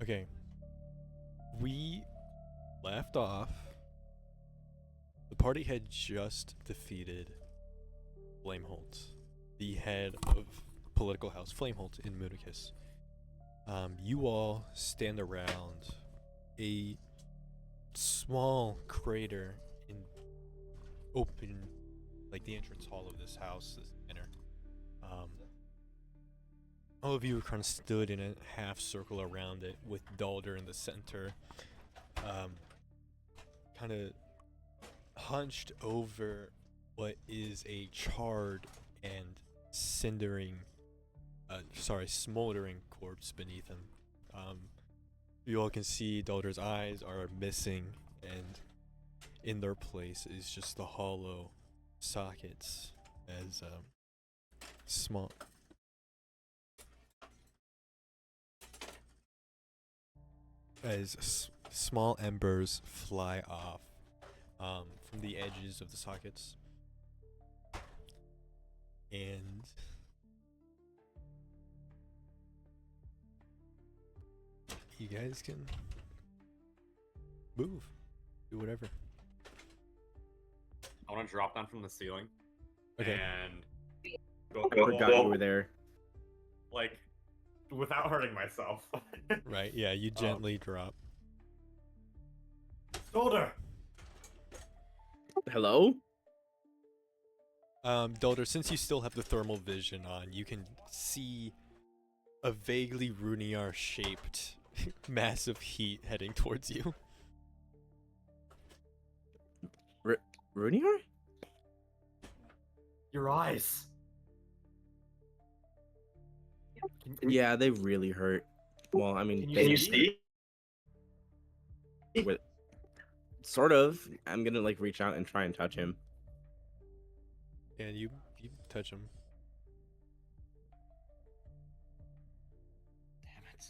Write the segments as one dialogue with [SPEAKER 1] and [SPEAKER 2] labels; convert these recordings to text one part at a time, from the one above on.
[SPEAKER 1] Okay. We left off. The party had just defeated Flameholt, the head of political house Flameholt in Mounicus. You all stand around a small crater in open, like the entrance hall of this house, this manor. Um, all of you are kind of stood in a half circle around it, with Dalder in the center, kind of hunched over what is a charred and smoldering corpse beneath him. You all can see Dalder's eyes are missing, and in their place is just the hollow sockets as small small embers fly off from the edges of the sockets, and you guys can move, do whatever.
[SPEAKER 2] I want to drop down from the ceiling.
[SPEAKER 1] Okay.
[SPEAKER 2] And
[SPEAKER 3] I forgot you were there.
[SPEAKER 2] Like, without hurting myself.
[SPEAKER 1] Right, yeah, you gently drop.
[SPEAKER 2] Shoulder!
[SPEAKER 3] Hello?
[SPEAKER 1] Dalder, since you still have the thermal vision on, you can see a vaguely Runiar-shaped mass of heat heading towards you.
[SPEAKER 3] Runiar?
[SPEAKER 2] Your eyes!
[SPEAKER 3] Yeah, they really hurt. Well, I mean,
[SPEAKER 2] Can you see?
[SPEAKER 3] With, sort of. I'm gonna like reach out and try and touch him.
[SPEAKER 1] And you touch him.
[SPEAKER 2] Damn it.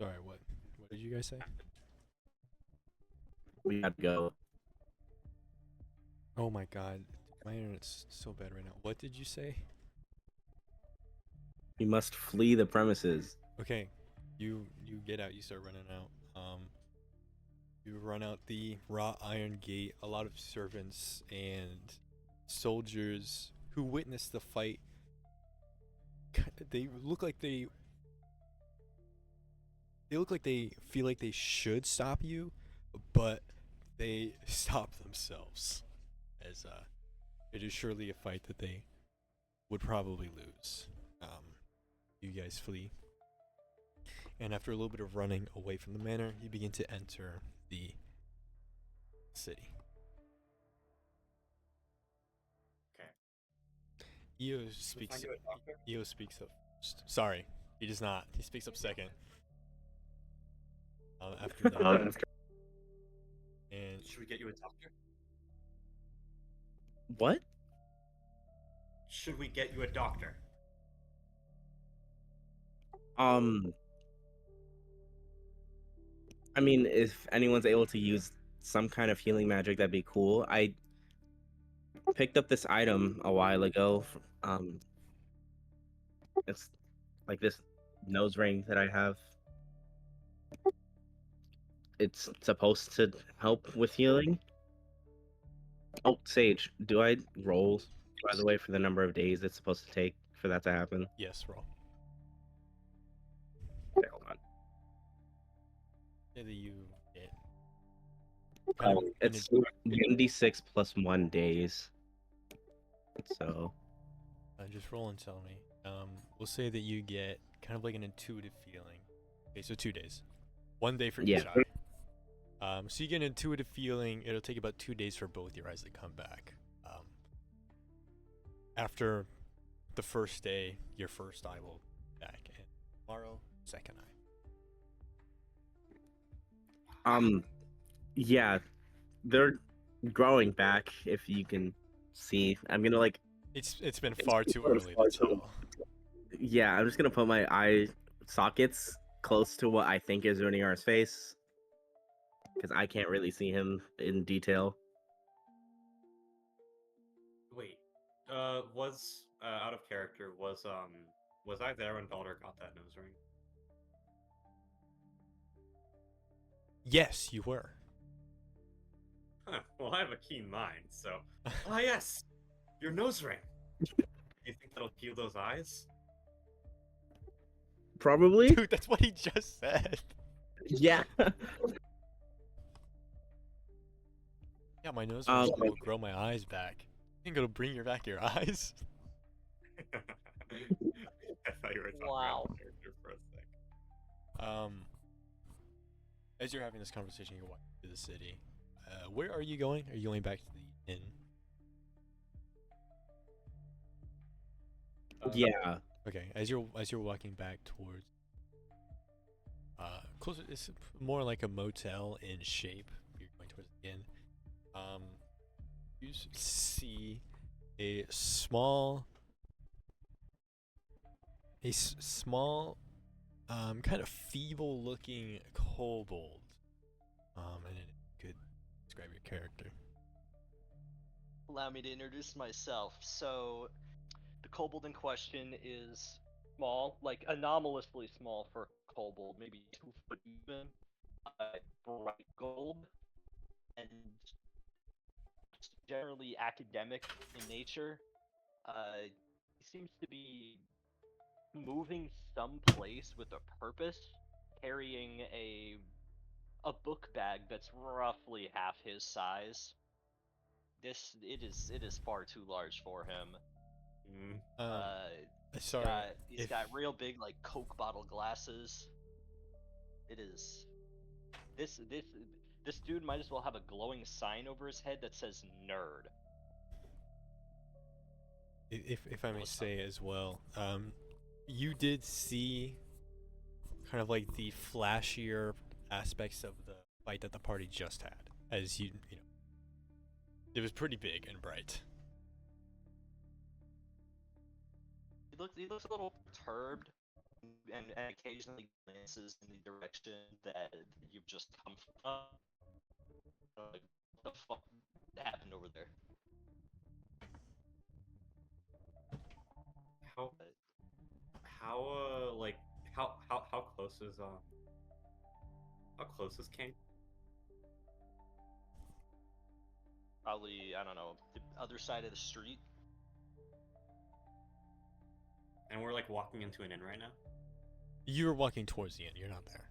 [SPEAKER 1] Sorry, what did you guys say?
[SPEAKER 3] We gotta go.
[SPEAKER 1] Oh my god, my internet's so bad right now. What did you say?
[SPEAKER 3] We must flee the premises.
[SPEAKER 1] Okay, you get out. You start running out. You run out the wrought iron gate. A lot of servants and soldiers who witnessed the fight. They look like they feel like they should stop you, but they stop themselves, as it is surely a fight that they would probably lose. You guys flee, and after a little bit of running away from the manor, you begin to enter the city.
[SPEAKER 2] Okay.
[SPEAKER 1] Eo
[SPEAKER 2] Can we
[SPEAKER 1] speaks.
[SPEAKER 2] find you a doctor?
[SPEAKER 1] Eo speaks up first. Sorry, he does not. He speaks up second. After that, and
[SPEAKER 2] Should we get you a doctor?
[SPEAKER 3] What?
[SPEAKER 2] Should we get you a doctor?
[SPEAKER 3] I mean, if anyone's able to use some kind of healing magic, that'd be cool. I picked up this item a while ago. It's like this nose ring that I have. It's supposed to help with healing. Oh, Sage, do I roll, by the way, for the number of days it's supposed to take for that to happen?
[SPEAKER 1] yes, roll.
[SPEAKER 3] Okay, hold on.
[SPEAKER 1] Say that you get.
[SPEAKER 3] It's 1d6 plus 1 days. So,
[SPEAKER 1] Just roll and tell me. We'll say that you get kind of like an intuitive feeling. Okay, so 2 days. 1 day for each
[SPEAKER 3] Yeah.
[SPEAKER 1] eye. So you get an intuitive feeling. It'll take about 2 days for both your eyes to come back. After the first day, your first eye will be back, and tomorrow, second eye.
[SPEAKER 3] yeah, they're growing back. If you can see, I'm gonna like.
[SPEAKER 1] It's been far too early to tell.
[SPEAKER 3] Yeah, I'm just gonna put my eye sockets close to what I think is Runier's face, because I can't really see him in detail.
[SPEAKER 2] Wait, was out of character? Was I there when Baldur got that nose ring?
[SPEAKER 1] Yes, you were.
[SPEAKER 2] Huh. Well, I have a keen mind, so. Ah, yes, your nose ring. You think that'll heal those eyes?
[SPEAKER 3] Probably.
[SPEAKER 1] Dude, that's what he just said.
[SPEAKER 3] Yeah.
[SPEAKER 1] Yeah, my nose
[SPEAKER 3] Um,
[SPEAKER 1] ring will grow my eyes back. You think it'll bring you back your eyes?
[SPEAKER 2] I thought you were talking
[SPEAKER 4] Wow.
[SPEAKER 2] out of character for a sec.
[SPEAKER 1] As you're having this conversation, you're walking through the city. Where are you going? Are you going back to the inn?
[SPEAKER 3] yeah.
[SPEAKER 1] Okay, as you're walking back towards closer, it's more like a motel in shape. You're going towards the inn. You see a small, small, kind of feeble-looking kobold. And it could describe your character.
[SPEAKER 4] Allow me to introduce myself. So, the kobold in question is small, like anomalously small for a kobold, maybe 2 foot even, bright gold, and generally academic in nature. He seems to be moving someplace with a purpose, carrying a book bag that's roughly half his size. It is far too large for him. He's
[SPEAKER 1] Sorry.
[SPEAKER 4] got real big like Coke bottle glasses. It is this dude might as well have a glowing sign over his head that says nerd.
[SPEAKER 1] If I may say as well, you did see kind of like the flashier aspects of the fight that the party just had, as you know, it was pretty big and bright.
[SPEAKER 4] He looks a little perturbed, and occasionally glances in the direction that you've just come from. Like, what the fuck happened over there?
[SPEAKER 2] How
[SPEAKER 4] But
[SPEAKER 2] like how close is King?
[SPEAKER 4] probably, I don't know, the other side of the street.
[SPEAKER 2] And we're like walking into an inn right now.
[SPEAKER 1] You're walking towards the end. You're not there.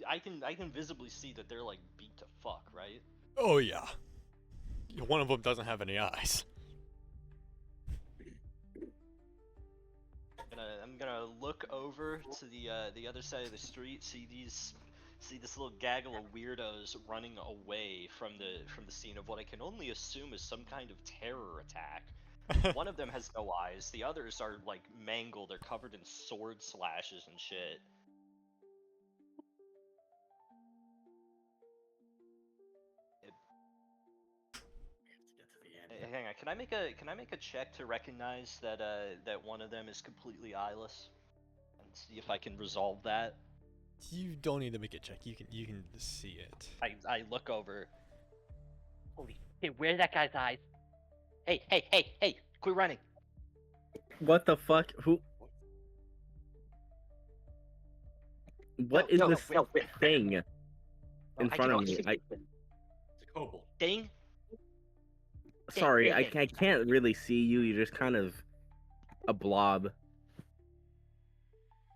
[SPEAKER 4] I can visibly see that they're like beat to fuck, right?
[SPEAKER 1] Oh yeah. One of them doesn't have any eyes.
[SPEAKER 4] I'm gonna look over to the other side of the street, see this little gaggle of weirdos running away from the scene of what I can only assume is some kind of terror attack. One of them has no eyes. The others are like mangled. They're covered in sword slashes and shit. Hang on. Can I make a check to recognize that that one of them is completely eyeless, and see if I can resolve that?
[SPEAKER 1] You don't need to make a check. You can see it.
[SPEAKER 4] I look over. Holy shit! Where's that guy's eyes? Hey! Quit running!
[SPEAKER 3] What the fuck? Who? What is this thing in front of me?
[SPEAKER 2] It's a kobold.
[SPEAKER 4] Thing?
[SPEAKER 3] Sorry, I can't really see you. You're just kind of a blob.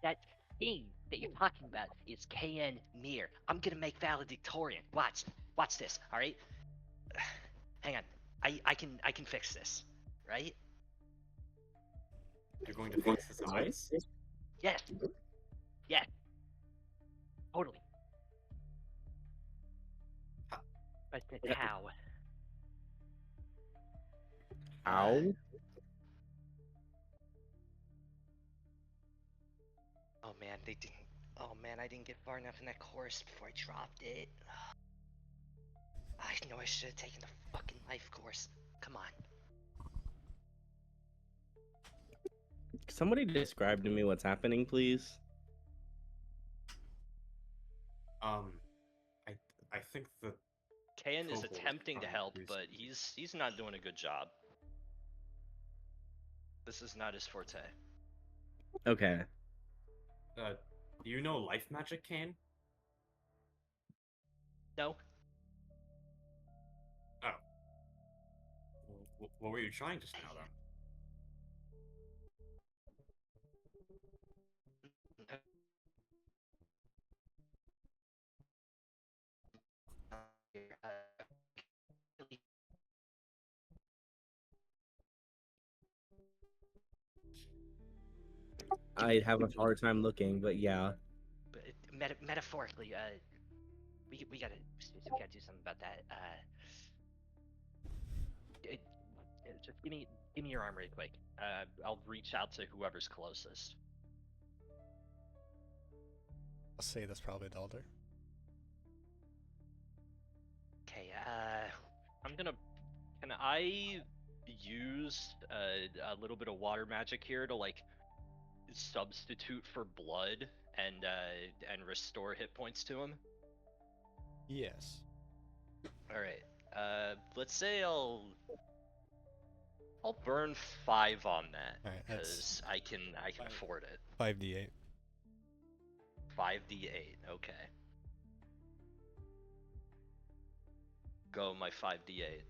[SPEAKER 5] That thing that you're talking about is KN Mir. I'm gonna make valedictorian. Watch this, alright? Hang on. I can fix this, right?
[SPEAKER 2] You're going to fix his eyes?
[SPEAKER 5] Yes. Yes. Totally. But that's how.
[SPEAKER 3] How?
[SPEAKER 5] Oh man, they didn't. Oh man, I didn't get far enough in that course before I dropped it. I know I should have taken the fucking life course. Come on.
[SPEAKER 3] Somebody describe to me what's happening, please.
[SPEAKER 2] I think the
[SPEAKER 4] Kayan is
[SPEAKER 2] Kobold is
[SPEAKER 4] attempting to
[SPEAKER 2] trying to
[SPEAKER 4] help,
[SPEAKER 2] do
[SPEAKER 4] but
[SPEAKER 2] something.
[SPEAKER 4] he's not doing a good job. This is not his forte.
[SPEAKER 3] Okay.
[SPEAKER 2] Do you know life magic, Kane?
[SPEAKER 4] No,
[SPEAKER 2] Oh. What were you trying just now, then?
[SPEAKER 3] I have a hard time looking, but yeah.
[SPEAKER 5] But metaphorically, we gotta do something about that. It, just give me your arm really quick. I'll reach out to whoever's closest.
[SPEAKER 1] I'll say that's probably Dalder.
[SPEAKER 5] Okay.
[SPEAKER 4] Can I use a little bit of water magic here to like substitute for blood and restore hit points to him?
[SPEAKER 1] Yes.
[SPEAKER 4] All right. Let's say I'll burn 5 on that
[SPEAKER 1] All right, that's
[SPEAKER 4] because I can afford it.
[SPEAKER 1] 5d8.
[SPEAKER 4] 5d8. Okay. Go my 5d8.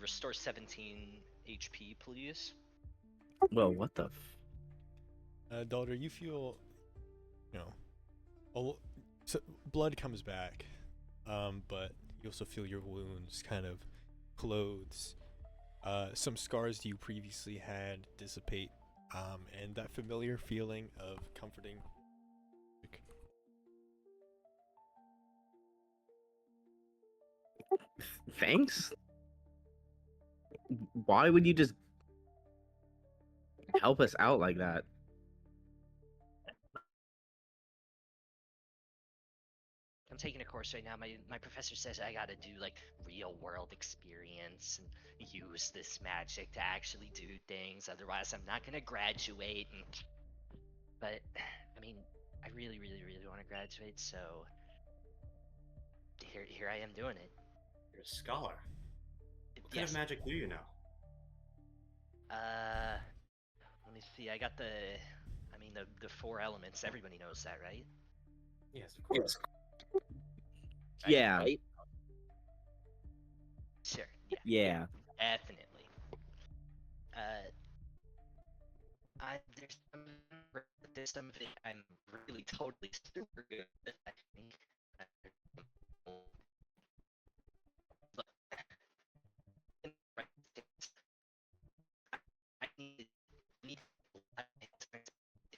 [SPEAKER 4] Restore 17 HP, please.
[SPEAKER 3] Well, what the?
[SPEAKER 1] Dalder, you feel, you know, so blood comes back, but you also feel your wounds, kind of clothes. Some scars you previously had dissipate, and that familiar feeling of comforting.
[SPEAKER 3] Thanks? Why would you just help us out like that?
[SPEAKER 5] I'm taking a course right now. My professor says I gotta do like real world experience and use this magic to actually do things. Otherwise, I'm not gonna graduate. But I mean, I really want to graduate. So here I am doing it.
[SPEAKER 2] You're a scholar. What kind
[SPEAKER 5] Yes.
[SPEAKER 2] of magic do you know?
[SPEAKER 5] Let me see. I got the 4 elements. Everybody knows that, right?
[SPEAKER 2] Yes, of course.
[SPEAKER 3] Yeah.
[SPEAKER 5] Right? Sure. Yeah.
[SPEAKER 3] Yeah.
[SPEAKER 5] Definitely. There's some of it I'm really totally super good at. I think. But I need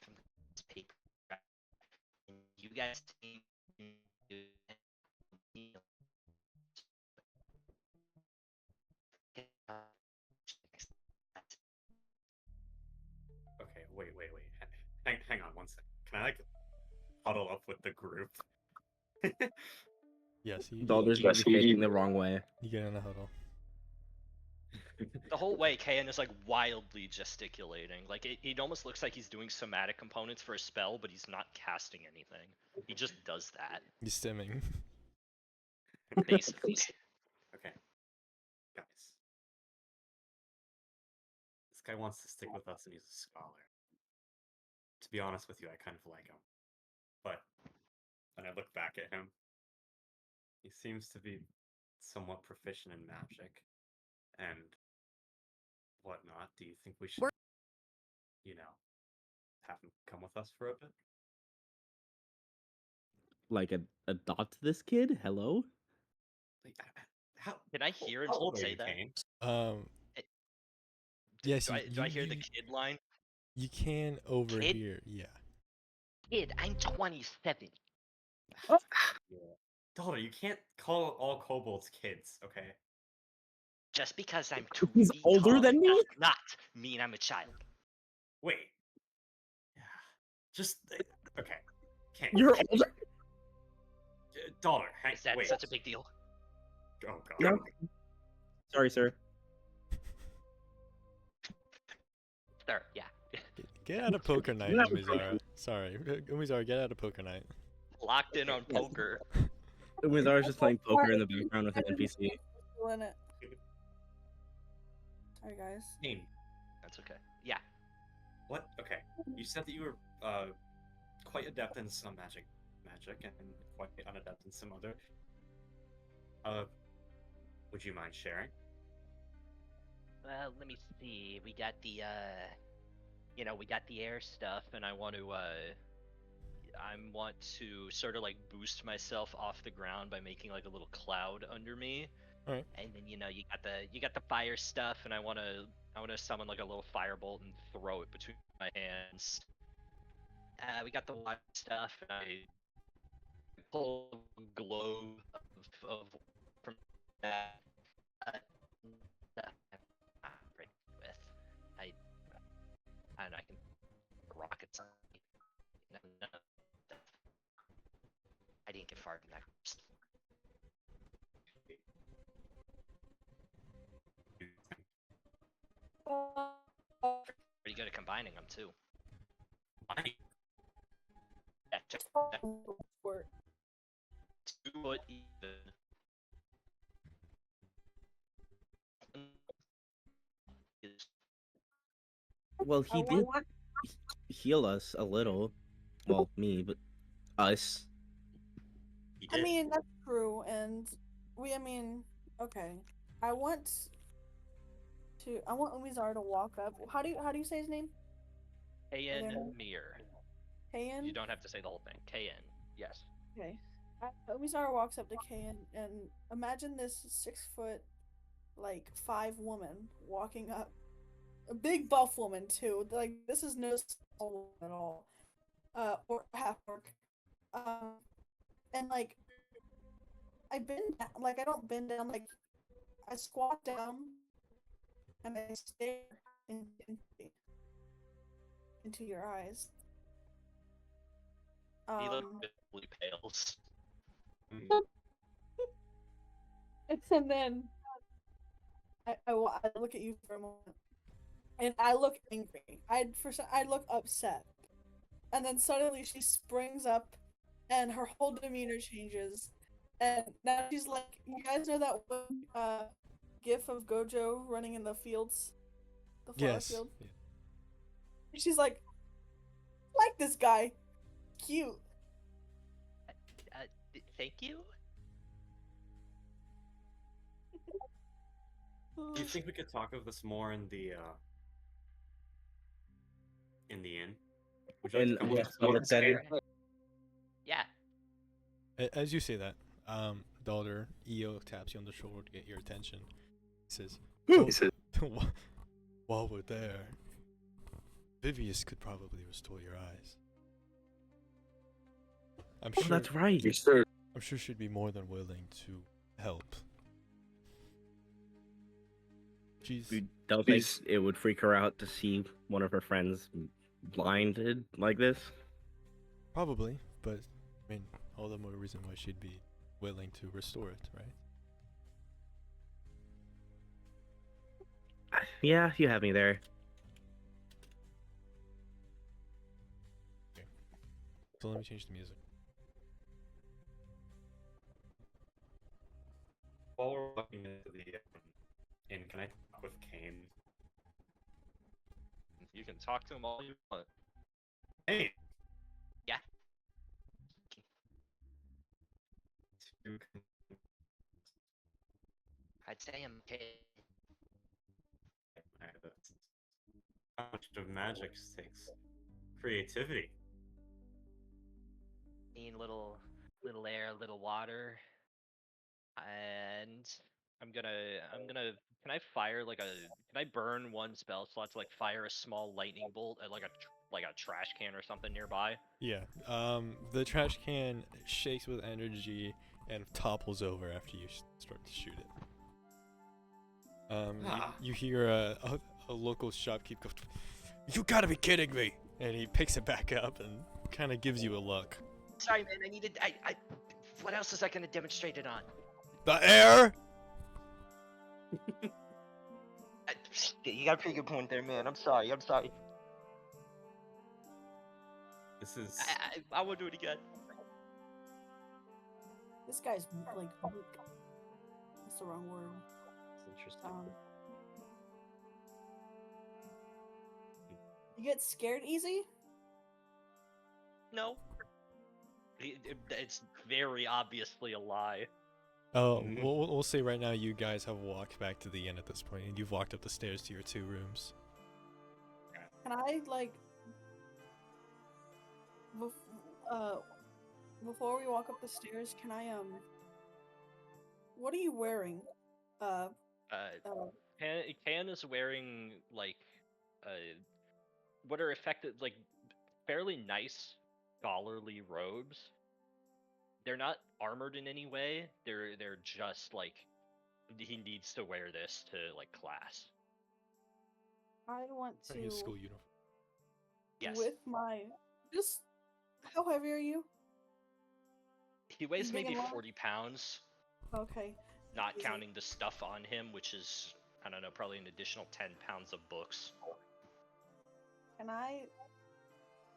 [SPEAKER 5] from this paper, and you guys need to
[SPEAKER 2] Okay, wait. Hang on one second. Can I like huddle up with the group?
[SPEAKER 1] Yes,
[SPEAKER 3] Dalder's maybe facing the wrong way.
[SPEAKER 1] you get in a huddle.
[SPEAKER 4] The whole way, Kayan is like wildly gesticulating. Like it almost looks like he's doing somatic components for a spell, but he's not casting anything. He just does that,
[SPEAKER 1] He's stimming.
[SPEAKER 4] basically.
[SPEAKER 2] Okay, guys. This guy wants to stick with us and he's a scholar. To be honest with you, I kind of like him. But when I look back at him, he seems to be somewhat proficient in magic and whatnot. Do you think we should, have him come with us for a bit?
[SPEAKER 3] Like adopt this kid? Hello?
[SPEAKER 2] Like, how?
[SPEAKER 4] Can I hear him
[SPEAKER 2] How old are
[SPEAKER 4] say
[SPEAKER 2] you,
[SPEAKER 4] that?
[SPEAKER 2] Kane?
[SPEAKER 1] Yes,
[SPEAKER 4] Do I hear the kid line?
[SPEAKER 1] you can overhear. Yeah.
[SPEAKER 5] Kid, I'm 27.
[SPEAKER 2] Yeah. Daughter, you can't call all kobolds kids, okay?
[SPEAKER 5] Just because I'm 2
[SPEAKER 3] He's
[SPEAKER 5] feet
[SPEAKER 3] older
[SPEAKER 5] tall
[SPEAKER 3] than me?
[SPEAKER 5] does not mean I'm a child.
[SPEAKER 2] Wait. Yeah. Just okay. Kane.
[SPEAKER 3] You're older.
[SPEAKER 2] Daughter, hang,
[SPEAKER 5] Is that
[SPEAKER 2] wait.
[SPEAKER 5] such a big deal?
[SPEAKER 2] Oh god.
[SPEAKER 3] No. Sorry, sir.
[SPEAKER 5] Sir,
[SPEAKER 1] Get out of poker night,
[SPEAKER 3] That was
[SPEAKER 1] Umizara. Sorry, Umizara, get out of poker night.
[SPEAKER 4] Locked in on poker.
[SPEAKER 3] Umizara's just playing poker in the background with an NPC.
[SPEAKER 6] Still in it. Sorry, guys.
[SPEAKER 2] Kane,
[SPEAKER 4] That's okay. Yeah.
[SPEAKER 2] what? Okay, you said that you were quite adept in some magic, and quite unadept in some other. Would you mind sharing?
[SPEAKER 5] Well, let me see. We got the we got the air stuff, and I want to sort of like boost myself off the ground by making like a little cloud under me.
[SPEAKER 1] Alright.
[SPEAKER 5] And then you got the fire stuff, and I want to summon like a little firebolt and throw it between my hands. We got the water stuff, and I pull a globe of from that. Break with I can rocket science. No, I didn't get far in that. Pretty good at combining them too. Yeah, check that.
[SPEAKER 6] Work.
[SPEAKER 5] 2 foot even.
[SPEAKER 3] Well, he did heal us a little. Well, me, but us.
[SPEAKER 2] You
[SPEAKER 6] I
[SPEAKER 2] did.
[SPEAKER 6] mean, that's true, and okay. I want Umizar to walk up. How do you say his name?
[SPEAKER 5] Kayan
[SPEAKER 6] then-
[SPEAKER 5] Mir.
[SPEAKER 6] Kayan?
[SPEAKER 5] You don't have to say the whole thing. Kayan. Yes.
[SPEAKER 6] Okay. Umizar walks up to Kayan and imagine this 6 foot, like 5 woman walking up. A big buff woman too. Like this is no small woman at all. Or half orc. And like I don't bend down, like I squat down and I stare into your eyes.
[SPEAKER 5] He looked really pales.
[SPEAKER 6] And then I look at you for a moment, and I look angry. I look upset, and then suddenly she springs up, and her whole demeanor changes, and now she's like, you guys know that one gif of Gojo running in the fields, the flower
[SPEAKER 1] Yes.
[SPEAKER 6] field.
[SPEAKER 1] Yeah.
[SPEAKER 6] And she's like this guy, cute.
[SPEAKER 5] Thank you.
[SPEAKER 2] Do you think we could talk of this more in the inn? Would you like to
[SPEAKER 3] And
[SPEAKER 2] come
[SPEAKER 3] yes,
[SPEAKER 2] with us?
[SPEAKER 3] on the setting.
[SPEAKER 5] Yeah.
[SPEAKER 1] As you say that, daughter Io taps you on the shoulder to get your attention. He says, "While we're there, Vivius could probably restore your eyes. I'm
[SPEAKER 3] Oh,
[SPEAKER 1] sure.
[SPEAKER 3] that's right.
[SPEAKER 1] I'm sure she'd be more than willing to help. She's
[SPEAKER 3] You don't think it would freak her out to see one of her friends blinded like this?
[SPEAKER 1] probably, but I mean, all the more reason why she'd be willing to restore it, right?
[SPEAKER 3] Yeah, you have me there.
[SPEAKER 1] So let me change the music.
[SPEAKER 2] While we're walking into the inn, can I talk with Kane?
[SPEAKER 4] You can talk to him all you want.
[SPEAKER 2] Hey.
[SPEAKER 5] Yeah. I'd say I'm okay.
[SPEAKER 2] How much of magic takes creativity?
[SPEAKER 5] Need little air, little water, and I'm gonna. Can I fire like can I burn one spell slot to like fire a small lightning bolt at like a trash can or something nearby?
[SPEAKER 1] Yeah. The trash can shakes with energy and topples over after you start to shoot it. You hear a local shopkeep go, "You gotta be kidding me!" And he picks it back up and kind of gives you a look.
[SPEAKER 5] Sorry, man. I needed. I. What else is that gonna demonstrate it on?
[SPEAKER 1] The air.
[SPEAKER 5] You got a pretty good point there, man. I'm sorry.
[SPEAKER 2] This is.
[SPEAKER 4] I want to do it again.
[SPEAKER 6] This guy's like weak. That's the wrong word.
[SPEAKER 3] It's interesting.
[SPEAKER 6] You get scared easy?
[SPEAKER 4] No. It's very obviously a lie.
[SPEAKER 1] Oh,
[SPEAKER 2] Mhm.
[SPEAKER 1] we'll say right now you guys have walked back to the inn at this point, and you've walked up the stairs to your 2 rooms.
[SPEAKER 6] Can I like before we walk up the stairs, can I what are you wearing? Uh
[SPEAKER 4] Can is wearing like what are affected like fairly nice scholarly robes. They're not armored in any way. They're just like he needs to wear this to like class.
[SPEAKER 6] I want
[SPEAKER 1] Or his
[SPEAKER 6] to
[SPEAKER 1] school uniform.
[SPEAKER 4] Yes.
[SPEAKER 6] with my just how heavy are you?
[SPEAKER 4] He weighs
[SPEAKER 6] big
[SPEAKER 4] maybe
[SPEAKER 6] and long?
[SPEAKER 4] 40 pounds,
[SPEAKER 6] Okay.
[SPEAKER 4] not
[SPEAKER 6] Easy.
[SPEAKER 4] counting the stuff on him, which is I don't know, probably an additional 10 pounds of books.
[SPEAKER 6] Can I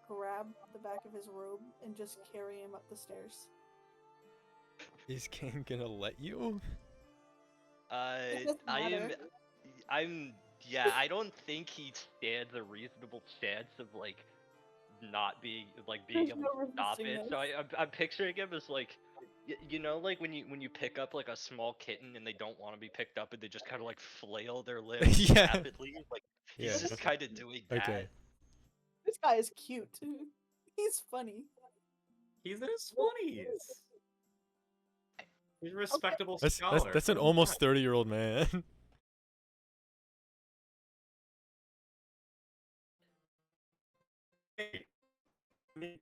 [SPEAKER 6] grab the back of his robe and just carry him up the stairs?
[SPEAKER 1] Is Kane gonna let you?
[SPEAKER 6] It doesn't matter.
[SPEAKER 4] Yeah, I don't think he stands a reasonable chance of like not being being
[SPEAKER 6] There's
[SPEAKER 4] able
[SPEAKER 6] no
[SPEAKER 4] to stop
[SPEAKER 6] resisting
[SPEAKER 4] it. So I'm picturing him as like you know, like when you pick up like a small kitten and they don't want to be picked up and they just kind of like flail their limbs
[SPEAKER 1] Yeah.
[SPEAKER 4] rapidly. Like
[SPEAKER 1] Yeah.
[SPEAKER 4] he's just kind of doing that.
[SPEAKER 1] Okay.
[SPEAKER 6] This guy is cute. He's funny.
[SPEAKER 2] He's in his 20s. He's a respectable
[SPEAKER 1] That's
[SPEAKER 2] scholar.
[SPEAKER 1] that's an
[SPEAKER 2] Put him
[SPEAKER 1] almost
[SPEAKER 2] back.
[SPEAKER 1] 30-year-old man.
[SPEAKER 2] Hey, I mean,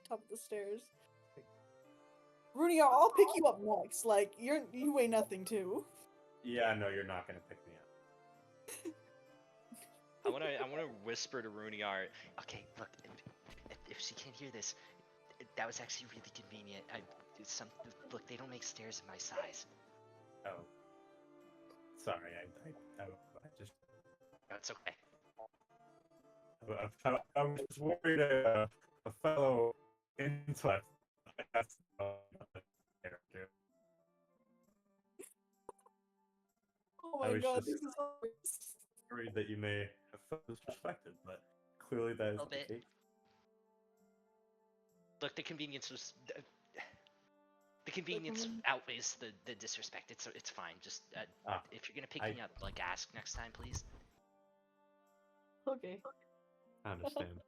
[SPEAKER 6] Top of the stairs. Rooney, I'll pick you up next. Like you weigh nothing too.
[SPEAKER 2] Yeah, no, you're not gonna pick me up.
[SPEAKER 4] I wanna whisper to Rooniar. Okay, look, if she can't hear this, that was actually really convenient. Look, they don't make stairs in my size.
[SPEAKER 2] Oh, sorry. I just
[SPEAKER 4] That's okay.
[SPEAKER 2] I was just worried a fellow intellect. That's character.
[SPEAKER 6] Oh
[SPEAKER 2] I
[SPEAKER 6] my
[SPEAKER 2] was
[SPEAKER 6] god,
[SPEAKER 2] just-
[SPEAKER 6] this is hilarious.
[SPEAKER 2] Worried that you may have felt disrespected, but clearly that is
[SPEAKER 4] Little
[SPEAKER 2] the
[SPEAKER 4] bit.
[SPEAKER 2] case.
[SPEAKER 4] Look, the convenience outweighs the disrespect. It's fine. Just
[SPEAKER 2] Ah,
[SPEAKER 4] if you're gonna pick
[SPEAKER 2] I-
[SPEAKER 4] me up, like ask next time, please.
[SPEAKER 6] Okay,
[SPEAKER 2] I understand.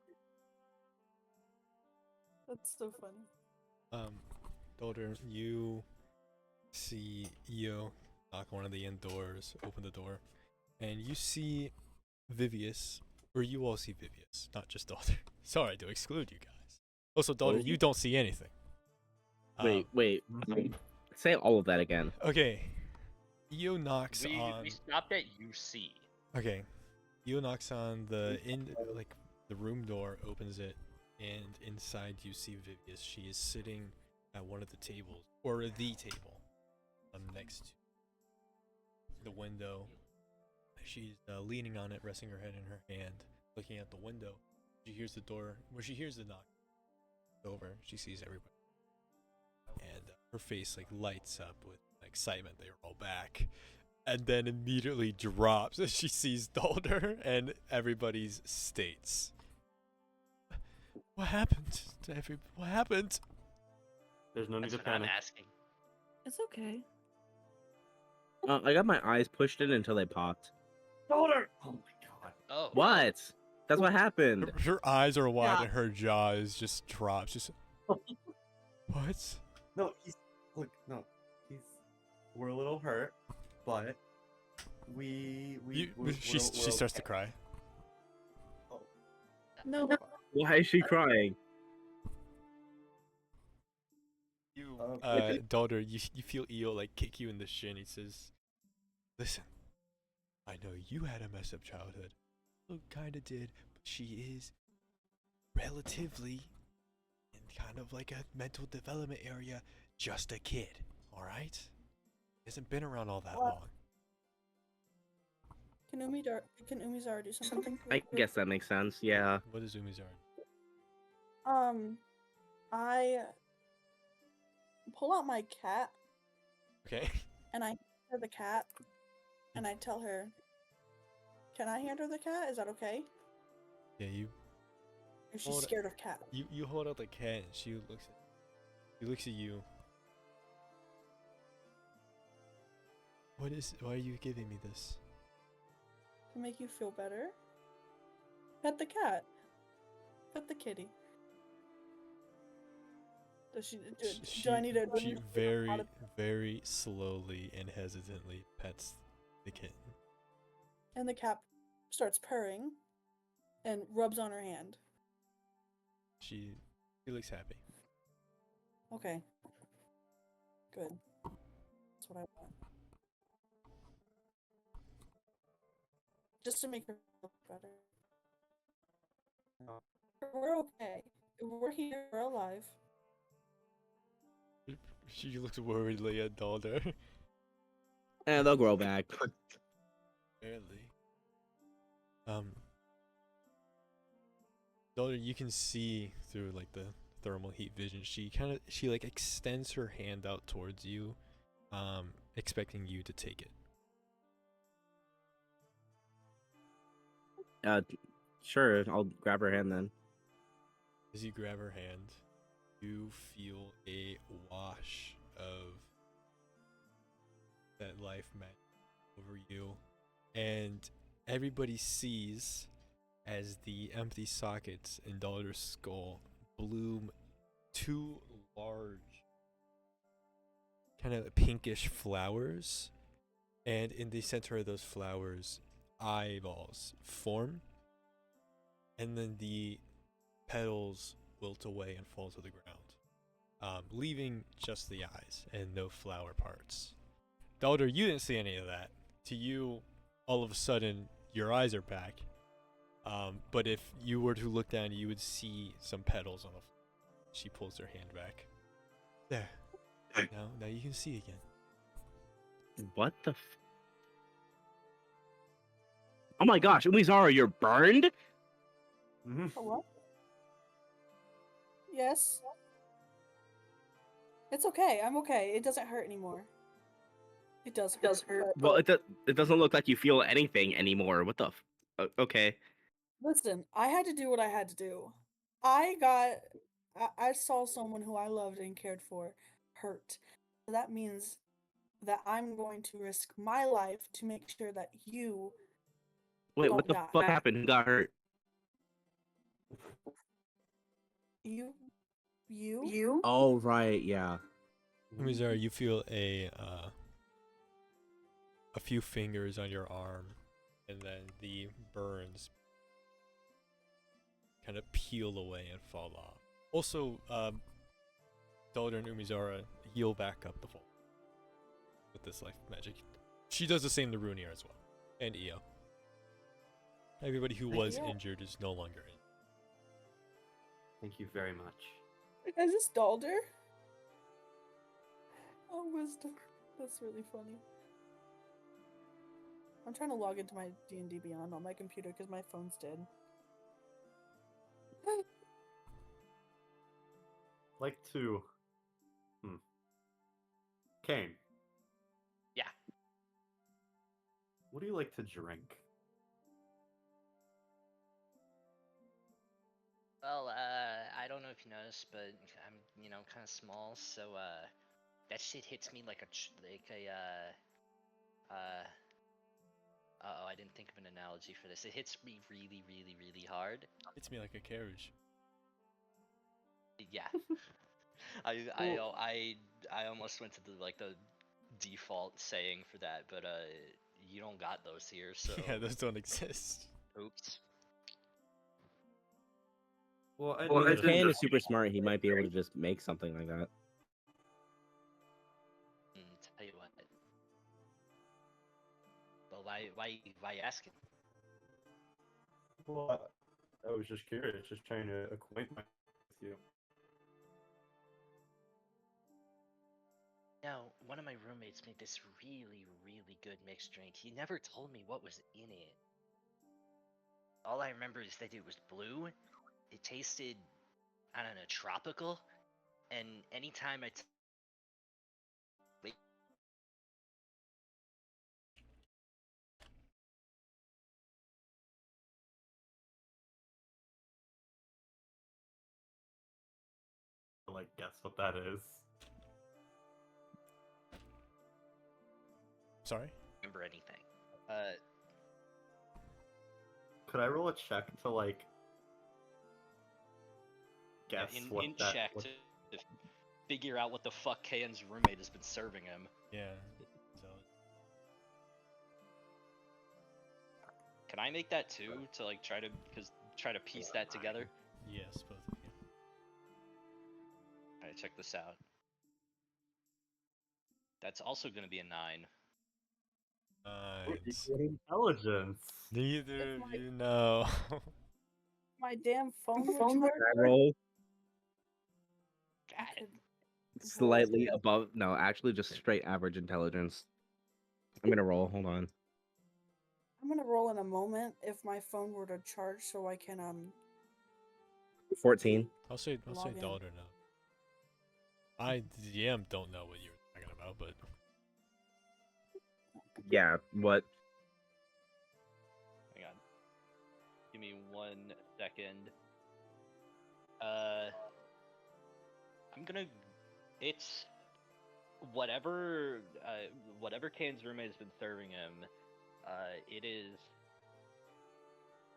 [SPEAKER 6] that's so funny.
[SPEAKER 1] Dolder, you see Io knock on one of the inn doors, open the door, and you see Vivius, or you all see Vivius, not just Dolder. Sorry to exclude you guys. Also, Dolder,
[SPEAKER 3] Oh.
[SPEAKER 1] you don't see anything.
[SPEAKER 3] Wait. Say all of that again.
[SPEAKER 1] Okay. Io knocks on.
[SPEAKER 4] We stopped at UC.
[SPEAKER 1] Okay. Io knocks on the the room door, opens it, and inside you see Vivius. She is sitting at one of the tables, or the table, next to the window. She's leaning on it, resting her head in her hand, looking at the window. She hears the door. When she hears the knock over, she sees everybody, and her face lights up with excitement. They are all back, and then immediately drops as she sees Dolder and everybody's states. What happened to What happened?
[SPEAKER 2] There's no need
[SPEAKER 4] That's
[SPEAKER 2] to
[SPEAKER 4] what I'm
[SPEAKER 2] panic.
[SPEAKER 4] asking.
[SPEAKER 6] It's okay.
[SPEAKER 3] I got my eyes pushed in until they popped.
[SPEAKER 2] Dolder! Oh my god.
[SPEAKER 4] Oh.
[SPEAKER 3] What? That's what happened.
[SPEAKER 1] Her eyes are wide
[SPEAKER 6] Yeah.
[SPEAKER 1] and her jaw is just drops. Just what?
[SPEAKER 2] No, we're a little hurt, but
[SPEAKER 1] She starts to cry.
[SPEAKER 6] No.
[SPEAKER 3] Why is she crying?
[SPEAKER 4] You.
[SPEAKER 1] Daughter, you feel Io kick you in the shin. He says, "Listen, I know you had a messed up childhood. Look, kinda did, but she is relatively in kind of a mental development area, just a kid, all right? He hasn't been around all that
[SPEAKER 6] What?
[SPEAKER 1] long.
[SPEAKER 6] Can Umizara do something?
[SPEAKER 3] I guess that makes sense. Yeah.
[SPEAKER 1] What is Umizara?
[SPEAKER 6] I pull out my cat
[SPEAKER 1] Okay.
[SPEAKER 6] and I hand her the cat, and I tell her, "Can I hand her the cat? Is that okay?"
[SPEAKER 1] Yeah, you
[SPEAKER 6] Or she's
[SPEAKER 1] Hold-
[SPEAKER 6] scared of cats.
[SPEAKER 1] you hold out the cat and she looks at you. Why are you giving me this?
[SPEAKER 6] To make you feel better. Pet the cat. Pet the kitty. Does she? Do I need to?
[SPEAKER 1] She very, very slowly and hesitantly pets the kitten.
[SPEAKER 6] And the cat starts purring, and rubs on her hand.
[SPEAKER 1] She looks happy.
[SPEAKER 6] Okay. Good. That's what I want. Just to make her feel better.
[SPEAKER 2] Oh.
[SPEAKER 6] We're okay. We're here. We're alive.
[SPEAKER 1] She looks worriedly at Dalder.
[SPEAKER 3] And they'll grow back.
[SPEAKER 1] Barely. Dalder, you can see through like the thermal heat vision. She like extends her hand out towards you, expecting you to take it.
[SPEAKER 3] Sure, I'll grab her hand then.
[SPEAKER 1] As you grab her hand, you feel a wash of that life magic over you, and everybody sees as the empty sockets in Dalder's skull bloom two large, kind of pinkish flowers, and in the center of those flowers, eyeballs form, and then the petals wilt away and fall to the ground, leaving just the eyes and no flower parts. Dalder, you didn't see any of that. To you, all of a sudden, your eyes are back. But if you were to look down, you would see some petals on the floor. She pulls her hand back. There. Now you can see again.
[SPEAKER 3] What the Oh my gosh, Umizara, you're burned?
[SPEAKER 6] A what? Yes. It's okay. I'm okay. It doesn't hurt anymore. It does hurt.
[SPEAKER 3] Well, it doesn't look like you feel anything anymore. What the okay.
[SPEAKER 6] Listen, I had to do what I had to do. I saw someone who I loved and cared for hurt. So that means that I'm going to risk my life to make sure that you
[SPEAKER 3] Wait, what the
[SPEAKER 6] don't
[SPEAKER 3] fuck
[SPEAKER 6] die.
[SPEAKER 3] happened? Who got hurt?
[SPEAKER 6] You?
[SPEAKER 3] Oh, right, yeah.
[SPEAKER 1] Umizara, you feel a few fingers on your arm, and then the burns kind of peel away and fall off. Also, Dalder and Umizara heal back up the fall with this life magic. She does the same to Runir as well, and Io. Everybody who was
[SPEAKER 6] Yeah.
[SPEAKER 1] injured is no longer in.
[SPEAKER 2] Thank you very much.
[SPEAKER 6] Is this Dalder? Oh, wisdom. That's really funny. I'm trying to log into my D&D Beyond on my computer because my phone's dead.
[SPEAKER 2] Like to. Kane.
[SPEAKER 5] Yeah.
[SPEAKER 2] What do you like to drink?
[SPEAKER 5] Well, I don't know if you noticed, but I'm, kind of small, so that shit hits me like I didn't think of an analogy for this. It hits me really, really, really hard.
[SPEAKER 1] It's me like a carriage.
[SPEAKER 5] Yeah. I almost went to the default saying for that, but you don't got those here, so
[SPEAKER 1] Yeah, those don't exist.
[SPEAKER 5] oops.
[SPEAKER 2] Well,
[SPEAKER 3] If Kane is super smart, he might be able to just make something like that.
[SPEAKER 5] Tell you what. But why you asking?
[SPEAKER 2] Well, I was just curious, just trying to acquaint myself with you.
[SPEAKER 5] Now, one of my roommates made this really, really good mixed drink. He never told me what was in it. All I remember is that it was blue. It tasted, I don't know, tropical. And anytime I
[SPEAKER 2] Like, guess what that is?
[SPEAKER 1] Sorry?
[SPEAKER 5] remember anything.
[SPEAKER 2] Could I roll a check to like
[SPEAKER 4] Yeah,
[SPEAKER 2] guess
[SPEAKER 4] in
[SPEAKER 2] what that?
[SPEAKER 4] check
[SPEAKER 2] What,
[SPEAKER 4] to figure out what the fuck Kayan's roommate has been serving him.
[SPEAKER 1] Yeah. So,
[SPEAKER 4] Can I make that too to like try to piece that together?
[SPEAKER 1] yes, both of you.
[SPEAKER 4] Alright, check this out. That's also gonna be a 9.
[SPEAKER 1] Nice.
[SPEAKER 2] intelligence.
[SPEAKER 1] Neither
[SPEAKER 6] It's
[SPEAKER 1] of
[SPEAKER 6] like-
[SPEAKER 1] you know.
[SPEAKER 6] My damn phone would
[SPEAKER 3] Can
[SPEAKER 6] charge.
[SPEAKER 3] I roll
[SPEAKER 4] Got
[SPEAKER 6] I
[SPEAKER 4] it.
[SPEAKER 6] could
[SPEAKER 3] slightly above? No, actually, just straight average intelligence. I'm gonna roll. Hold on.
[SPEAKER 6] I'm gonna roll in a moment if my phone were to charge, so I can
[SPEAKER 3] 14.
[SPEAKER 1] I'll say
[SPEAKER 6] Log in.
[SPEAKER 1] daughter now. I DM don't know what you're talking about, but
[SPEAKER 3] Yeah. What?
[SPEAKER 4] Hang on. Give me 1 second. I'm gonna. It's whatever. Whatever Kane's roommate has been serving him. It is.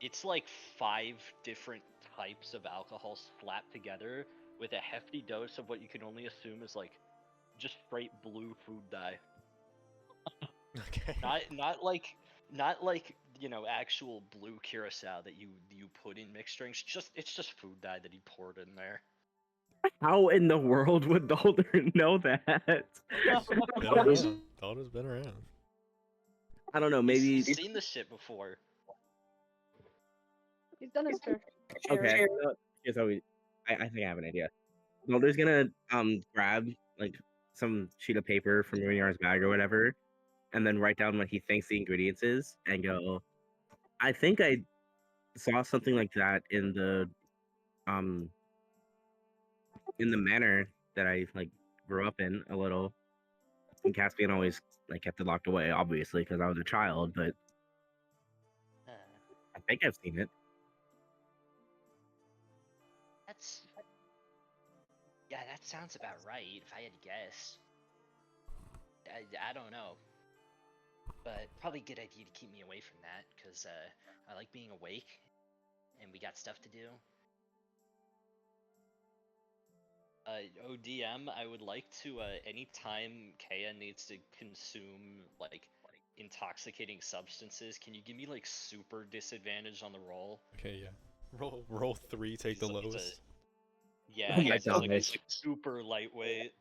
[SPEAKER 4] It's like 5 different types of alcohol slapped together with a hefty dose of what you can only assume is like just straight blue food dye.
[SPEAKER 1] okay.
[SPEAKER 4] Not like you know actual blue curacao that you put in mixed drinks. It's just food dye that he poured in there.
[SPEAKER 3] How in the world would Dalder know that?
[SPEAKER 1] Been around. Daughter's been around.
[SPEAKER 3] I don't know.
[SPEAKER 4] He's-
[SPEAKER 3] Maybe.
[SPEAKER 4] he's seen this shit before.
[SPEAKER 6] He's done his fair
[SPEAKER 3] Okay.
[SPEAKER 6] share.
[SPEAKER 3] Here's how we. I think I have an idea. Dalder's gonna grab like some sheet of paper from Ruinar's bag or whatever, and then write down what he thinks the ingredients is, and go. I think I saw something like that in the manor that I like grew up in a little. And Caspian always like kept it locked away, obviously, because I was a child. But
[SPEAKER 5] Uh,
[SPEAKER 3] I think I've seen it.
[SPEAKER 5] that's. Yeah, that sounds about right. If I had to guess. I don't know. But probably a good idea to keep me away from that, because I like being awake, and we got stuff to do.
[SPEAKER 4] ODM, I would like to anytime Kaya needs to consume like intoxicating substances, can you give me like super disadvantage on the roll?
[SPEAKER 1] Okay, yeah. Roll 3, take the
[SPEAKER 4] He's a-
[SPEAKER 1] lowest.
[SPEAKER 4] Yeah,
[SPEAKER 3] Oh my
[SPEAKER 4] he's like
[SPEAKER 3] gosh.
[SPEAKER 4] super lightweight.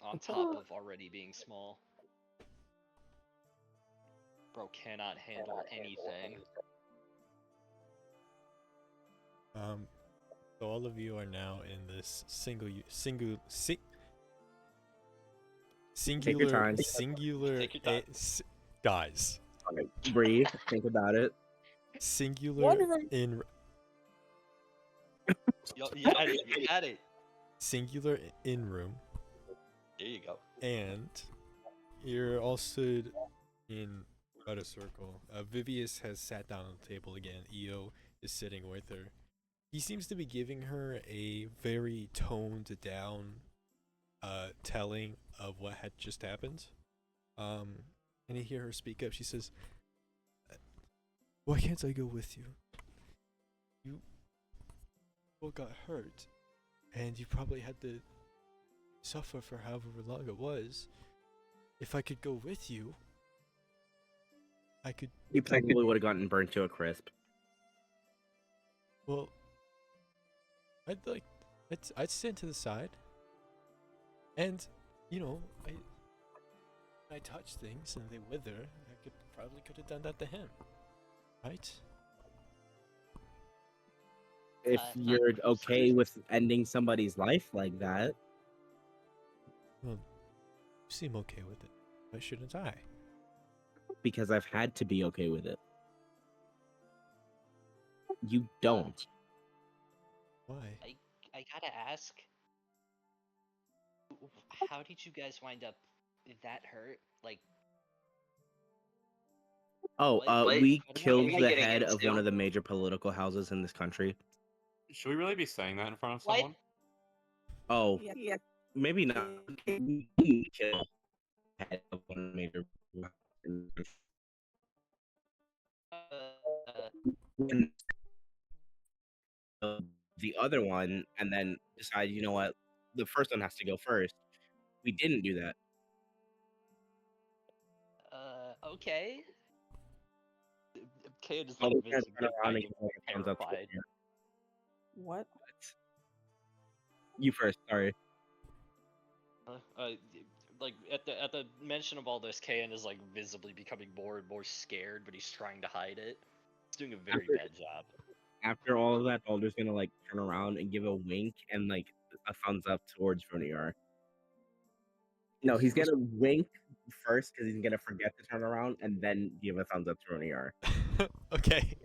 [SPEAKER 4] On top of already being small. Bro cannot handle anything.
[SPEAKER 1] So all of you are now in this singular
[SPEAKER 3] time.
[SPEAKER 1] singular
[SPEAKER 4] Take your time.
[SPEAKER 1] guys.
[SPEAKER 3] Okay, breathe. Think about it.
[SPEAKER 1] Singular
[SPEAKER 6] One room.
[SPEAKER 1] in
[SPEAKER 4] You had it. You had it.
[SPEAKER 1] singular in room,
[SPEAKER 4] There you go.
[SPEAKER 1] and you're all stood in a circle. Vivius has sat down on the table again. Eo is sitting with her. He seems to be giving her a very toned down telling of what had just happened. And you hear her speak up. She says, "Why can't I go with you? You all got hurt, and you probably had to suffer for however long it was. If I could go with you, I could.
[SPEAKER 3] You probably would have gotten burnt to a crisp.
[SPEAKER 1] Well, I'd stand to the side, and you know, I touch things and they wither. I could have done that to him, right?
[SPEAKER 3] If
[SPEAKER 5] Uh,
[SPEAKER 3] you're okay with ending somebody's life like that,
[SPEAKER 1] You seem okay with it. Why shouldn't I?
[SPEAKER 3] Because I've had to be okay with it. You don't.
[SPEAKER 1] Why?
[SPEAKER 5] I gotta ask, how did you guys wind up that hurt? Like,
[SPEAKER 3] Oh,
[SPEAKER 5] what
[SPEAKER 3] we
[SPEAKER 5] am I
[SPEAKER 3] killed
[SPEAKER 5] getting
[SPEAKER 3] the
[SPEAKER 5] into?
[SPEAKER 3] head of one of the major political houses in this country.
[SPEAKER 2] Should we really be saying that in front of
[SPEAKER 5] What?
[SPEAKER 2] someone?
[SPEAKER 3] Oh,
[SPEAKER 6] Yeah.
[SPEAKER 3] maybe not. We killed the head of one of the major political houses in this country.
[SPEAKER 5] Uh,
[SPEAKER 3] And, the other one, and then decide, you know what, the first one has to go first. We didn't do that.
[SPEAKER 5] okay.
[SPEAKER 4] Kay just
[SPEAKER 3] Oh,
[SPEAKER 4] like
[SPEAKER 3] we can't
[SPEAKER 4] visibly
[SPEAKER 3] turn around and
[SPEAKER 4] getting
[SPEAKER 3] give like a thumbs up to
[SPEAKER 4] terrified.
[SPEAKER 3] it.
[SPEAKER 6] What?
[SPEAKER 3] You first, sorry.
[SPEAKER 4] Like at the mention of all this, Kayan is like visibly becoming more and more scared, but he's trying to hide it. He's doing a very bad job.
[SPEAKER 3] After all of that, Balder's gonna like turn around and give a wink and like a thumbs up towards Roniar. No, he's gonna wink first because he's gonna forget to turn around and then give a thumbs up to Roniar.
[SPEAKER 1] Okay.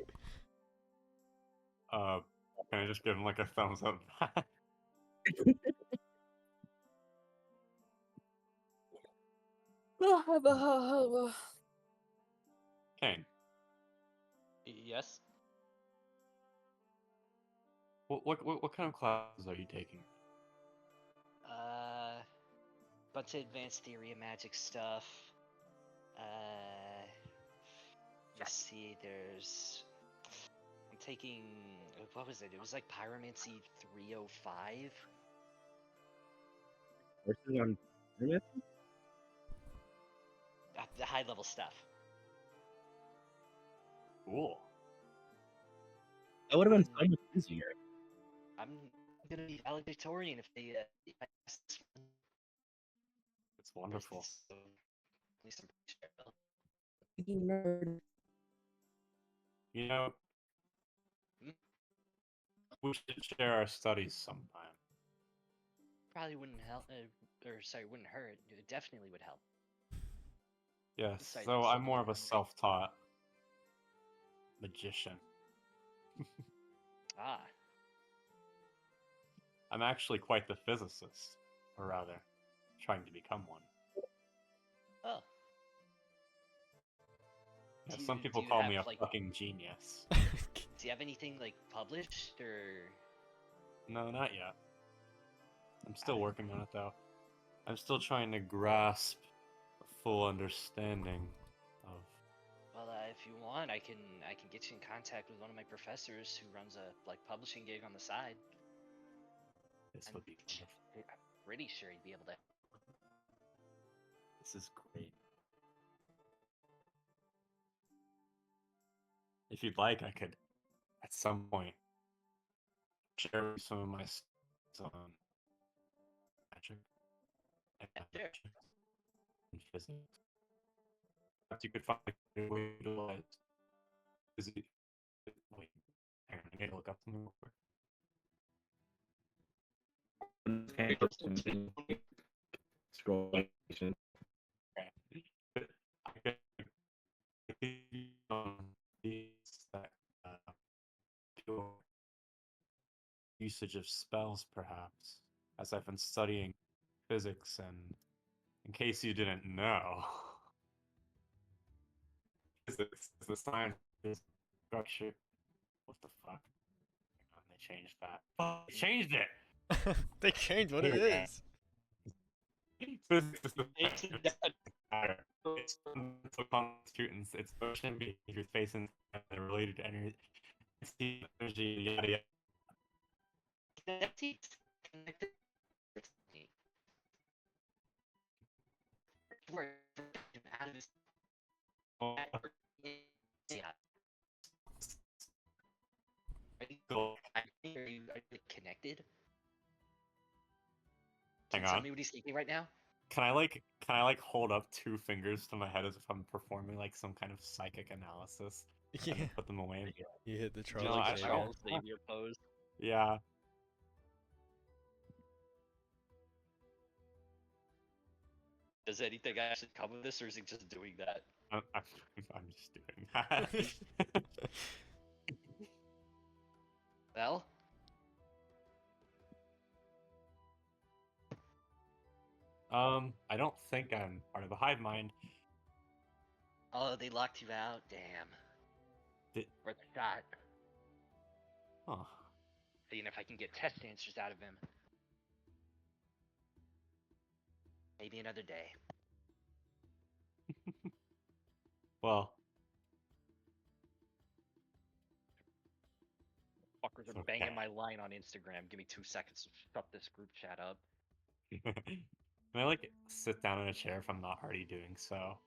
[SPEAKER 2] Can I just give him like a thumbs up? Kane,
[SPEAKER 4] Yes.
[SPEAKER 2] what kind of classes are you taking?
[SPEAKER 5] Bunch of advanced theory of magic stuff. Let's see, I'm taking, what was it? It was like Pyromancy 305.
[SPEAKER 3] Versus on Pyramid?
[SPEAKER 5] The high level stuff.
[SPEAKER 2] Cool.
[SPEAKER 3] That would have been so much easier.
[SPEAKER 5] I'm gonna be valedictorian if they pass this one.
[SPEAKER 2] It's wonderful.
[SPEAKER 5] So, at least I'm pretty sure.
[SPEAKER 6] Nerd.
[SPEAKER 2] You know,
[SPEAKER 5] Hmm?
[SPEAKER 2] we should share our studies sometime.
[SPEAKER 5] Probably wouldn't help, wouldn't hurt. It definitely would help.
[SPEAKER 2] Yes,
[SPEAKER 5] Besides
[SPEAKER 2] so
[SPEAKER 5] being
[SPEAKER 2] I'm more of a
[SPEAKER 5] hungry.
[SPEAKER 2] self-taught magician.
[SPEAKER 5] Ah,
[SPEAKER 2] I'm actually quite the physicist, or rather, trying to become one.
[SPEAKER 5] oh.
[SPEAKER 2] Yeah,
[SPEAKER 5] Do
[SPEAKER 2] some
[SPEAKER 5] you-
[SPEAKER 2] people
[SPEAKER 5] do you
[SPEAKER 2] call
[SPEAKER 5] have,
[SPEAKER 2] me a
[SPEAKER 5] like-
[SPEAKER 2] fucking genius.
[SPEAKER 5] Do you have anything like published or?
[SPEAKER 2] No, not yet. I'm still
[SPEAKER 5] Ah.
[SPEAKER 2] working on it though. I'm still trying to grasp a full understanding of.
[SPEAKER 5] Well, if you want, I can get you in contact with one of my professors who runs a like publishing gig on the side.
[SPEAKER 2] This
[SPEAKER 5] I'm
[SPEAKER 2] would be wonderful.
[SPEAKER 5] pretty sure he'd be able to.
[SPEAKER 2] This is great. If you'd like, I could, at some point, share with you some of my studies on magic and
[SPEAKER 5] Yeah, sure.
[SPEAKER 2] and physics. Perhaps you could find a way to utilize. Wait, hang on, I need to look up something real quick.
[SPEAKER 3] Scrolling.
[SPEAKER 2] Okay. But I could these that pure usage of spells, perhaps, as I've been studying physics, and in case you didn't know, physics is the science of structure. What the fuck? Hang on, they changed that. Oh, they changed it!
[SPEAKER 1] They changed what it
[SPEAKER 2] Okay.
[SPEAKER 1] is.
[SPEAKER 2] Physics is the
[SPEAKER 4] It's
[SPEAKER 2] science
[SPEAKER 4] that-
[SPEAKER 2] of matter. It's fundamental constituents, its motion, behavior, space, and time related to energy, yada yada.
[SPEAKER 5] Connected. Connected. Word out of his. Yeah. Are you connected? Can
[SPEAKER 2] Hang
[SPEAKER 5] you tell
[SPEAKER 2] on.
[SPEAKER 5] me what he's thinking right now?
[SPEAKER 2] Can I hold up 2 fingers to my head as if I'm performing like some kind of psychic analysis
[SPEAKER 1] Yeah.
[SPEAKER 2] and then put them away? And
[SPEAKER 1] You hit the
[SPEAKER 4] Do
[SPEAKER 1] Charlie
[SPEAKER 4] you like
[SPEAKER 2] I-
[SPEAKER 4] the
[SPEAKER 1] Xavier.
[SPEAKER 4] Charles Xavier pose?
[SPEAKER 2] yeah.
[SPEAKER 4] Does anything actually come of this, or is he just doing that?
[SPEAKER 2] I'm just doing that.
[SPEAKER 4] Well,
[SPEAKER 2] I don't think I'm part of the hive mind.
[SPEAKER 4] oh, they locked you out. Damn.
[SPEAKER 2] Did-
[SPEAKER 4] Worth a shot.
[SPEAKER 2] Huh.
[SPEAKER 5] Seeing if I can get test answers out of him. Maybe another day.
[SPEAKER 2] Well,
[SPEAKER 4] Fuckers are
[SPEAKER 2] It's
[SPEAKER 4] banging
[SPEAKER 2] okay.
[SPEAKER 4] my line on Instagram. Give me 2 seconds to shut this group chat up.
[SPEAKER 2] can I like sit down in a chair if I'm not already doing so,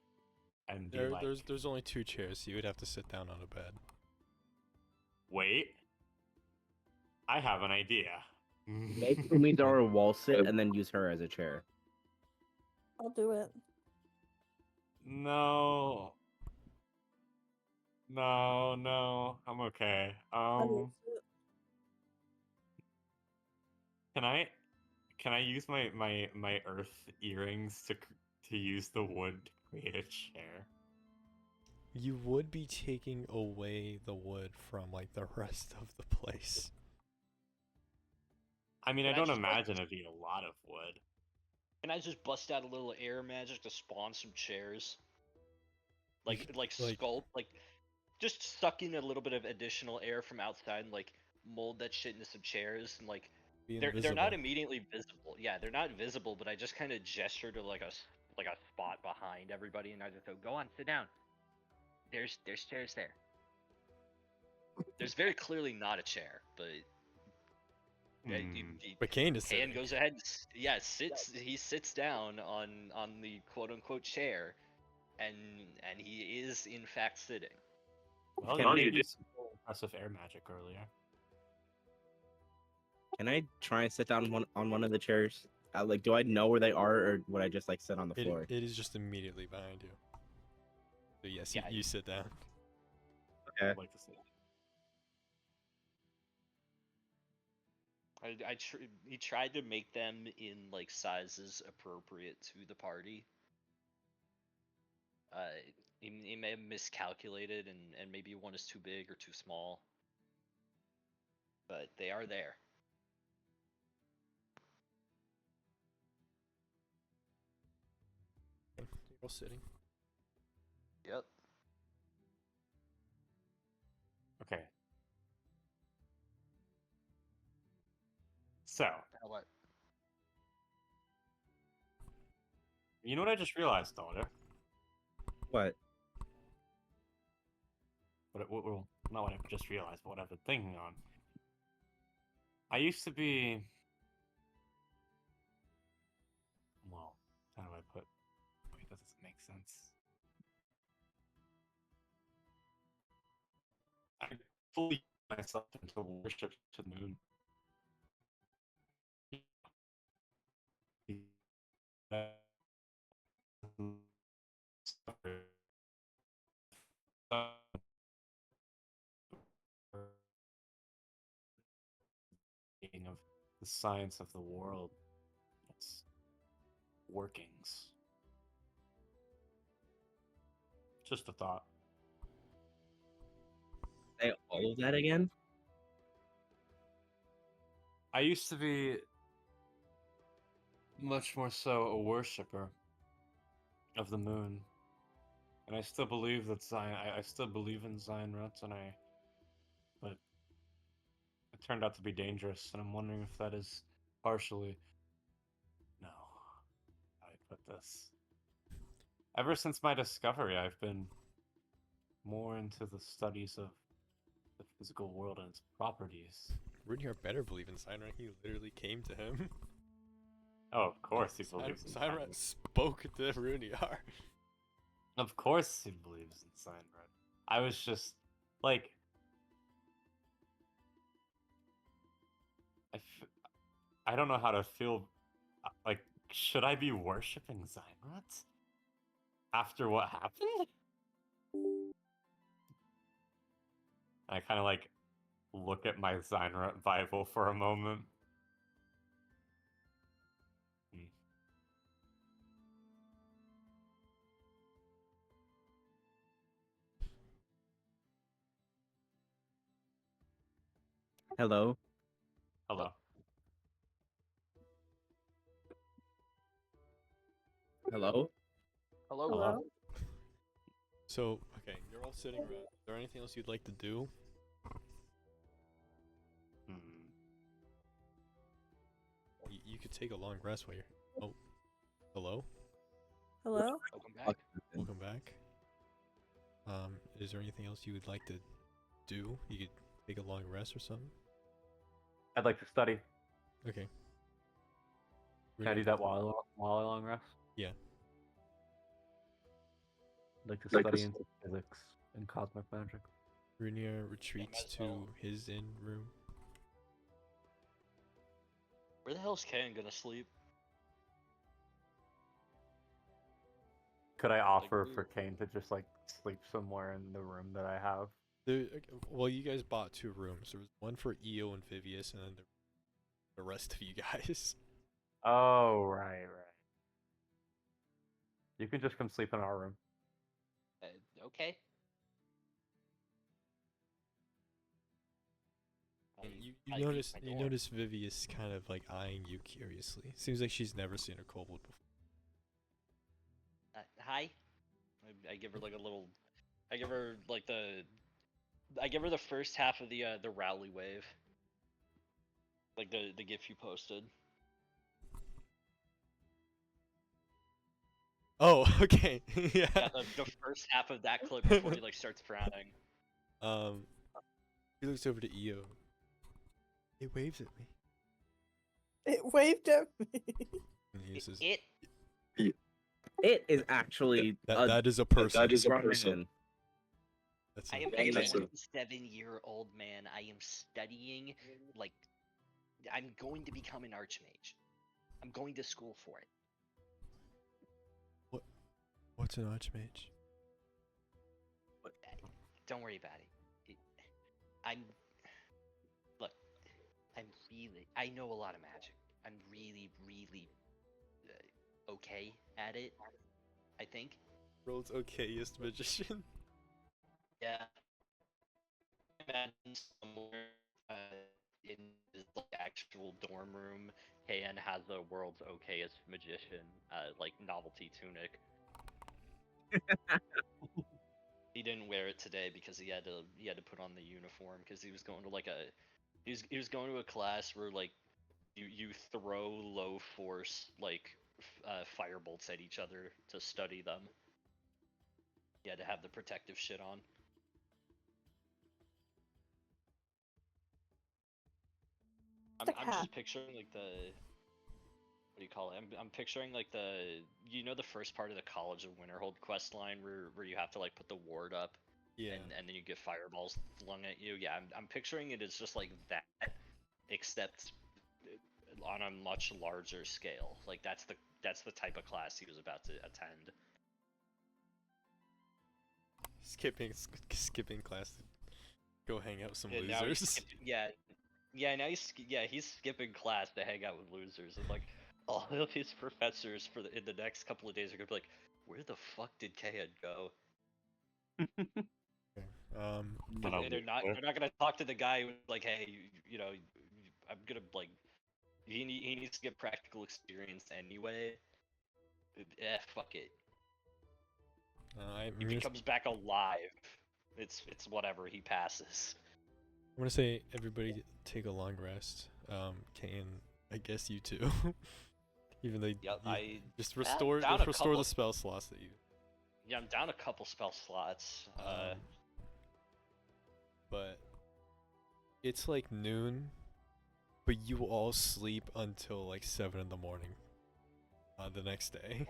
[SPEAKER 2] and be like,
[SPEAKER 1] There's only 2 chairs, so you would have to sit down on a bed.
[SPEAKER 2] wait, I have an idea.
[SPEAKER 3] Make Umidara wall sit and then use her as a chair.
[SPEAKER 6] I'll do it.
[SPEAKER 2] No. No, I'm okay.
[SPEAKER 6] I'll do it.
[SPEAKER 2] Can I use my earth earrings to use the wood to create a chair?
[SPEAKER 1] You would be taking away the wood from like the rest of the place.
[SPEAKER 2] I mean,
[SPEAKER 4] Can
[SPEAKER 2] I
[SPEAKER 4] I
[SPEAKER 2] don't
[SPEAKER 4] just, like-
[SPEAKER 2] imagine it'd be a lot of wood.
[SPEAKER 4] Can I just bust out a little air magic to spawn some chairs? Like sculpt, like just suck in a little bit of additional air from outside and like mold that shit into some chairs and like
[SPEAKER 1] Be
[SPEAKER 4] they're
[SPEAKER 1] invisible.
[SPEAKER 4] not immediately visible. Yeah, they're not visible, but I just kind of gesture to like a spot behind everybody and I just go on, sit down. There's chairs there. There's very clearly not a chair, but
[SPEAKER 1] But Kane is
[SPEAKER 4] Kane
[SPEAKER 1] sitting.
[SPEAKER 4] goes ahead and he sits down on the quote unquote chair and he is in fact sitting.
[SPEAKER 2] Well,
[SPEAKER 3] Can
[SPEAKER 2] you
[SPEAKER 3] I-
[SPEAKER 2] did some impressive air magic earlier.
[SPEAKER 3] Can I try and sit down on one of the chairs? Like, do I know where they are, or would I just like sit on the floor?
[SPEAKER 1] It is just immediately behind you. So yes,
[SPEAKER 4] Yeah,
[SPEAKER 1] you sit down.
[SPEAKER 3] Okay.
[SPEAKER 2] I'd like to see it.
[SPEAKER 4] He tried to make them in like sizes appropriate to the party. He may have miscalculated and maybe one is too big or too small. But they are there.
[SPEAKER 1] You're all sitting.
[SPEAKER 4] Yep.
[SPEAKER 2] Okay. So,
[SPEAKER 4] Now what?
[SPEAKER 2] you know what I just realized, daughter?
[SPEAKER 3] What?
[SPEAKER 2] Well, not what I've just realized, but what I've been thinking on. I used to be. Well, how do I put. Wait, that doesn't make sense. I fully myself into worship to the moon. Of the science of the world, its workings. Just a thought.
[SPEAKER 3] Say all of that again?
[SPEAKER 2] I used to be much more so a worshipper of the moon, and I still believe that I still believe in Zion Ruts, but it turned out to be dangerous, and I'm wondering if that is partially. No, how do I put this? Ever since my discovery, I've been more into the studies of the physical world and its properties.
[SPEAKER 1] Rudyard better believe in Cynra. He literally came to him.
[SPEAKER 2] Oh, of course he believes in
[SPEAKER 1] Cynra
[SPEAKER 2] Zion.
[SPEAKER 1] spoke to Rudyard.
[SPEAKER 2] Of course he believes in Zion. I was just like, I don't know how to feel. Like, should I be worshiping Zynrat after what happened? I kind of like look at my Zynrat Bible for a moment.
[SPEAKER 3] Hello.
[SPEAKER 2] Hello.
[SPEAKER 3] Hello.
[SPEAKER 4] Hello.
[SPEAKER 6] Hello?
[SPEAKER 1] So, okay, you're all sitting around. Is there anything else you'd like to do?
[SPEAKER 2] Hmm.
[SPEAKER 1] You could take a long rest while you're. Oh, hello.
[SPEAKER 6] Hello?
[SPEAKER 4] Welcome back.
[SPEAKER 1] Welcome back. Is there anything else you would like to do? You could take a long rest or something.
[SPEAKER 7] I'd like to study.
[SPEAKER 1] Okay.
[SPEAKER 7] Can I do that while I long rest?
[SPEAKER 1] Yeah.
[SPEAKER 7] I'd like to study into physics and cosmic magic.
[SPEAKER 1] Runia retreats
[SPEAKER 4] as well.
[SPEAKER 1] to his inn room.
[SPEAKER 4] Where the hell's Ken gonna sleep?
[SPEAKER 7] Could I offer
[SPEAKER 4] we-
[SPEAKER 7] for Kane to just like sleep somewhere in the room that I have?
[SPEAKER 1] Well, you guys bought 2 rooms. There was one for Eo and Vivius, and then the rest of you guys.
[SPEAKER 7] Oh, right. You can just come sleep in our room.
[SPEAKER 4] Okay.
[SPEAKER 1] And you
[SPEAKER 4] I beat
[SPEAKER 1] notice
[SPEAKER 4] my
[SPEAKER 1] you
[SPEAKER 4] door.
[SPEAKER 1] notice Vivius kind of like eyeing you curiously. Seems like she's never seen a kobold before.
[SPEAKER 4] Hi. I give her like a little. I give her like the. I give her the first half of the rally wave. Like the gif you posted.
[SPEAKER 1] Oh, okay. Yeah.
[SPEAKER 4] Yeah, the first half of that clip before he like starts frowning.
[SPEAKER 1] He looks over to Eo. He waves at me.
[SPEAKER 6] It waved at me.
[SPEAKER 1] And he says,
[SPEAKER 4] It.
[SPEAKER 3] It is actually
[SPEAKER 1] that is a person.
[SPEAKER 3] that is a person.
[SPEAKER 1] That's
[SPEAKER 4] I
[SPEAKER 1] a
[SPEAKER 4] am
[SPEAKER 3] Very
[SPEAKER 4] a
[SPEAKER 3] nice.
[SPEAKER 4] 27-year-old man. I am studying, like, I'm going to become an archmage. I'm going to school for it.
[SPEAKER 1] What's an archmage?
[SPEAKER 4] Don't worry about it. Look, I know a lot of magic. I'm really okay at it, I think.
[SPEAKER 1] World's okayest magician.
[SPEAKER 4] Yeah. Imagine somewhere in his like, actual dorm room, Heian has the world's okayest magician, like novelty tunic. He didn't wear it today because he had to put on the uniform because he was going to like he was going to a class where like you throw low force like fire bolts at each other to study them. He had to have the protective shit on. I'm just picturing like the what do you call it? I'm picturing like the first part of the College of Winterhold quest line where you have to like put the ward up
[SPEAKER 1] Yeah.
[SPEAKER 4] and then you get fireballs flung at you. Yeah, I'm picturing it as just like that, except on a much larger scale. Like that's the type of class he was about to attend.
[SPEAKER 1] Skipping class to go hang out with some
[SPEAKER 4] And now he's
[SPEAKER 1] losers.
[SPEAKER 4] now he's skipping class to hang out with losers, and like all of his professors in the next couple of days are gonna be like, where the fuck did Kayad go?
[SPEAKER 1] Okay.
[SPEAKER 4] And they're not gonna talk to the guy who's like, hey, I'm gonna like, he needs to get practical experience anyway. Fuck it.
[SPEAKER 1] I'm
[SPEAKER 4] If he comes back alive, it's whatever. He passes.
[SPEAKER 1] gonna say everybody take a long rest. Kane, I guess you too. Even though
[SPEAKER 4] Yep,
[SPEAKER 1] you just restore
[SPEAKER 4] down
[SPEAKER 1] just
[SPEAKER 4] a
[SPEAKER 1] restore
[SPEAKER 4] couple-
[SPEAKER 1] the spell slots that you.
[SPEAKER 4] Yeah, I'm down a couple spell slots.
[SPEAKER 1] But it's like noon, but you all sleep until like 7 in the morning. The next day.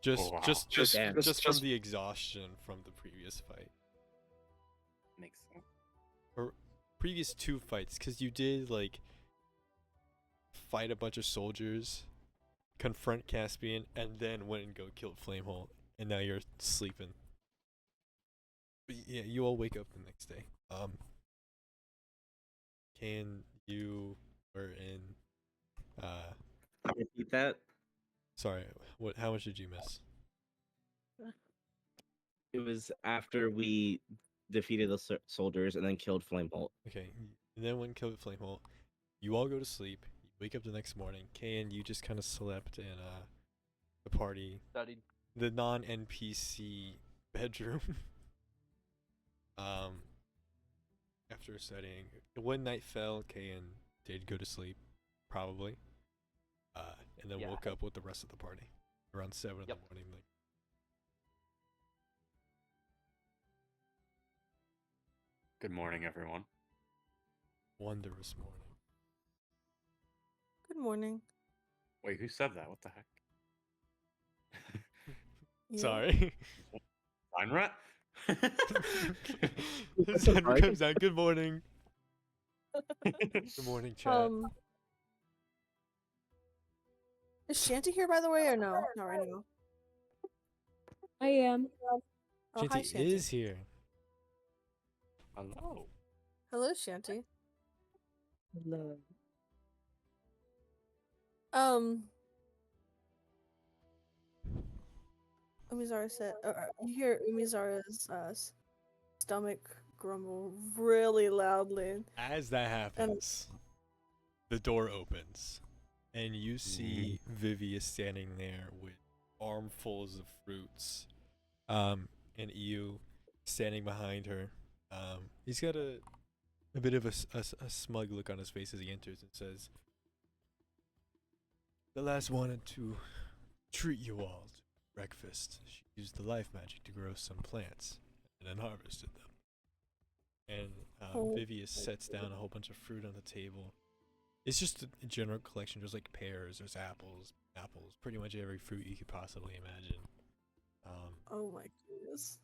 [SPEAKER 1] Just
[SPEAKER 2] wow.
[SPEAKER 1] just
[SPEAKER 3] Damn.
[SPEAKER 1] from the exhaustion from the previous fight.
[SPEAKER 2] Makes sense.
[SPEAKER 1] Or previous 2 fights, because you did like fight a bunch of soldiers, confront Caspian, and then went and go killed Flamehold, and now you're sleeping. But yeah, you all wake up the next day. Can you were in
[SPEAKER 3] Repeat that.
[SPEAKER 1] sorry, how much did you miss?
[SPEAKER 3] It was after we defeated the soldiers and then killed Flamebolt.
[SPEAKER 1] Okay, And then when Kill Flameholt, you all go to sleep. You wake up the next morning. Kayan, you just kind of slept in the party,
[SPEAKER 4] Studied.
[SPEAKER 1] the non-NPC bedroom. After studying, when night fell, Kayan did go to sleep, probably. And then
[SPEAKER 4] Yeah.
[SPEAKER 1] woke up with the rest of the party around 7 in
[SPEAKER 4] Yep.
[SPEAKER 1] the morning. Like,
[SPEAKER 2] Good morning, everyone.
[SPEAKER 1] wondrous morning.
[SPEAKER 6] Good morning.
[SPEAKER 2] Wait, who said that? What the heck?
[SPEAKER 6] You?
[SPEAKER 1] Sorry.
[SPEAKER 2] Fine rat?
[SPEAKER 1] Sandra comes down. Good morning. Good morning, chat.
[SPEAKER 6] Is Shanty here, by the way, or no? Not right now.
[SPEAKER 8] I am.
[SPEAKER 6] Oh, hi,
[SPEAKER 1] Shanty
[SPEAKER 6] Shanty.
[SPEAKER 1] is here.
[SPEAKER 2] Hello.
[SPEAKER 6] Hello, Shanty.
[SPEAKER 8] Hello.
[SPEAKER 6] Umizara said, you hear Umizara's stomach grumble really loudly.
[SPEAKER 1] As that happens, the door opens, and you see Vivi standing there with armfuls of fruits, and Io standing behind her. He's got a bit of a smug look on his face as he enters and says, "The last wanted to treat you all to breakfast. She used the life magic to grow some plants, and then harvested them." And Vivius sets down a whole bunch of fruit on the table. It's just a general collection. There's like pears, there's apples, pretty much every fruit you could possibly imagine.
[SPEAKER 6] Oh my goodness.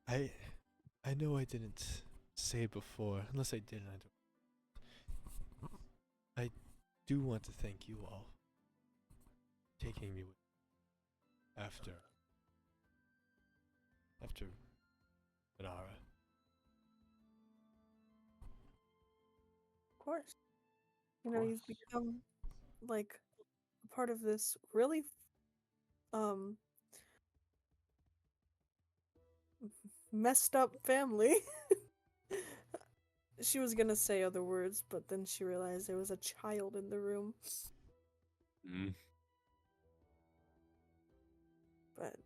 [SPEAKER 1] I know I didn't say it before, unless I did. I do want to thank you all for taking me with after Benara.
[SPEAKER 6] Of course. You know, you've become like a part of this really messed up family. She was gonna say other words, but then she realized there was a child in the room. But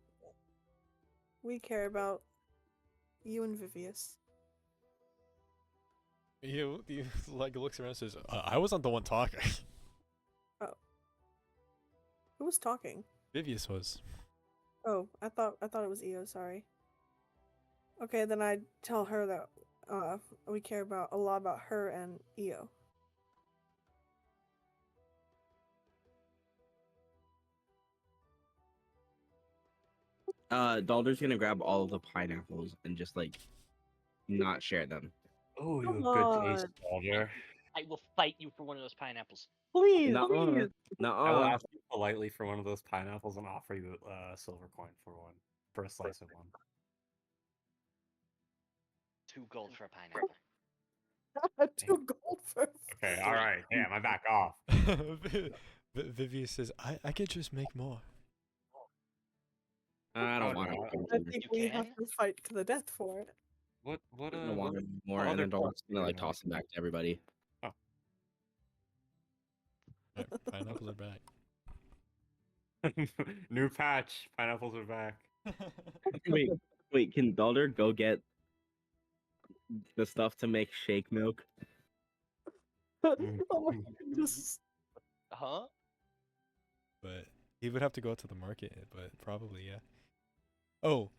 [SPEAKER 6] we care about you and Vivius.
[SPEAKER 1] He like looks around and says, "I wasn't the one talking."
[SPEAKER 6] Oh, who was talking?
[SPEAKER 1] Vivius was.
[SPEAKER 6] Oh, I thought it was Io. Sorry. Okay, then I tell her that we care about a lot about her and Io.
[SPEAKER 3] Dalder's gonna grab all of the pineapples and just like not share them.
[SPEAKER 2] Oh, you have
[SPEAKER 6] Come
[SPEAKER 2] good taste,
[SPEAKER 6] on.
[SPEAKER 2] Balder.
[SPEAKER 5] I will fight you for one of those pineapples.
[SPEAKER 8] Please,
[SPEAKER 3] Nuh-uh.
[SPEAKER 8] please.
[SPEAKER 2] I will
[SPEAKER 3] Nuh-uh.
[SPEAKER 2] ask you politely for one of those pineapples and offer you a silver coin for a slice of one.
[SPEAKER 5] 2 gold for a pineapple.
[SPEAKER 6] 2 gold for.
[SPEAKER 2] Okay, all right. Damn, I back off.
[SPEAKER 1] Vivius says, I could just make more.
[SPEAKER 3] I don't want
[SPEAKER 6] I
[SPEAKER 3] to.
[SPEAKER 6] think
[SPEAKER 5] You
[SPEAKER 6] we
[SPEAKER 5] can?
[SPEAKER 6] have to fight to the death for it.
[SPEAKER 2] What
[SPEAKER 3] I don't want any more,
[SPEAKER 2] what
[SPEAKER 3] and then
[SPEAKER 2] other
[SPEAKER 3] Dalder's gonna like
[SPEAKER 2] parts
[SPEAKER 3] toss them back to everybody.
[SPEAKER 1] Right, pineapples are back.
[SPEAKER 2] New patch. Pineapples are back.
[SPEAKER 3] Wait, can Dalder go get the stuff to make shake milk?
[SPEAKER 6] Oh my goodness.
[SPEAKER 4] Huh?
[SPEAKER 1] But he would have to go out to the market, but probably, yeah. Oh,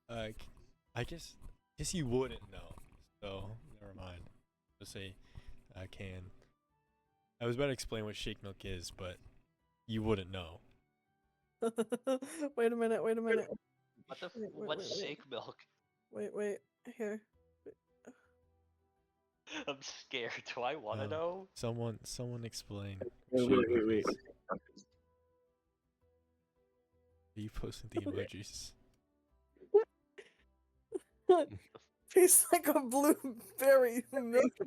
[SPEAKER 1] I guess you wouldn't know, so never mind. Just say I can. I was about to explain what shake milk is, but you wouldn't know.
[SPEAKER 6] Wait a minute.
[SPEAKER 4] What the?
[SPEAKER 6] Wait,
[SPEAKER 4] What's
[SPEAKER 6] wait.
[SPEAKER 4] shake milk?
[SPEAKER 6] Wait. Here.
[SPEAKER 4] I'm scared. Do I want to
[SPEAKER 1] Oh.
[SPEAKER 4] know?
[SPEAKER 1] Someone explain.
[SPEAKER 3] Wait.
[SPEAKER 1] Are you posting the emojis?
[SPEAKER 6] Tastes like a blueberry milk, a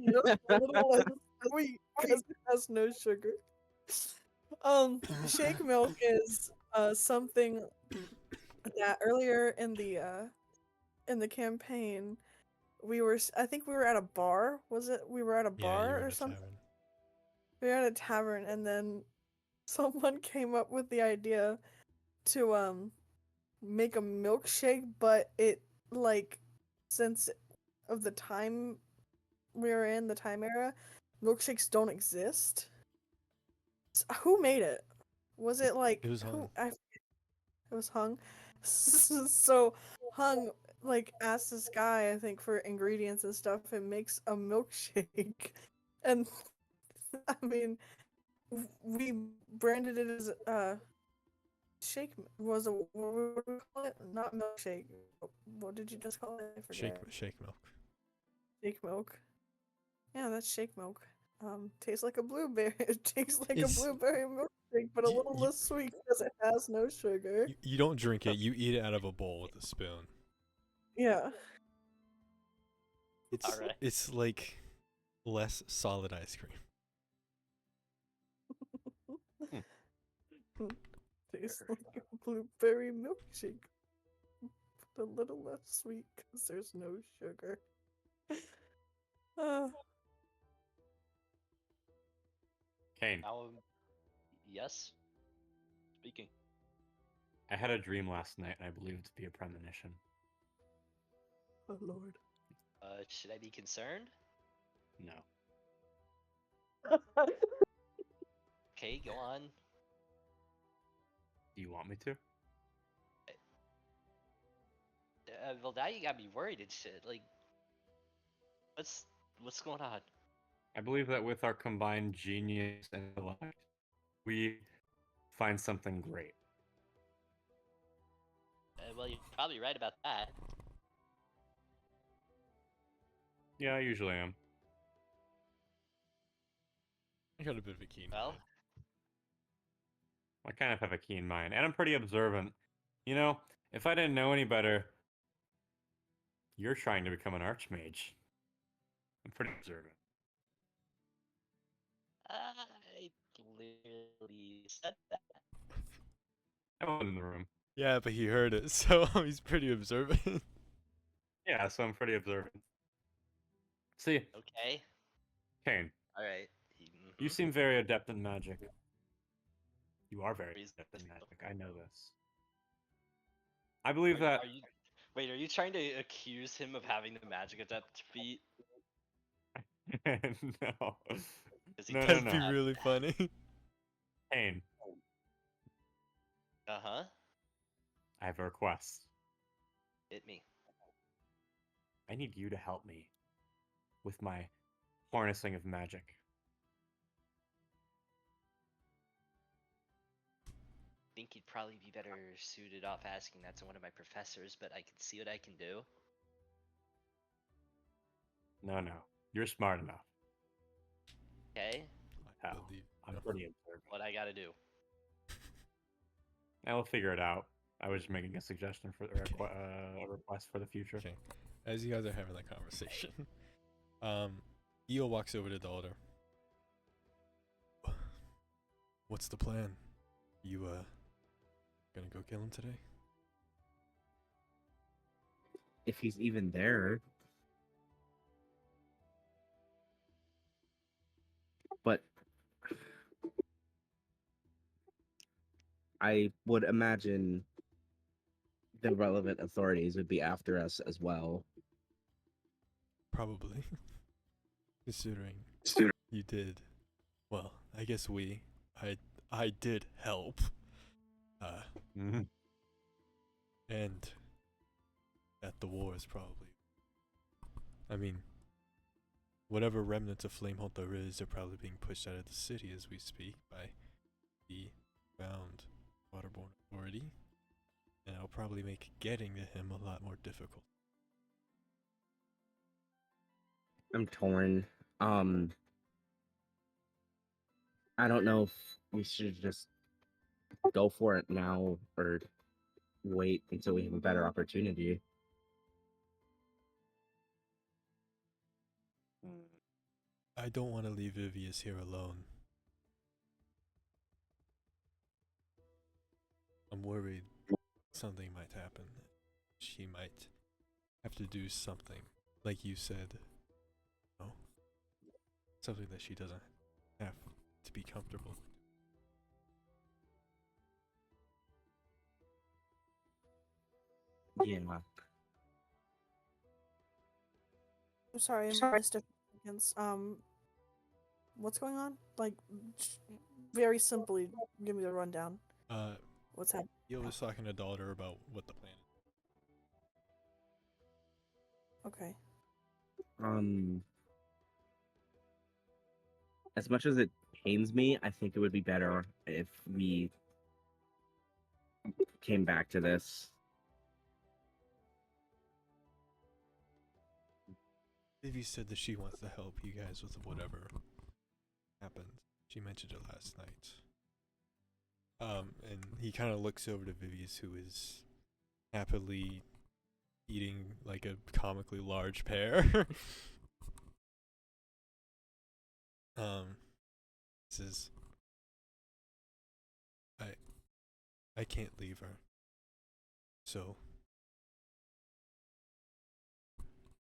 [SPEAKER 6] little less sweet because it has no sugar. Shake milk is something that earlier in the in the campaign, I think we were at a bar. Was it? We were at a
[SPEAKER 1] Yeah, you
[SPEAKER 6] bar
[SPEAKER 1] were in
[SPEAKER 6] or
[SPEAKER 1] a
[SPEAKER 6] something.
[SPEAKER 1] tavern.
[SPEAKER 6] We were at a tavern, and then someone came up with the idea to make a milkshake, but it like since of the time we were in, the time era, milkshakes don't exist. Who made it? Was it like
[SPEAKER 1] It was
[SPEAKER 6] who?
[SPEAKER 1] Hung.
[SPEAKER 6] It was Hung. So Hung like asked this guy, I think, for ingredients and stuff, and makes a milkshake. And I mean, we branded it as shake. Was a what do we call it? Not milkshake. What did you just call it? I forget.
[SPEAKER 1] Shake milk.
[SPEAKER 6] Shake milk. Yeah, that's shake milk. Tastes like a blueberry. It tastes like a
[SPEAKER 1] It's-
[SPEAKER 6] blueberry milkshake, but a little less sweet because it has no sugar.
[SPEAKER 1] You don't drink it. You eat it out of a bowl with a spoon.
[SPEAKER 6] Yeah.
[SPEAKER 4] Alright.
[SPEAKER 1] It's like less solid ice cream.
[SPEAKER 6] Tastes like a blueberry milkshake, but a little less sweet because there's no sugar.
[SPEAKER 2] Kane,
[SPEAKER 4] Now, yes. Speaking.
[SPEAKER 2] I had a dream last night, and I believe it to be a premonition.
[SPEAKER 6] Oh Lord.
[SPEAKER 4] Should I be concerned?
[SPEAKER 2] No.
[SPEAKER 4] Okay, go on.
[SPEAKER 2] Do you want me to?
[SPEAKER 4] Well, now you got me worried and shit. Like, what's going on?
[SPEAKER 2] I believe that with our combined genius and intellect, we find something great.
[SPEAKER 4] Well, you're probably right about that.
[SPEAKER 2] Yeah, I usually am.
[SPEAKER 1] I got a bit of a keen
[SPEAKER 4] Well,
[SPEAKER 1] mind.
[SPEAKER 2] I kind of have a keen mind, and I'm pretty observant. You know, if I didn't know any better, you're trying to become an archmage. I'm pretty observant.
[SPEAKER 4] I clearly said that.
[SPEAKER 2] I wasn't in the room.
[SPEAKER 1] Yeah, but he heard it, so he's pretty observant.
[SPEAKER 2] Yeah, so I'm pretty observant. See,
[SPEAKER 4] Okay.
[SPEAKER 2] Kane,
[SPEAKER 4] Alright.
[SPEAKER 2] you seem very adept in magic. You are very
[SPEAKER 4] Reason-
[SPEAKER 2] adept in magic. I know this. I believe that.
[SPEAKER 4] Wait, are you trying to accuse him of having the magic adept feat?
[SPEAKER 2] No.
[SPEAKER 4] 'Cause he
[SPEAKER 2] No,
[SPEAKER 4] does
[SPEAKER 1] That'd be
[SPEAKER 4] have
[SPEAKER 1] really
[SPEAKER 4] that.
[SPEAKER 1] funny.
[SPEAKER 2] Kane,
[SPEAKER 4] Uh-huh.
[SPEAKER 2] I have a request.
[SPEAKER 4] Hit me.
[SPEAKER 2] I need you to help me with my harnessing of magic.
[SPEAKER 4] I think you'd probably be better suited off asking that to one of my professors, but I can see what I can do.
[SPEAKER 2] No, no. You're smart enough.
[SPEAKER 4] Okay?
[SPEAKER 1] I
[SPEAKER 2] Hell,
[SPEAKER 1] believe.
[SPEAKER 2] I'm
[SPEAKER 1] no.
[SPEAKER 2] pretty observant.
[SPEAKER 4] What I gotta do.
[SPEAKER 2] I'll figure it out. I was just making a suggestion for
[SPEAKER 1] Okay.
[SPEAKER 2] a request for the future.
[SPEAKER 1] Okay. As you guys are having that conversation, Eo walks over to Dalder. What's the plan? You gonna go kill him today?
[SPEAKER 3] If he's even there. But I would imagine the relevant authorities would be after us as well.
[SPEAKER 1] Probably. Considering you did. Well, I guess I did help.
[SPEAKER 2] Mhm.
[SPEAKER 1] And at the wars probably. I mean, whatever remnants of Flameholt there is, they're probably being pushed out of the city as we speak by the bound Waterborne Authority. And it'll probably make getting to him a lot more difficult.
[SPEAKER 3] I'm torn. I don't know if we should just go for it now or wait until we have a better opportunity.
[SPEAKER 1] I don't want to leave Vivius here alone. I'm worried something might happen. She might have to do something, like you said. No, something that she doesn't have to be comfortable.
[SPEAKER 3] Yeah.
[SPEAKER 6] I'm sorry, I missed a few seconds. What's going on? Like, very simply, give me the rundown.
[SPEAKER 1] Uh,
[SPEAKER 6] What's happening?
[SPEAKER 1] Yo was talking to daughter about what the plan is.
[SPEAKER 6] Okay.
[SPEAKER 3] As much as it pains me, I think it would be better if we came back to this.
[SPEAKER 1] Vivi said that she wants to help you guys with whatever happened. She mentioned it last night. And he kind of looks over to Vivius, who is happily eating like a comically large pear. Says, I can't leave her. So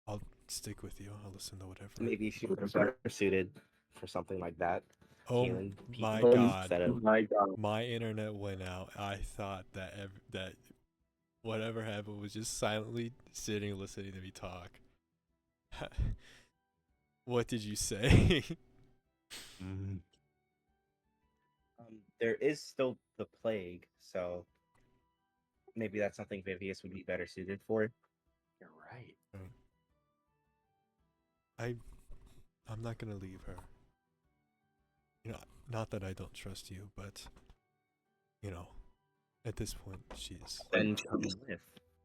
[SPEAKER 1] I'll stick with you. I'll listen to whatever.
[SPEAKER 3] Maybe she would have better suited for something like that.
[SPEAKER 1] Oh
[SPEAKER 3] Healing
[SPEAKER 1] my
[SPEAKER 3] people
[SPEAKER 1] god.
[SPEAKER 3] instead of
[SPEAKER 1] My internet went out. I thought that that whatever happened was just silently sitting listening to me talk. What did you say?
[SPEAKER 3] there is still the plague, so maybe that's something Vivius would be better suited for.
[SPEAKER 2] You're right.
[SPEAKER 1] I'm not gonna leave her. You know, not that I don't trust you, but you know, at this point she's
[SPEAKER 3] Then come with.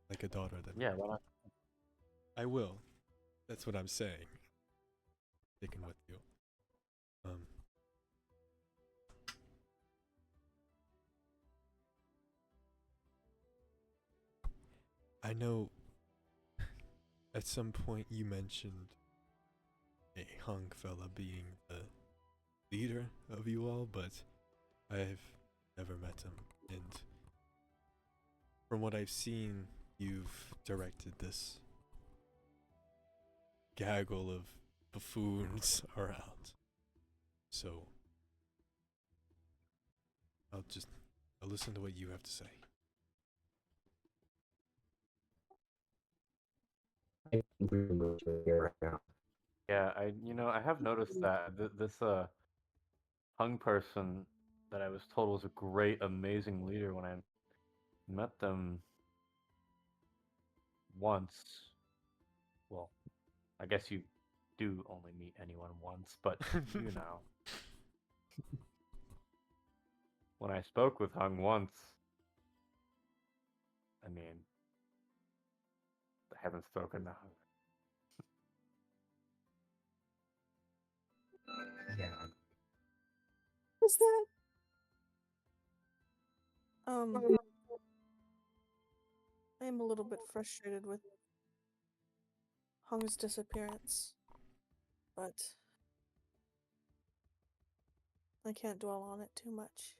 [SPEAKER 1] like a daughter that
[SPEAKER 7] Yeah, why not?
[SPEAKER 1] I will. That's what I'm saying. Sticking with you. I know at some point you mentioned a hung fella being the leader of you all, but I've never met him. And from what I've seen, you've directed this gaggle of buffoons around. So I'll listen to what you have to say.
[SPEAKER 7] I really wish you were here right now. Yeah, I have noticed that this hung person that I was told was a great, amazing leader when I met them once. Well, I guess you do only meet anyone once, but you know. When I spoke with Hung once, I mean, I haven't spoken to Hung.
[SPEAKER 3] Yeah.
[SPEAKER 6] What's that? I am a little bit frustrated with Hung's disappearance, but I can't dwell on it too much.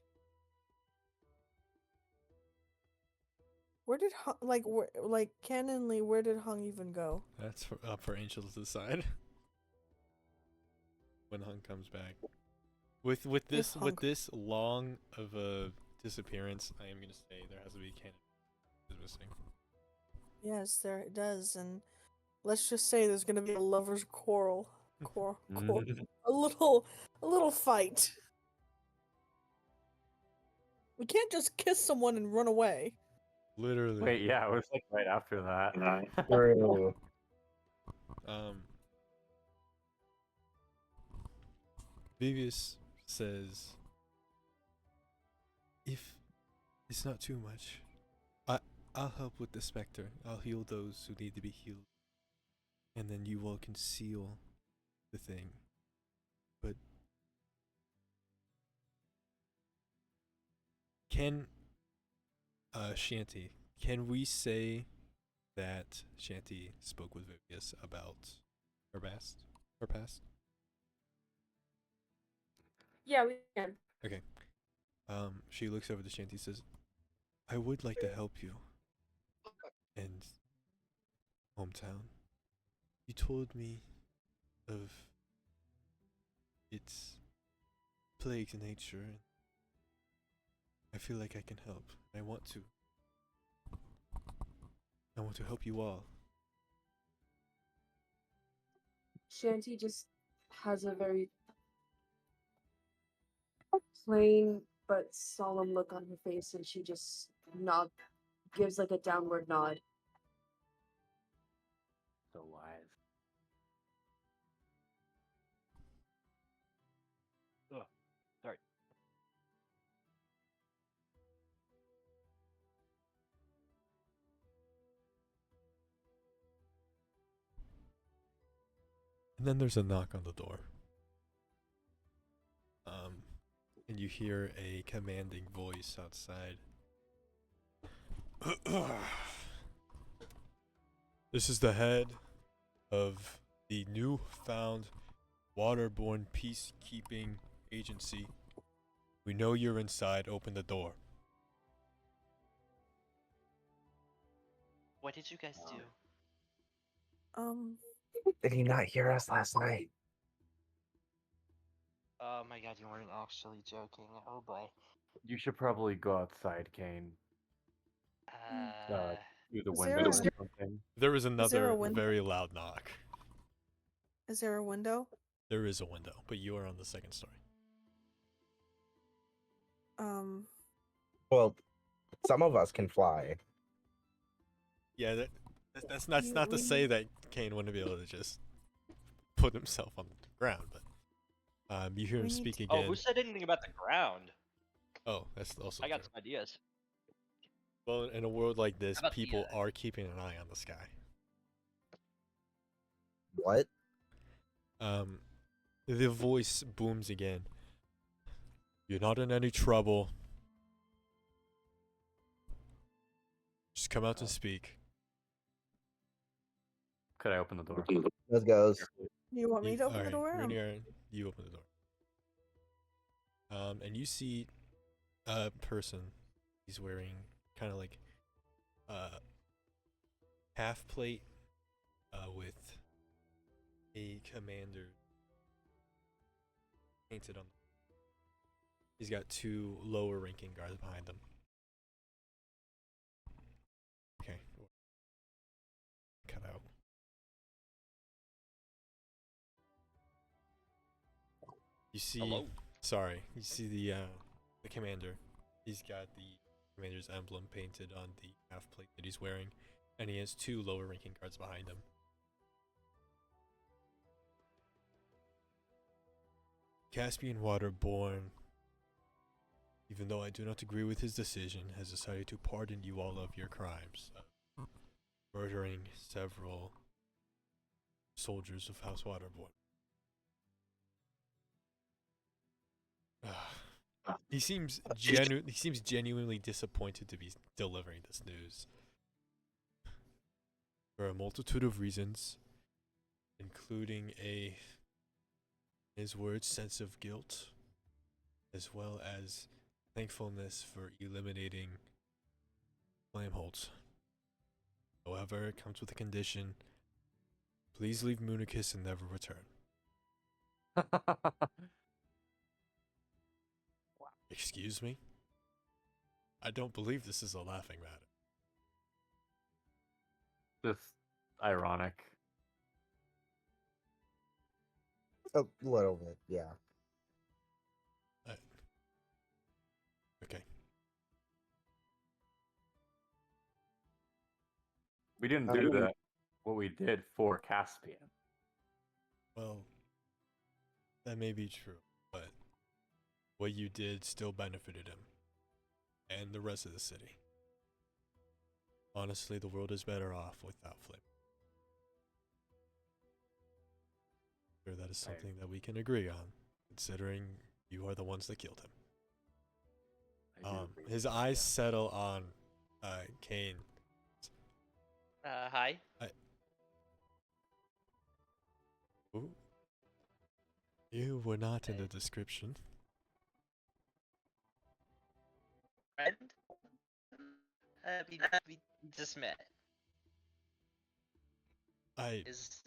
[SPEAKER 6] Where did Hung, like canonly, where did Hung even go?
[SPEAKER 1] That's up for Angel to decide. When Hung comes back. With this long of a disappearance, I am gonna say there has to be canon is missing.
[SPEAKER 6] Yes, there it does, and let's just say there's gonna be a lovers' quarrel. A little fight. We can't just kiss someone and run away.
[SPEAKER 1] Literally.
[SPEAKER 7] Wait, yeah, it was like right after that.
[SPEAKER 3] True.
[SPEAKER 1] Vivius says, if it's not too much, I'll help with the specter. I'll heal those who need to be healed. And then you will conceal the thing. But can Shanty, can we say that Shanty spoke with Vivius about her past? Her past?
[SPEAKER 8] Yeah, we can.
[SPEAKER 1] Okay. She looks over to Shanty and says, I would like to help you. And hometown. You told me of its plagued nature, and I feel like I can help. I want to. I want to help you all.
[SPEAKER 8] Shanty just has a very plain but solemn look on her face, and she just gives like a downward nod.
[SPEAKER 7] So wise.
[SPEAKER 4] Ugh, sorry.
[SPEAKER 1] And then there's a knock on the door. And you hear a commanding voice outside. This is the head of the newfound waterborne peacekeeping agency. We know you're inside. Open the door.
[SPEAKER 4] What did you guys do?
[SPEAKER 3] Did he not hear us last night?
[SPEAKER 4] Oh my god, you weren't actually joking. Oh boy.
[SPEAKER 7] You should probably go outside, Kane. Through the
[SPEAKER 6] Is
[SPEAKER 7] window
[SPEAKER 6] there
[SPEAKER 7] or
[SPEAKER 6] a-
[SPEAKER 7] something.
[SPEAKER 1] There is
[SPEAKER 6] there
[SPEAKER 1] another
[SPEAKER 6] a window?
[SPEAKER 1] very loud knock.
[SPEAKER 6] Is there a window?
[SPEAKER 1] There is a window, but you are on the second story.
[SPEAKER 3] Well, some of us can fly.
[SPEAKER 1] Yeah, that's not to say that Kane wouldn't be able to just put himself on the ground, but you hear him
[SPEAKER 6] We need
[SPEAKER 1] speak
[SPEAKER 4] Oh,
[SPEAKER 1] again.
[SPEAKER 4] who said anything about the ground?
[SPEAKER 1] Oh, that's also
[SPEAKER 4] I got
[SPEAKER 1] true.
[SPEAKER 4] some ideas.
[SPEAKER 1] Well, in a world like this,
[SPEAKER 4] How about the,
[SPEAKER 1] people are keeping an eye on the sky.
[SPEAKER 3] What?
[SPEAKER 1] The voice booms again. You're not in any trouble. Just come out and speak.
[SPEAKER 7] Could I open the door?
[SPEAKER 3] Let's goes.
[SPEAKER 6] You want me to open the
[SPEAKER 1] Alright,
[SPEAKER 6] door?
[SPEAKER 1] Rainier, you open the door. And you see a person. He's wearing kind of like half plate with a commander painted on. He's got two lower ranking guards behind him. Okay. Cut out. You see,
[SPEAKER 4] Hello?
[SPEAKER 1] sorry, you see the commander. He's got the commander's emblem painted on the half plate that he's wearing, and he has two lower ranking guards behind him. Caspian Waterborn, even though I do not agree with his decision, has decided to pardon you all of your crimes, murdering several soldiers of House Waterborn. He seems genuinely disappointed to be delivering this news. For a multitude of reasons, including in his words, sense of guilt, as well as thankfulness for eliminating Flameholtz. However, it comes with a condition. Please leave Mounicus and never return. Excuse me? I don't believe this is a laughing matter.
[SPEAKER 7] Just ironic.
[SPEAKER 3] A little bit, yeah.
[SPEAKER 1] Okay.
[SPEAKER 7] We didn't do that. What we did for Caspian.
[SPEAKER 1] Well, that may be true, but what you did still benefited him and the rest of the city. Honestly, the world is better off without Flame. Sure, that is something that we can agree on, considering you are the ones that killed him. His eyes settle on Kane.
[SPEAKER 4] Hi.
[SPEAKER 1] Ooh. You were not in the description.
[SPEAKER 4] Friend? We just met.
[SPEAKER 1] I
[SPEAKER 5] Is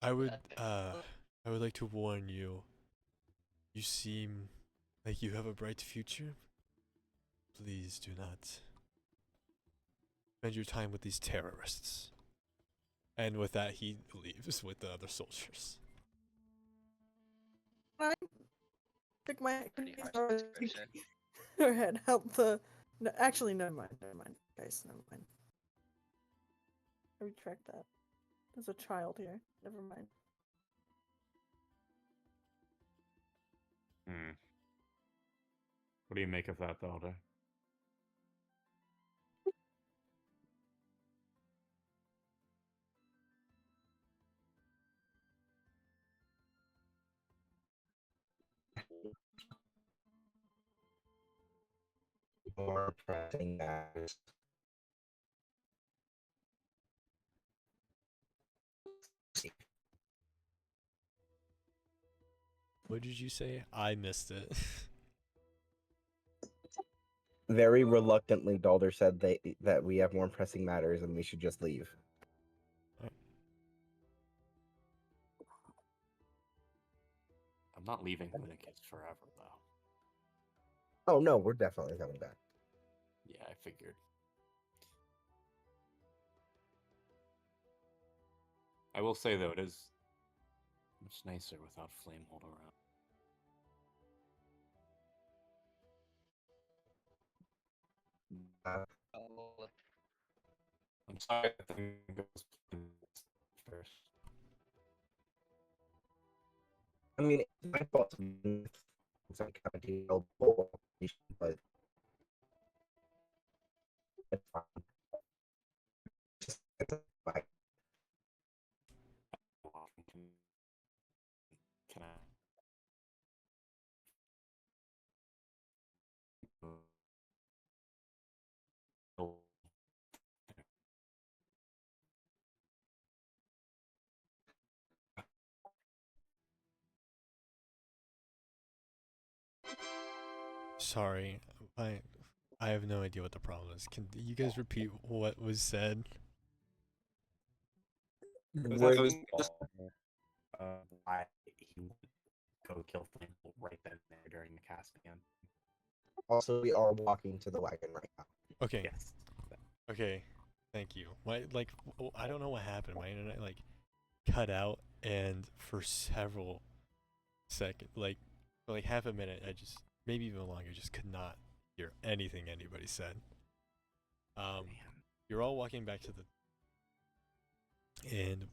[SPEAKER 1] I would
[SPEAKER 5] uh,
[SPEAKER 1] I would like to warn you. You seem like you have a bright future. Please do not spend your time with these terrorists. And with that, he leaves with the other soldiers.
[SPEAKER 6] I take my
[SPEAKER 5] pretty harsh
[SPEAKER 6] or
[SPEAKER 5] description.
[SPEAKER 6] go ahead, help the. No, actually, never mind, guys, never mind. I retract that. There's a child here. Never mind.
[SPEAKER 2] Hmm. What do you make of that, Elder?
[SPEAKER 3] More pressing matters.
[SPEAKER 1] What did you say? I missed it.
[SPEAKER 3] Very reluctantly, Dalder said that we have more pressing matters and we should just leave.
[SPEAKER 2] I'm not leaving Mounicus forever, though.
[SPEAKER 3] Oh no, we're definitely coming back.
[SPEAKER 2] Yeah, I figured. I will say, though, it is much nicer without Flamehold around.
[SPEAKER 5] Oh,
[SPEAKER 2] I'm sorry that thing goes first.
[SPEAKER 3] I mean, it's my fault to be some kind of deal, but it's fine. It's fine.
[SPEAKER 2] Can I?
[SPEAKER 1] Sorry, I have no idea what the problem is. Can you guys repeat what was said?
[SPEAKER 3] Where
[SPEAKER 2] I was
[SPEAKER 3] we
[SPEAKER 2] just why he would go kill Flamehold right then and there during the cast again.
[SPEAKER 3] also we are walking to the wagon right now.
[SPEAKER 1] Okay.
[SPEAKER 2] Yes.
[SPEAKER 1] Okay. Thank you. My I don't know what happened. My internet cut out, and for several seconds, for half a minute, I just maybe even longer, just could not hear anything anybody said. You're all walking back to and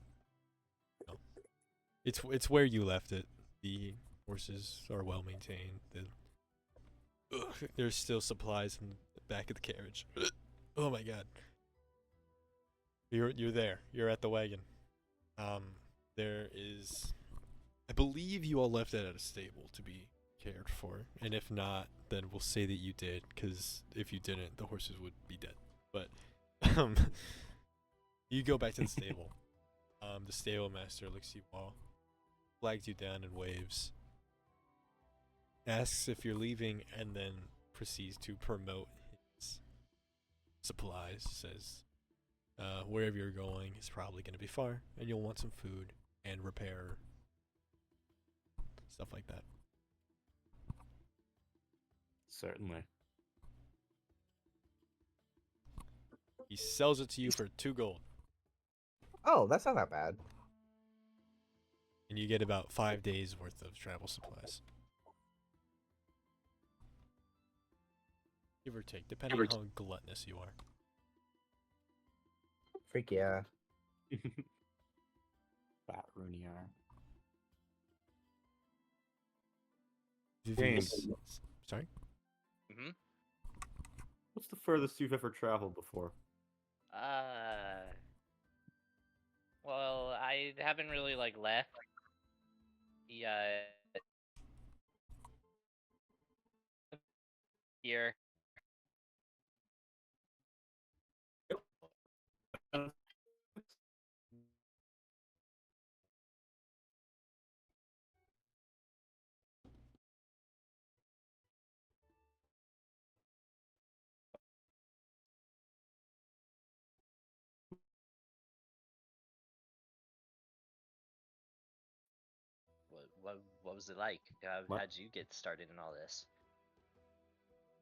[SPEAKER 1] it's where you left it. The horses are well maintained. There's still supplies in the back of the carriage. Oh my god. You're there. You're at the wagon. There is, I believe you all left it at a stable to be cared for, and if not, then we'll say that you did, because if you didn't, the horses would be dead. But um, you go back to the stable. The stable master looks you all, flags you down and waves, asks if you're leaving, and then proceeds to promote his supplies. Says, wherever you're going is probably going to be far, and you'll want some food and repair, stuff like that.
[SPEAKER 2] Certainly.
[SPEAKER 1] He sells it to you for 2 gold,
[SPEAKER 3] Oh, that's not that bad.
[SPEAKER 1] and you get about 5 days worth of travel supplies. Give or take, depending on how gluttonous you are.
[SPEAKER 3] Freak yeah.
[SPEAKER 2] Fat Runiar.
[SPEAKER 1] James. Sorry?
[SPEAKER 5] hmm
[SPEAKER 2] What's the furthest you've ever traveled before?
[SPEAKER 5] Well, I haven't really left the here. what was it like?
[SPEAKER 7] What?
[SPEAKER 5] How'd you get started in all this?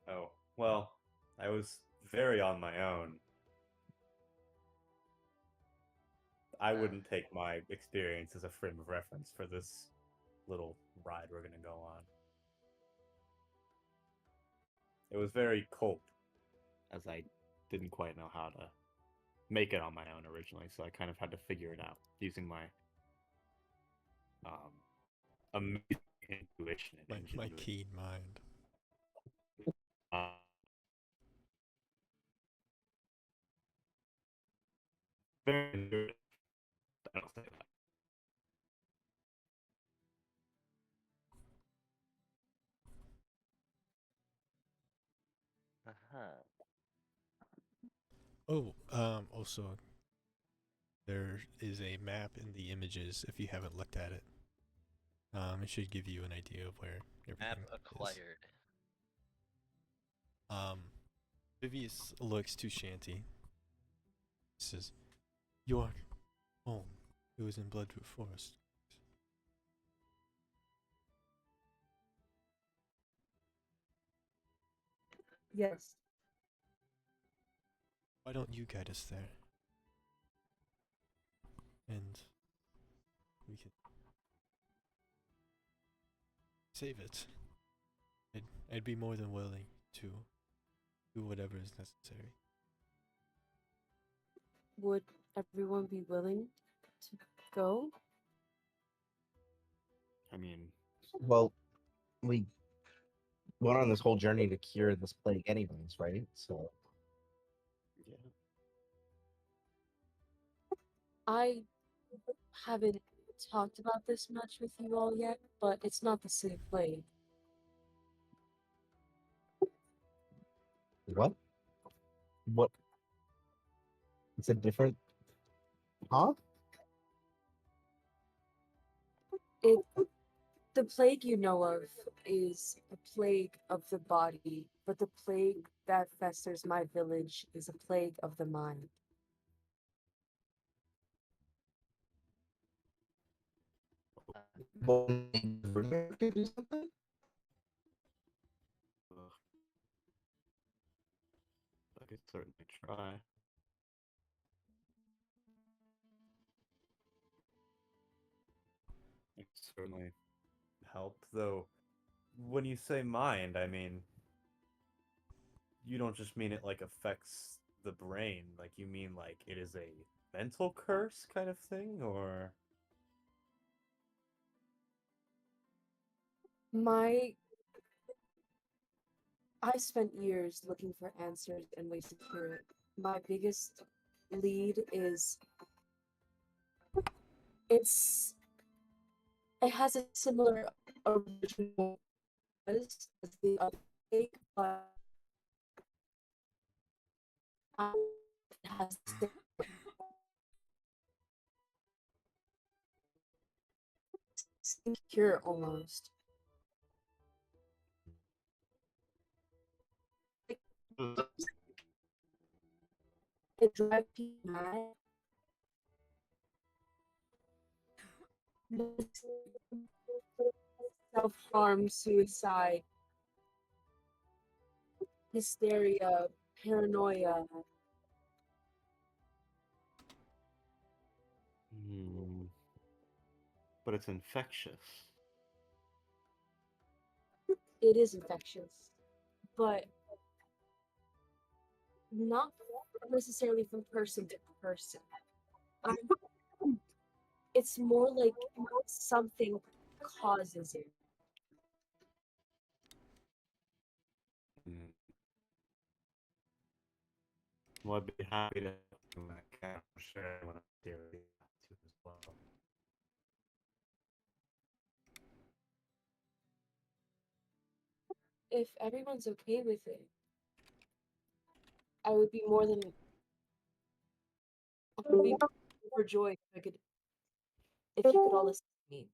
[SPEAKER 2] Oh, well, I was very on my own. I
[SPEAKER 5] Uh.
[SPEAKER 2] wouldn't take my experience as a frame of reference for this little ride we're gonna go on. It was very cold, as I didn't quite know how to make it on my own originally, so I kind of had to figure it out using my amazing intuition and
[SPEAKER 1] My
[SPEAKER 2] ingenuity.
[SPEAKER 1] keen mind.
[SPEAKER 2] Uh, very intuitive. I don't say that.
[SPEAKER 5] Uh-huh.
[SPEAKER 1] Oh, also, there is a map in the images if you haven't looked at it. It should give you an idea of where
[SPEAKER 5] Map
[SPEAKER 1] everything is.
[SPEAKER 5] acquired.
[SPEAKER 1] Vivius looks too shanty. He says, "Your home. It was in Bloodroot Forest."
[SPEAKER 8] Yes.
[SPEAKER 1] Why don't you guide us there? And we can save it. I'd be more than willing to do whatever is necessary.
[SPEAKER 8] Would everyone be willing to go?
[SPEAKER 2] I mean,
[SPEAKER 3] Well, we went on this whole journey to cure this plague, anyways, right? So
[SPEAKER 2] yeah.
[SPEAKER 8] I haven't talked about this much with you all yet, but it's not the same plague.
[SPEAKER 3] what? What? It's a different. Huh?
[SPEAKER 8] It The plague you know of is a plague of the body, but the plague that festers my village is a plague of the mind.
[SPEAKER 5] Uh,
[SPEAKER 3] Well, could do something?
[SPEAKER 2] Ugh. I could certainly try. It could certainly help, though. When you say mind, I mean, you don't just mean it like affects the brain. Like you mean like it is a mental curse kind of thing, or
[SPEAKER 8] My I spent years looking for answers and ways to cure it. My biggest lead is it's it has a similar original cause as the other plague, but it has the same cure almost. It drives people mad. Self-harm, suicide, hysteria, paranoia.
[SPEAKER 2] but it's infectious.
[SPEAKER 8] It is infectious, but not necessarily from person to person. Um, it's more like something causes it.
[SPEAKER 2] Mm. Well, I'd be happy to help you when I can. I'm sure everyone out there would be happy to as well.
[SPEAKER 8] If everyone's okay with it, I would be more than I would be overjoyed if you could all listen to me.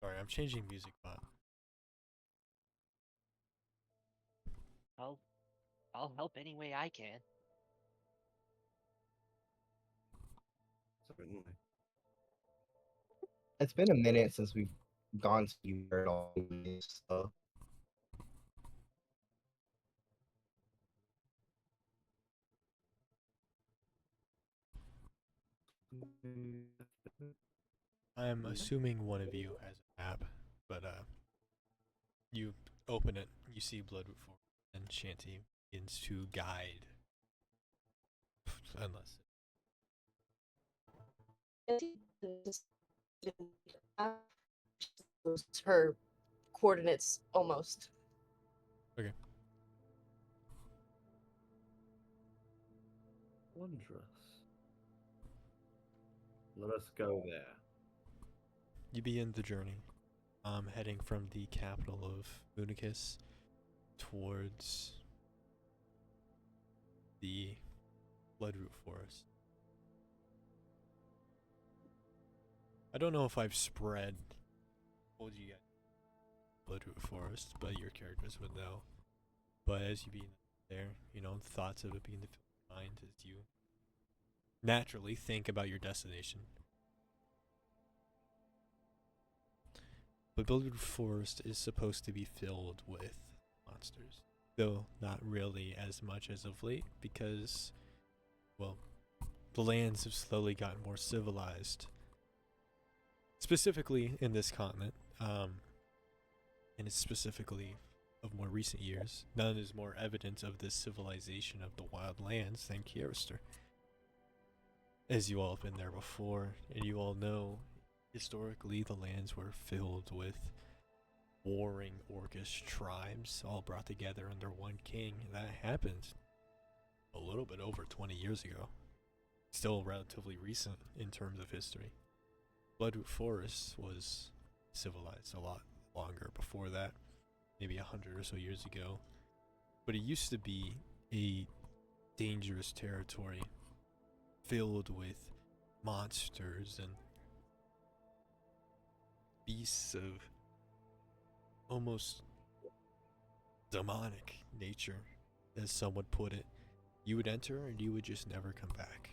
[SPEAKER 1] Sorry, I'm changing music bot.
[SPEAKER 5] I'll I'll help any way I can.
[SPEAKER 2] Certainly.
[SPEAKER 3] It's been a minute since we've gone somewhere at all. So
[SPEAKER 1] I'm assuming one of you has a map, but you open it, you see Bloodroot Forest, and Shanty begins to guide. Unless
[SPEAKER 8] her coordinates almost.
[SPEAKER 7] Wondrous. Let us go there.
[SPEAKER 1] you begin the journey, heading from the capital of Mounicus towards the Bloodroot Forest. I don't know if I've told you guys Bloodroot Forest, but your characters would know. But as you begin there, thoughts of it begin to fill your mind as you naturally think about your destination. But Bloodroot Forest is supposed to be filled with monsters, though not really as much as of late because, well, the lands have slowly gotten more civilized. Specifically in this continent, and it's specifically of more recent years, none is more evidence of this civilization of the wild lands than Kierister. As you all have been there before, and you all know, historically the lands were filled with warring orcish tribes, all brought together under one king. That happened a little bit over 20 years ago. Still relatively recent in terms of history. Bloodroot Forest was civilized a lot longer before that, maybe 100 or so years ago. But it used to be a dangerous territory filled with monsters and beasts of almost demonic nature, as some would put it. You would enter and you would just never come back.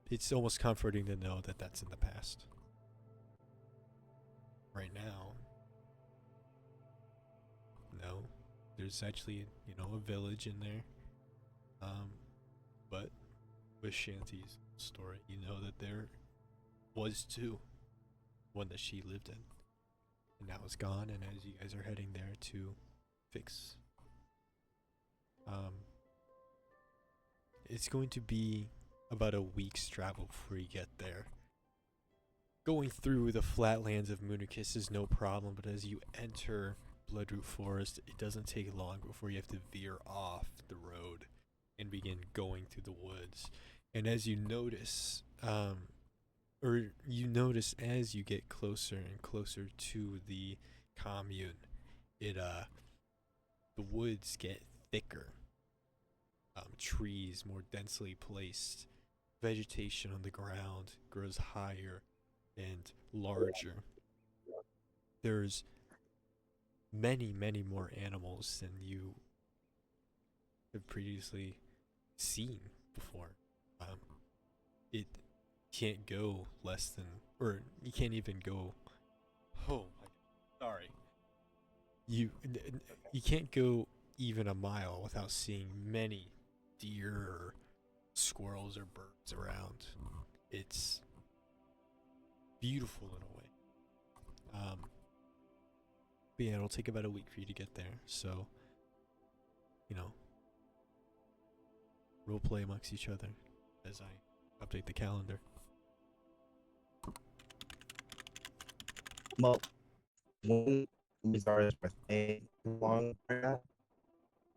[SPEAKER 1] It's almost comforting to know that that's in the past. Right now, no, there's actually, a village in there. But with Shanty's story, you know that there was too, one that she lived in, and now it's gone. And as you guys are heading there to fix, it's going to be about a week's travel before you get there. Going through the flatlands of Mounicus is no problem, but as you enter Bloodroot Forest, it doesn't take long before you have to veer off the road and begin going through the woods. And as you notice, as you get closer and closer to the commune, the woods get thicker. Trees more densely placed. Vegetation on the ground grows higher and larger. There's many, many more animals than you have previously seen before. It can't go less than, or you can't even go. Oh my God, sorry. You can't go even a mile without seeing many deer or squirrels or birds around. It's beautiful in a way. But yeah, it'll take about a week for you to get there. So, role play amongst each other as I update the calendar.
[SPEAKER 3] well, when was Zara's birthday long right now?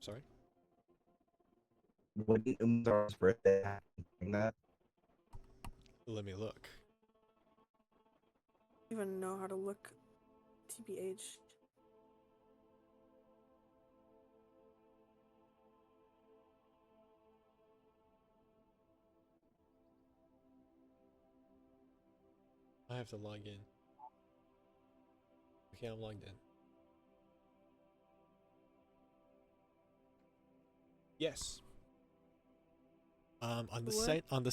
[SPEAKER 1] Sorry?
[SPEAKER 3] Wouldn't Umzar's birthday happen during that?
[SPEAKER 1] Let me look.
[SPEAKER 6] Even know how to look TBH.
[SPEAKER 1] I have to log in. Okay, I'm logged in. Yes. On the
[SPEAKER 6] What?
[SPEAKER 1] on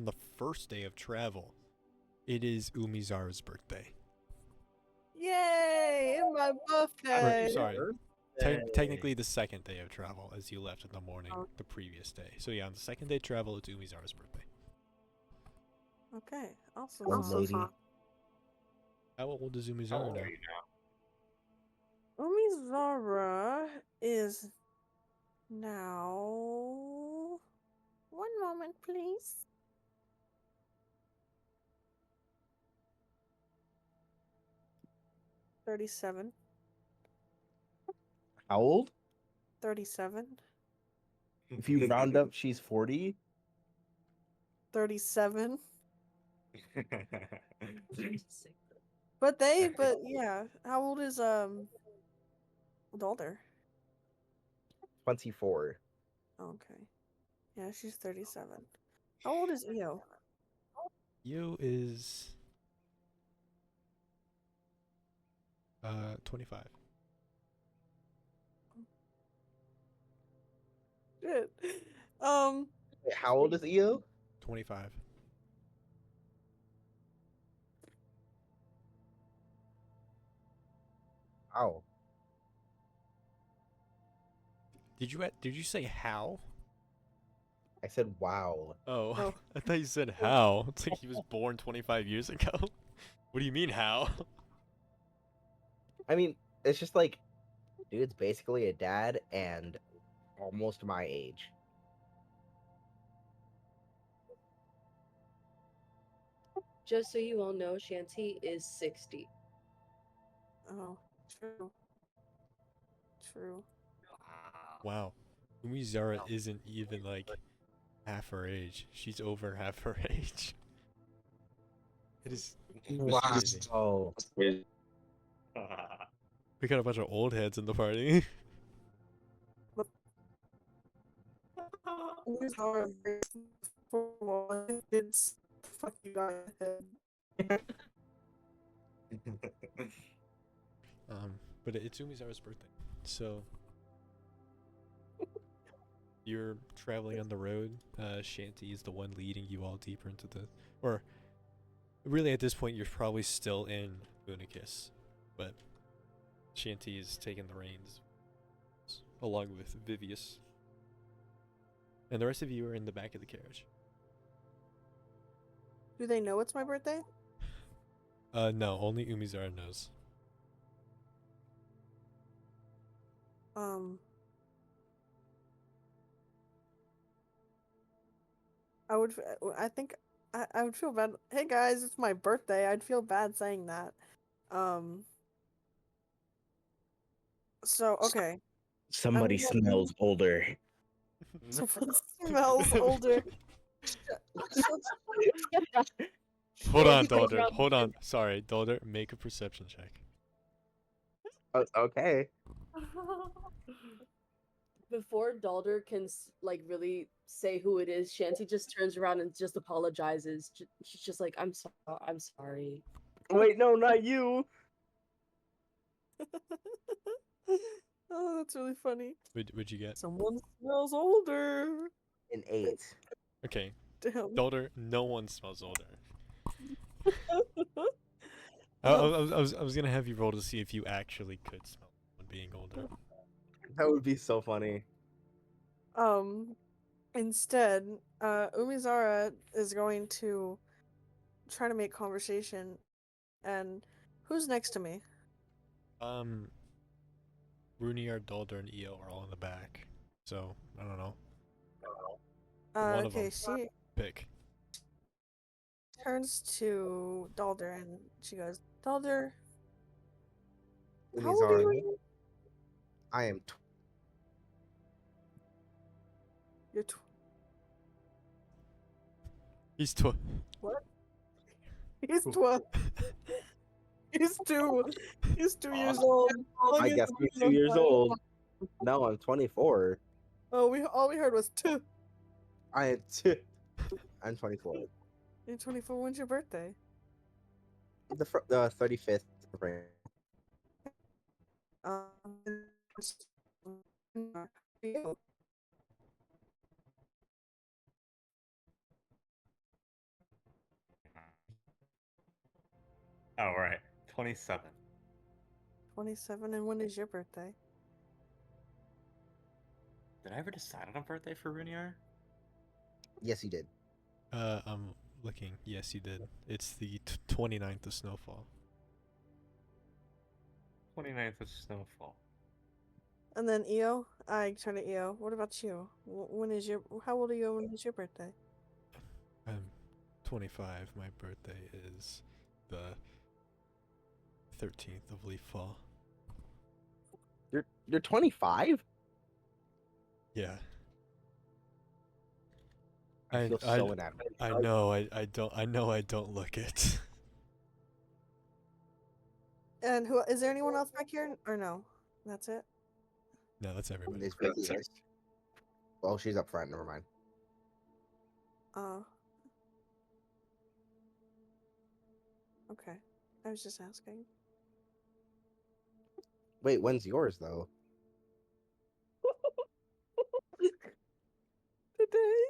[SPEAKER 1] the first day of travel, It is Umizara's birthday.
[SPEAKER 6] Yay! My
[SPEAKER 1] Or,
[SPEAKER 6] birthday.
[SPEAKER 1] sorry,
[SPEAKER 3] Birthday.
[SPEAKER 1] technically the second day of travel, as you left in the morning
[SPEAKER 6] Oh.
[SPEAKER 1] the previous day. So yeah, on the second day of travel, it's Umizara's birthday.
[SPEAKER 6] Okay. Awesome.
[SPEAKER 3] Old lady.
[SPEAKER 1] How old is
[SPEAKER 2] How
[SPEAKER 1] Umizara
[SPEAKER 2] old
[SPEAKER 1] now?
[SPEAKER 2] are you now?
[SPEAKER 6] Umizara is now. One moment, please. $37.
[SPEAKER 3] How old?
[SPEAKER 6] 37.
[SPEAKER 3] If you round up, she's 40.
[SPEAKER 6] 37. But yeah. How old is Dalder?
[SPEAKER 3] 24.
[SPEAKER 6] Okay. Yeah, she's 37. How old is Io?
[SPEAKER 1] Io is 25.
[SPEAKER 6] Shit.
[SPEAKER 3] Wait, how old is Io?
[SPEAKER 1] 25.
[SPEAKER 3] Oh,
[SPEAKER 1] Did you say how?
[SPEAKER 3] I said wow.
[SPEAKER 1] Oh,
[SPEAKER 6] Oh.
[SPEAKER 1] I thought you said how. It's like he was born 25 years ago. What do you mean how?
[SPEAKER 3] I mean, it's just like, dude's basically a dad and almost my age.
[SPEAKER 8] Just so you all know, Shanty is 60.
[SPEAKER 6] Oh, true. True.
[SPEAKER 1] Wow. Umizara isn't even like half her age. She's over half her age. It is crazy.
[SPEAKER 3] Oh,
[SPEAKER 1] We got a bunch of old heads in the party.
[SPEAKER 6] Umizara it's fuck you guys.
[SPEAKER 1] But it's Umizara's birthday. So you're traveling on the road. Shanty is the one leading you all deeper into the, or really at this point you're probably still in Mounicus, but Shanty is taking the reins along with Vivius. And the rest of you are in the back of the carriage.
[SPEAKER 6] Do they know it's my birthday?
[SPEAKER 1] No, only Umizara knows.
[SPEAKER 6] I think I would feel bad. Hey guys, it's my birthday. I'd feel bad saying that. So okay.
[SPEAKER 3] somebody
[SPEAKER 6] gonna-
[SPEAKER 3] smells older.
[SPEAKER 6] Someone smells older.
[SPEAKER 1] Hold on,
[SPEAKER 8] He goes
[SPEAKER 1] Dalder.
[SPEAKER 8] around-
[SPEAKER 1] Hold on. Sorry, Dalder. Make a perception check.
[SPEAKER 3] Okay.
[SPEAKER 8] Before Dalder can like really say who it is, Shanty just turns around and just apologizes. She's just like, I'm sorry."
[SPEAKER 3] Wait, no, not you.
[SPEAKER 6] Oh, that's really funny.
[SPEAKER 1] What'd you get?
[SPEAKER 6] Someone smells older.
[SPEAKER 3] An 8.
[SPEAKER 1] Okay,
[SPEAKER 6] Damn.
[SPEAKER 1] Dalder. No one smells older.
[SPEAKER 6] Oh,
[SPEAKER 1] I was gonna have you roll to see if you actually could smell someone being older.
[SPEAKER 3] That would be so funny.
[SPEAKER 6] Instead, Umizara is going to try to make conversation. And who's next to me?
[SPEAKER 1] Runiar, Dalder, and Io are all in the back. So I don't know. One of
[SPEAKER 6] Okay,
[SPEAKER 1] them.
[SPEAKER 6] she
[SPEAKER 1] Pick.
[SPEAKER 6] turns to Dalder and she goes, Dalder, how old are
[SPEAKER 3] Umizara,
[SPEAKER 6] you?
[SPEAKER 3] I am.
[SPEAKER 6] You're
[SPEAKER 1] He's
[SPEAKER 6] what? He's 12. He's 2. He's 2 years old.
[SPEAKER 3] I guess I'm 2 years old. No, I'm 24.
[SPEAKER 6] Oh, all we heard was 2.
[SPEAKER 3] I am 2. I'm 24.
[SPEAKER 6] You're 24. When's your birthday?
[SPEAKER 3] The 35th.
[SPEAKER 6] Um, you.
[SPEAKER 2] Oh, right. 27.
[SPEAKER 6] 27, and when is your birthday?
[SPEAKER 2] Did I ever decide on a birthday for Runiar?
[SPEAKER 3] Yes, you did.
[SPEAKER 1] I'm looking. Yes, you did. It's the 29th of Snowfall.
[SPEAKER 2] 29th of Snowfall.
[SPEAKER 6] And then Eo, I turn to Eo. What about you? When is your? How old are you? When is your birthday?
[SPEAKER 1] I'm 25. My birthday is the 13th of Leaf Fall.
[SPEAKER 3] You're 25.
[SPEAKER 1] Yeah.
[SPEAKER 3] I feel so inadequate.
[SPEAKER 1] I know I know I don't look it.
[SPEAKER 6] And who is there? Anyone else back here, or no? That's it.
[SPEAKER 1] No, that's everybody.
[SPEAKER 3] It's Vicky. Well, she's up front. Never mind.
[SPEAKER 6] Okay. I was just asking.
[SPEAKER 3] Wait, when's yours though?
[SPEAKER 6] Today.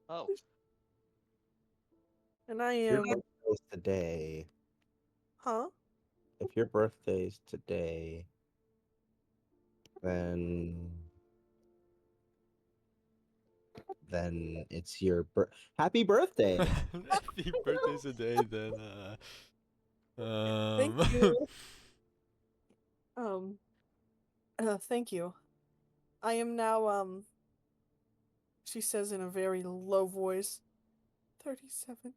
[SPEAKER 4] Oh,
[SPEAKER 6] And I
[SPEAKER 3] If your
[SPEAKER 6] am.
[SPEAKER 3] birthday's today,
[SPEAKER 6] Huh?
[SPEAKER 3] if your birthday's today, then it's your happy birthday.
[SPEAKER 1] Happy birthday today, then
[SPEAKER 6] Thank you. Thank you. I am now, she says in a very low voice, 37.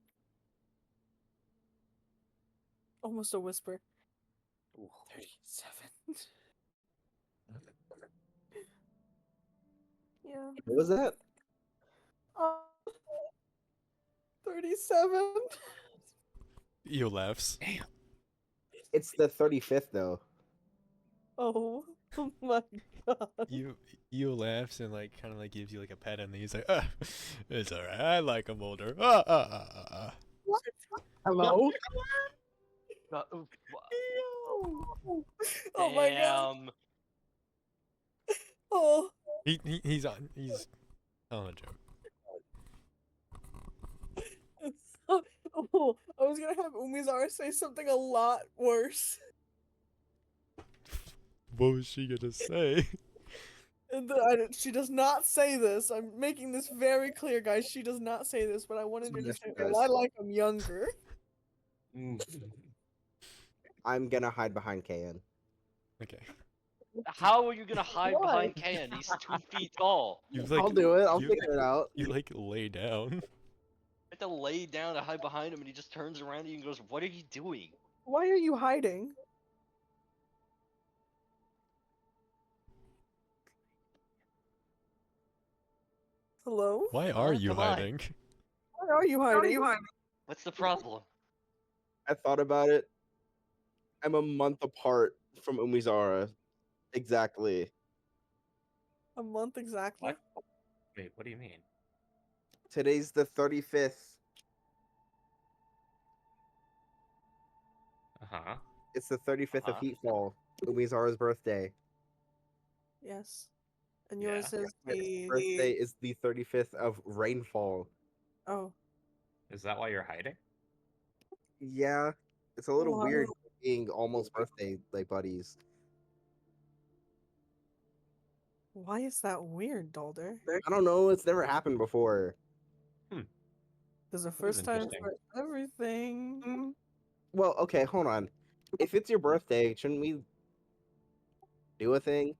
[SPEAKER 6] Almost a whisper. 37. Yeah.
[SPEAKER 3] What was that?
[SPEAKER 6] 37.
[SPEAKER 1] Eo laughs.
[SPEAKER 3] It's the 35th though.
[SPEAKER 6] Oh my god.
[SPEAKER 1] Eo laughs and like kind of like gives you like a pet, and then he's like, it's alright. I like him older.
[SPEAKER 6] What?
[SPEAKER 3] Hello.
[SPEAKER 4] oof,
[SPEAKER 6] Oh my god.
[SPEAKER 4] damn.
[SPEAKER 6] Oh.
[SPEAKER 1] He's telling a joke.
[SPEAKER 6] Oh, I was gonna have Umizar say something a lot worse.
[SPEAKER 1] What was she gonna say?
[SPEAKER 6] She does not say this. I'm making this very clear, guys. She does not say this, but I wanted her to
[SPEAKER 3] Yes,
[SPEAKER 6] say,
[SPEAKER 3] she
[SPEAKER 6] well,
[SPEAKER 3] does.
[SPEAKER 6] I like him younger.
[SPEAKER 3] I'm gonna hide behind KN.
[SPEAKER 1] Okay.
[SPEAKER 4] How are you gonna hide
[SPEAKER 6] Why?
[SPEAKER 4] behind Ken? He's 2 feet tall.
[SPEAKER 1] You like
[SPEAKER 3] I'll do it. I'll
[SPEAKER 1] you,
[SPEAKER 3] figure it out.
[SPEAKER 1] you like lay down.
[SPEAKER 4] You have to lay down to hide behind him, and he just turns around at you and goes, "What are you doing?"
[SPEAKER 6] Why are you hiding? Hello?
[SPEAKER 1] Why are you
[SPEAKER 4] Come on.
[SPEAKER 1] hiding?
[SPEAKER 6] Why are you hiding?
[SPEAKER 4] What's the problem?
[SPEAKER 3] I thought about it. I'm a month apart from Umizara. Exactly.
[SPEAKER 6] A month exactly.
[SPEAKER 2] What? Wait, what do you mean?
[SPEAKER 3] Today's the 35th.
[SPEAKER 2] Uh-huh.
[SPEAKER 3] It's the 35th of
[SPEAKER 4] Uh-huh.
[SPEAKER 3] Heatfall. Umizara's birthday.
[SPEAKER 6] Yes. And
[SPEAKER 2] Yeah.
[SPEAKER 6] yours is
[SPEAKER 3] My
[SPEAKER 6] the
[SPEAKER 3] birthday is the 35th of Rainfall.
[SPEAKER 6] Oh.
[SPEAKER 2] Is that why you're hiding?
[SPEAKER 3] Yeah. It's a little
[SPEAKER 6] Wow.
[SPEAKER 3] weird being almost birthday like buddies.
[SPEAKER 6] Why is that weird, Dalder?
[SPEAKER 3] I don't know. It's never happened before.
[SPEAKER 6] There's a
[SPEAKER 2] is
[SPEAKER 6] first time
[SPEAKER 2] interesting.
[SPEAKER 6] for everything.
[SPEAKER 3] Well, okay, hold on. If it's your birthday, shouldn't we do a thing?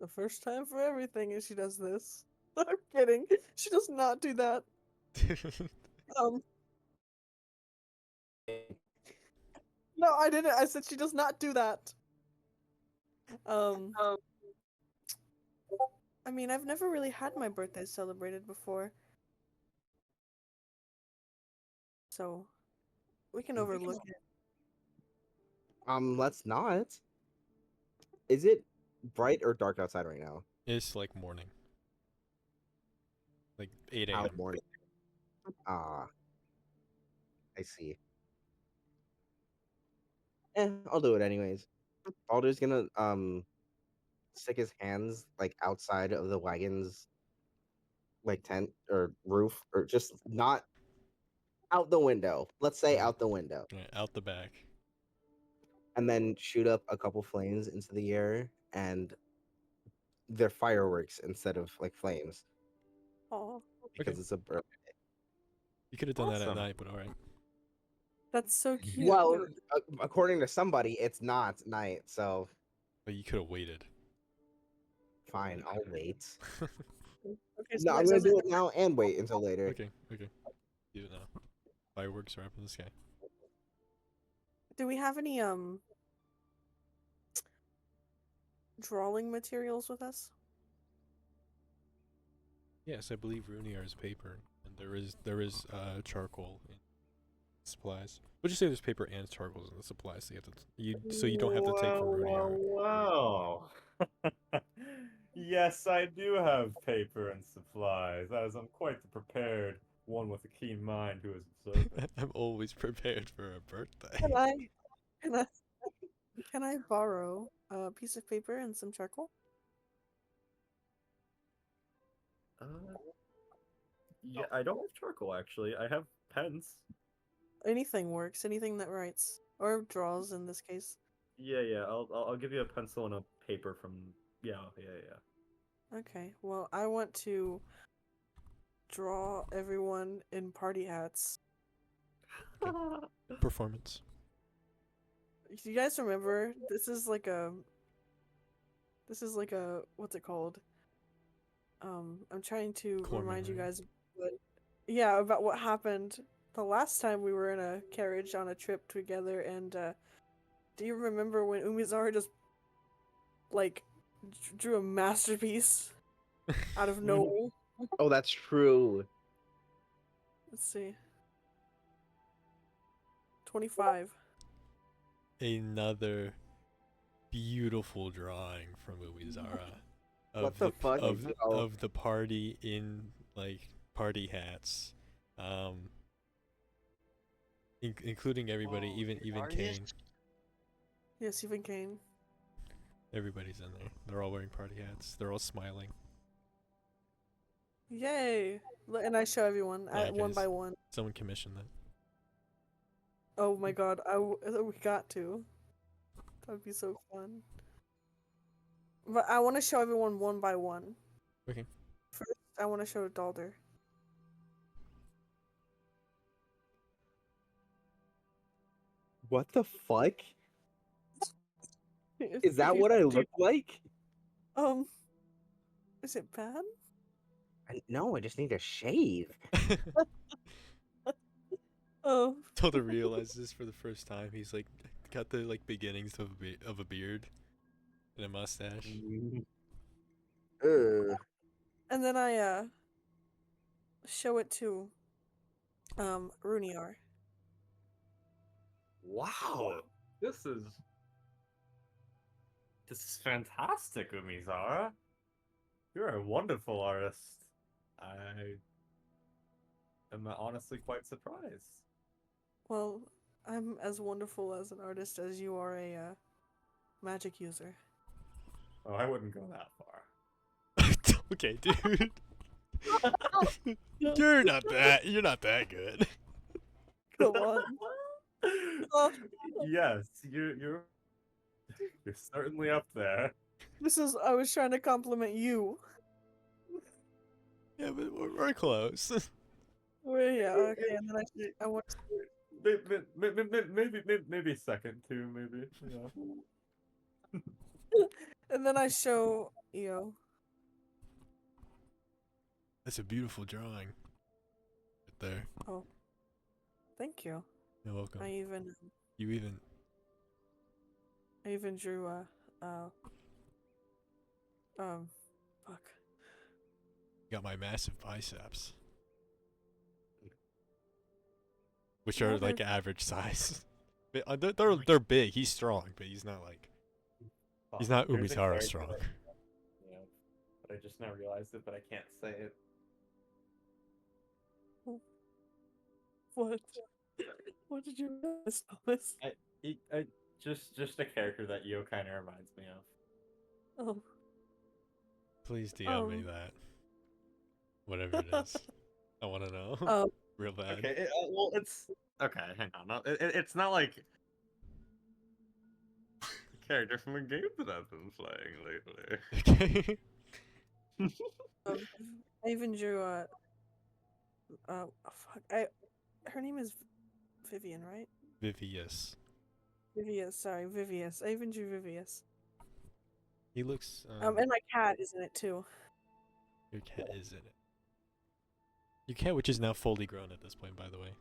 [SPEAKER 6] The first time for everything, and she does this. I'm kidding. She does not do that. Um. No, I didn't. I said she does not do that. I mean, I've never really had my birthday celebrated before. So, we can overlook it.
[SPEAKER 3] Let's not. Is it bright or dark outside right now?
[SPEAKER 1] It's like morning. Like 8
[SPEAKER 3] How
[SPEAKER 1] a.m.
[SPEAKER 3] morning? Ah, I see. I'll do it anyways. Alder's gonna stick his hands like outside of the wagon's like tent or roof or just not out the window. Let's say
[SPEAKER 1] Right.
[SPEAKER 3] out the window.
[SPEAKER 1] Right, out the back.
[SPEAKER 3] And then shoot up a couple flames into the air, and they're fireworks instead of like flames
[SPEAKER 6] Oh,
[SPEAKER 3] because
[SPEAKER 1] Okay.
[SPEAKER 3] it's a bird.
[SPEAKER 1] You could have done that at
[SPEAKER 2] Awesome.
[SPEAKER 1] night, but all right.
[SPEAKER 6] that's so cute.
[SPEAKER 3] Well, according to somebody, it's not night, so
[SPEAKER 1] But you could have waited.
[SPEAKER 3] fine, I'll wait.
[SPEAKER 6] Okay, so
[SPEAKER 3] No, I'm
[SPEAKER 6] there's
[SPEAKER 3] gonna
[SPEAKER 6] other-
[SPEAKER 3] do it now and wait until later.
[SPEAKER 1] Okay. Do it now. Fireworks are up in the sky.
[SPEAKER 6] Do we have any drawing materials with us?
[SPEAKER 1] Yes, I believe Runiar is paper, and there is charcoal in supplies. We'll just say there's paper and charcoal in the supplies, so you don't have to take from Runiar.
[SPEAKER 2] Wow. Yes, I do have paper and supplies, as I'm quite the prepared one with a keen mind who is observant.
[SPEAKER 1] I'm always prepared for a birthday.
[SPEAKER 6] Can I, can I, can I borrow a piece of paper and some charcoal?
[SPEAKER 2] Yeah, I don't have charcoal actually. I have pens.
[SPEAKER 6] Anything works. Anything that writes or draws in this case.
[SPEAKER 2] Yeah. I'll give you a pencil and a paper from. Yeah.
[SPEAKER 6] Okay. Well, I want to draw everyone in party hats.
[SPEAKER 1] Performance.
[SPEAKER 6] You guys remember? This is like a what's it called? I'm trying to
[SPEAKER 1] Core
[SPEAKER 6] remind you
[SPEAKER 1] memory.
[SPEAKER 6] guys about what happened the last time we were in a carriage on a trip together, and do you remember when Umizara just like drew a masterpiece out of nowhere?
[SPEAKER 3] Oh, that's true.
[SPEAKER 6] Let's see. 25.
[SPEAKER 1] Another beautiful drawing from Umizara of
[SPEAKER 3] What the fuck? Oh.
[SPEAKER 1] of the party in like party hats, including everybody,
[SPEAKER 4] Whoa,
[SPEAKER 1] even
[SPEAKER 4] an
[SPEAKER 1] Kane.
[SPEAKER 4] artist?
[SPEAKER 6] Yes, even Kane.
[SPEAKER 1] Everybody's in there. They're all wearing party hats. They're all smiling.
[SPEAKER 6] Yay! And I show everyone
[SPEAKER 1] Yeah,
[SPEAKER 6] one
[SPEAKER 1] guys.
[SPEAKER 6] by one.
[SPEAKER 1] Someone commissioned that.
[SPEAKER 6] Oh my god, we got to. That'd be so fun. But I want to show everyone one by one.
[SPEAKER 1] Okay.
[SPEAKER 6] First, I want to show Dalder.
[SPEAKER 3] What the fuck? Is that
[SPEAKER 6] Do-
[SPEAKER 3] what I
[SPEAKER 6] do-
[SPEAKER 3] look like?
[SPEAKER 6] Is it bad?
[SPEAKER 3] No, I just need to shave.
[SPEAKER 6] Oh.
[SPEAKER 1] Tilda realizes this for the first time. He's like got the like beginnings of a beard and a mustache.
[SPEAKER 3] Ugh.
[SPEAKER 6] And then I show it to Runiar.
[SPEAKER 2] Wow. This is fantastic, Umizara. You're a wonderful artist. I am honestly quite surprised.
[SPEAKER 6] Well, I'm as wonderful as an artist as you are a magic user.
[SPEAKER 2] Oh, I wouldn't go that far.
[SPEAKER 1] Okay, dude. You're not that good.
[SPEAKER 6] Come on. Oh,
[SPEAKER 2] Yes, you're certainly up there.
[SPEAKER 6] I was trying to compliment you.
[SPEAKER 1] Yeah, but we're close.
[SPEAKER 6] Well, yeah, okay, and then I want to
[SPEAKER 2] Maybe second too, maybe. Yeah.
[SPEAKER 6] and then I show Io.
[SPEAKER 1] That's a beautiful drawing. Right there.
[SPEAKER 6] Oh. Thank you.
[SPEAKER 1] You're welcome.
[SPEAKER 6] I
[SPEAKER 1] You even
[SPEAKER 6] drew fuck.
[SPEAKER 1] got my massive biceps, which
[SPEAKER 6] Yeah,
[SPEAKER 1] are like average size. But, they're big. He's strong, but he's not like he's not
[SPEAKER 2] There's a
[SPEAKER 1] Umizara
[SPEAKER 2] character
[SPEAKER 1] strong.
[SPEAKER 2] that- Yeah, but I just now realized it, but I can't say it.
[SPEAKER 6] What? What did you realize, Thomas?
[SPEAKER 2] I just a character that Yo kind of reminds me of.
[SPEAKER 6] Oh.
[SPEAKER 1] Please DM me
[SPEAKER 6] Um.
[SPEAKER 1] that. Whatever it is. I want to know.
[SPEAKER 6] Oh,
[SPEAKER 1] Real bad.
[SPEAKER 2] Okay, well, it's okay. Hang on, it's not like a character from a game that I've been playing lately.
[SPEAKER 1] Okay.
[SPEAKER 6] I even drew fuck, her name is Vivian, right?
[SPEAKER 1] Vivius.
[SPEAKER 6] Vivius, sorry, Vivius. I even drew Vivius.
[SPEAKER 1] He looks.
[SPEAKER 6] And my cat is in it too.
[SPEAKER 1] Your cat is in it. Your cat, which is now fully grown at this point, by the way.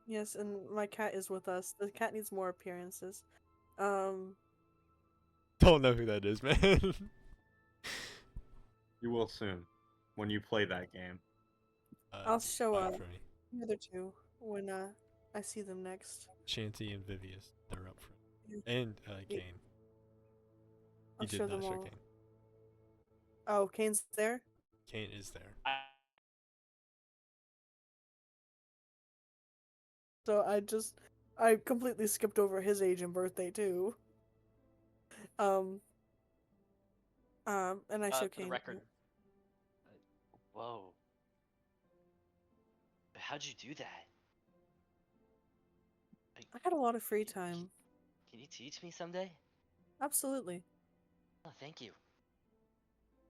[SPEAKER 6] Yes, and my cat is with us. The cat needs more appearances.
[SPEAKER 1] Don't know who that is, man.
[SPEAKER 2] You will soon, when you play that game.
[SPEAKER 6] I'll show
[SPEAKER 1] not for me.
[SPEAKER 6] the other two when I see them next.
[SPEAKER 1] Shanty and Vivius, they're up front.
[SPEAKER 6] Yeah.
[SPEAKER 1] And
[SPEAKER 6] Yeah.
[SPEAKER 1] Kane.
[SPEAKER 6] I'll
[SPEAKER 1] You did
[SPEAKER 6] show
[SPEAKER 1] not
[SPEAKER 6] them
[SPEAKER 1] show
[SPEAKER 6] all.
[SPEAKER 1] Kane.
[SPEAKER 6] Oh, Kane's there?
[SPEAKER 1] Kane is there.
[SPEAKER 6] So I completely skipped over his age and birthday too. And I show
[SPEAKER 4] For the
[SPEAKER 6] Kane.
[SPEAKER 4] record. Whoa. How'd you do that?
[SPEAKER 6] I had a lot of free time.
[SPEAKER 4] Can you teach me someday?
[SPEAKER 6] Absolutely.
[SPEAKER 4] Oh, thank you.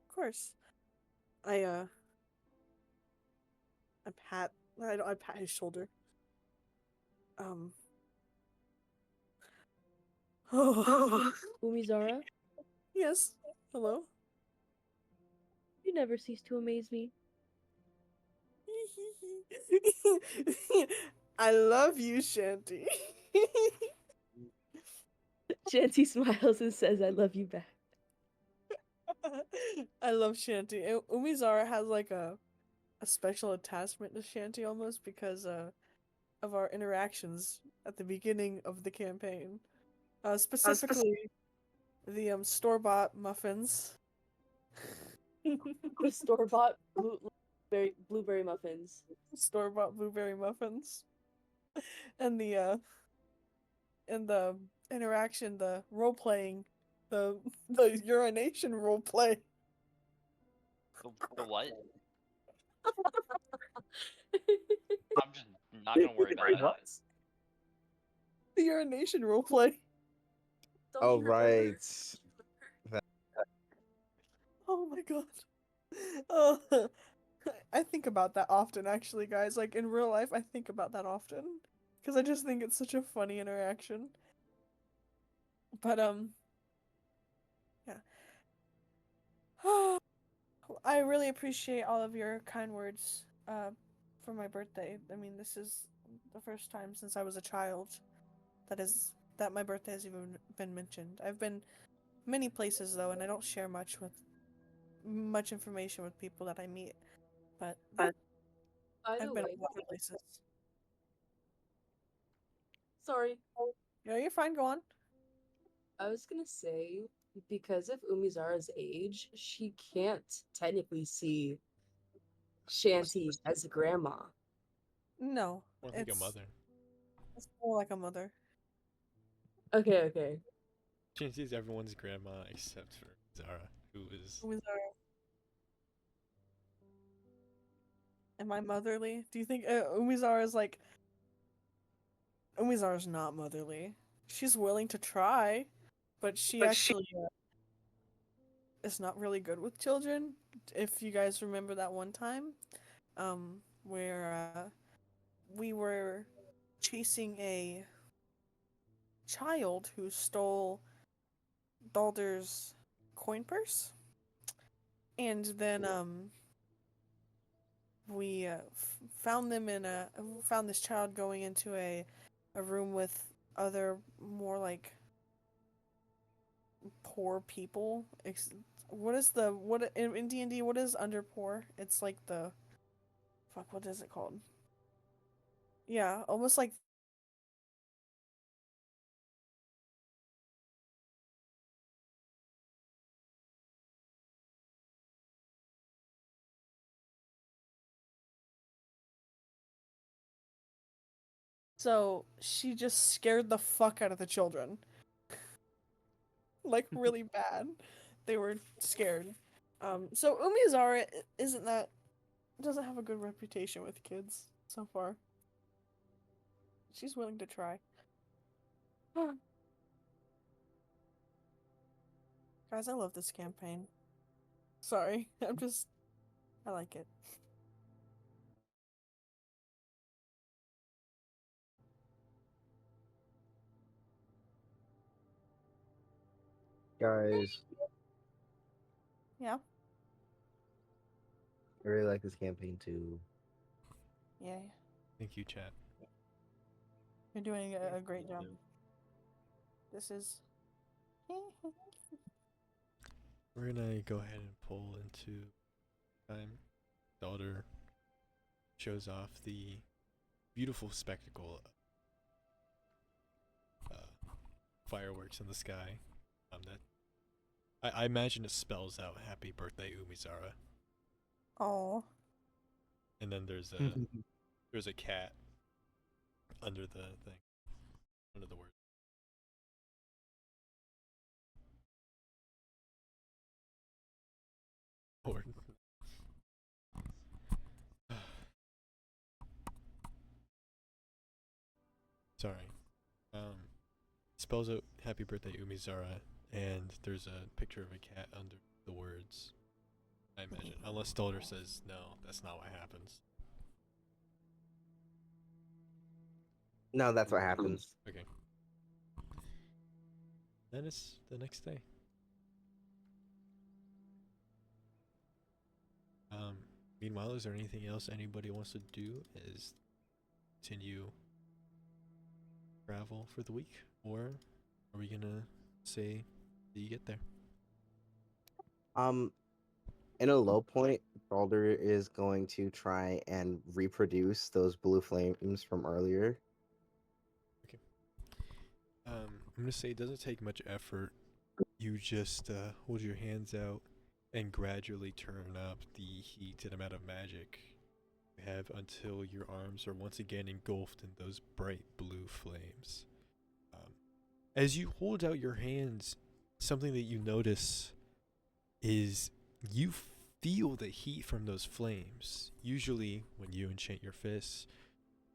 [SPEAKER 6] Of course. I pat his shoulder. Oh.
[SPEAKER 9] Umizara,
[SPEAKER 6] Yes. Hello.
[SPEAKER 9] you never cease to amaze me.
[SPEAKER 6] I love you, Shanty.
[SPEAKER 9] Shanty smiles and says, I love you back.
[SPEAKER 6] I love Shanty. And Umizara has like a special attachment to Shanty almost because of our interactions at the beginning of the campaign. Specifically the store-bought muffins.
[SPEAKER 9] The store-bought blueberry muffins.
[SPEAKER 6] Store-bought blueberry muffins. And the interaction, the role-playing, the urination role-play.
[SPEAKER 4] The what? I'm just not gonna worry about it.
[SPEAKER 6] The urination roleplay.
[SPEAKER 10] Oh, right.
[SPEAKER 6] Oh my god. Oh, I think about that often, actually, guys. Like, in real life, I think about that often. Because I just think it's such a funny interaction. But, yeah. I really appreciate all of your kind words, for my birthday. I mean, this is the first time since I was a child that my birthday has even been mentioned. I've been many places, though, and I don't share much information with people that I meet. But
[SPEAKER 8] By
[SPEAKER 6] I've
[SPEAKER 8] the
[SPEAKER 6] been
[SPEAKER 8] way,
[SPEAKER 6] a lot of places.
[SPEAKER 8] sorry,
[SPEAKER 6] Yeah, you're fine. Go on.
[SPEAKER 8] I was gonna say, because of Umizara's age, she can't technically see Shanty as a grandma.
[SPEAKER 6] No,
[SPEAKER 1] More like a mother.
[SPEAKER 6] It's more like a mother.
[SPEAKER 8] Okay.
[SPEAKER 1] Shanty's everyone's grandma except for Zara, who is.
[SPEAKER 6] Umizara. Am I motherly? Do you think Umizara's like? Umizara's not motherly. She's willing to try, but she actually is not really good with children. If you guys remember that one time, where we were chasing a child who stole Balder's coin purse, and then we found this child going into a room with other more like poor people. What in D&D? What is under poor? It's like the fuck. What is it called? Yeah, almost like. So she just scared the fuck out of the children. Like really bad. They were scared. So Umizara doesn't have a good reputation with kids. so far. She's willing to try. Guys, I love this campaign. Sorry, I like it.
[SPEAKER 10] Guys,
[SPEAKER 6] Yeah,
[SPEAKER 10] I really like this campaign too.
[SPEAKER 6] yeah.
[SPEAKER 1] Thank you, chat.
[SPEAKER 6] You're doing a great job. This is.
[SPEAKER 1] We're gonna go ahead and pull into time. Daughter shows off the beautiful spectacle of fireworks in the sky. That I imagine it spells out "Happy Birthday, Umizara."
[SPEAKER 6] Oh.
[SPEAKER 1] And then there's a cat under the thing, under the word. Lord. Sorry. Spells out "Happy Birthday, Umizara," and there's a picture of a cat under the words. I imagine, unless Dolder says no, that's not what happens.
[SPEAKER 10] No, that's what happens.
[SPEAKER 1] Okay. Then it's the next day. Meanwhile, is there anything else anybody wants to do? Is continue travel for the week, or are we gonna say that you get there?
[SPEAKER 10] In a low point, Baldur is going to try and reproduce those blue flames from earlier.
[SPEAKER 1] I'm gonna say it doesn't take much effort. You just hold your hands out and gradually turn up the heat and amount of magic you have until your arms are once again engulfed in those bright blue flames. As you hold out your hands, something that you notice is you feel the heat from those flames. Usually, when you enchant your fists,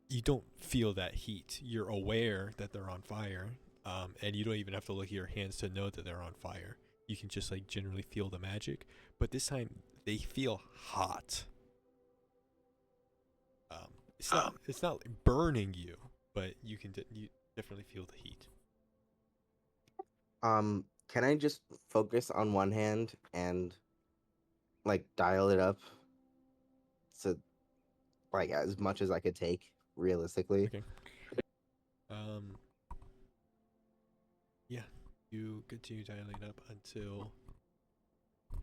[SPEAKER 1] you don't feel that heat. You're aware that they're on fire, and you don't even have to look at your hands to know that they're on fire. You can just like generally feel the magic, but this time they feel hot. It's not burning you, but you definitely feel the heat.
[SPEAKER 10] Can I just focus on one hand and like dial it up to like as much as I could take realistically?
[SPEAKER 1] Okay. Yeah, you continue dialing up until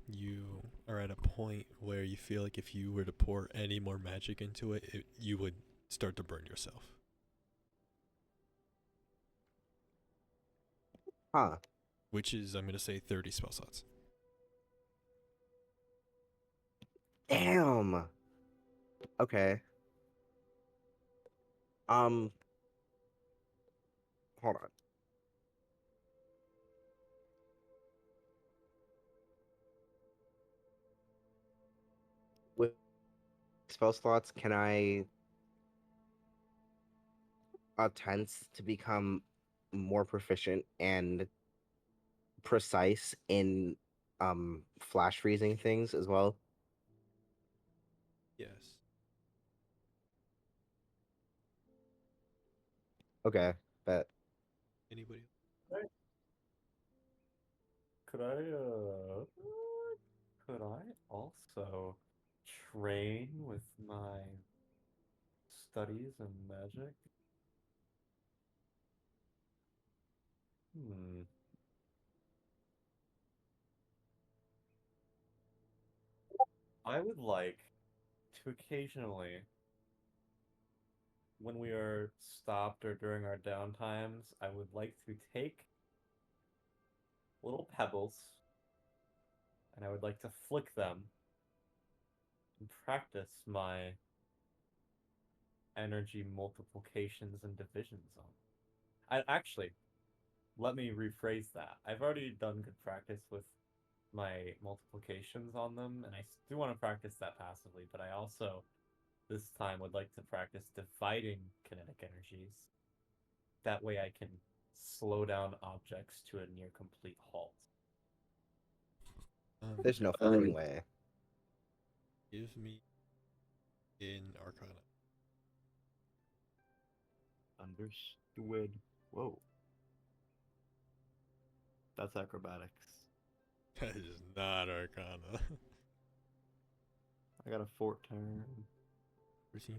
[SPEAKER 1] you are at a point where you feel like if you were to pour any more magic into it, you would start to burn yourself.
[SPEAKER 10] Huh.
[SPEAKER 1] Which is, I'm going to say, 30 spell slots.
[SPEAKER 10] Damn. Okay. Hold on. With spell slots, can I attempt to become more proficient and precise in flash freezing things as well?
[SPEAKER 1] Yes.
[SPEAKER 10] Okay, bet.
[SPEAKER 1] Anybody?
[SPEAKER 7] Could I also train with my studies in magic? I would like to occasionally, when we are stopped or during our downtimes, I would like to take little pebbles and I would like to flick them and practice my energy multiplications and divisions on. Let me rephrase that. I've already done good practice with my multiplications on them, and I do want to practice that passively, but I also
[SPEAKER 11] this time would like to practice dividing kinetic energies. That way I can slow down objects to a near complete halt.
[SPEAKER 10] There's no fucking way.
[SPEAKER 1] Give me in Arcana.
[SPEAKER 11] Understood. Whoa. That's acrobatics.
[SPEAKER 1] That is not Arcana.
[SPEAKER 11] I got a 14.
[SPEAKER 1] 14.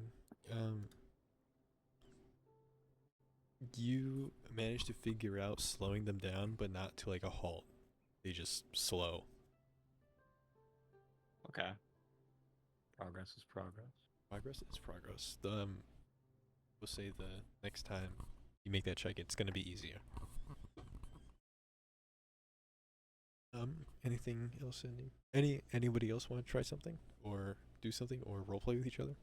[SPEAKER 1] You managed to figure out slowing them down, but not to like a halt. They just slow.
[SPEAKER 11] Okay. Progress is progress.
[SPEAKER 1] Progress is progress. We'll say the next time you make that check, it's gonna be easier. Anything else? Anybody else want to try something or do something or roleplay with each other?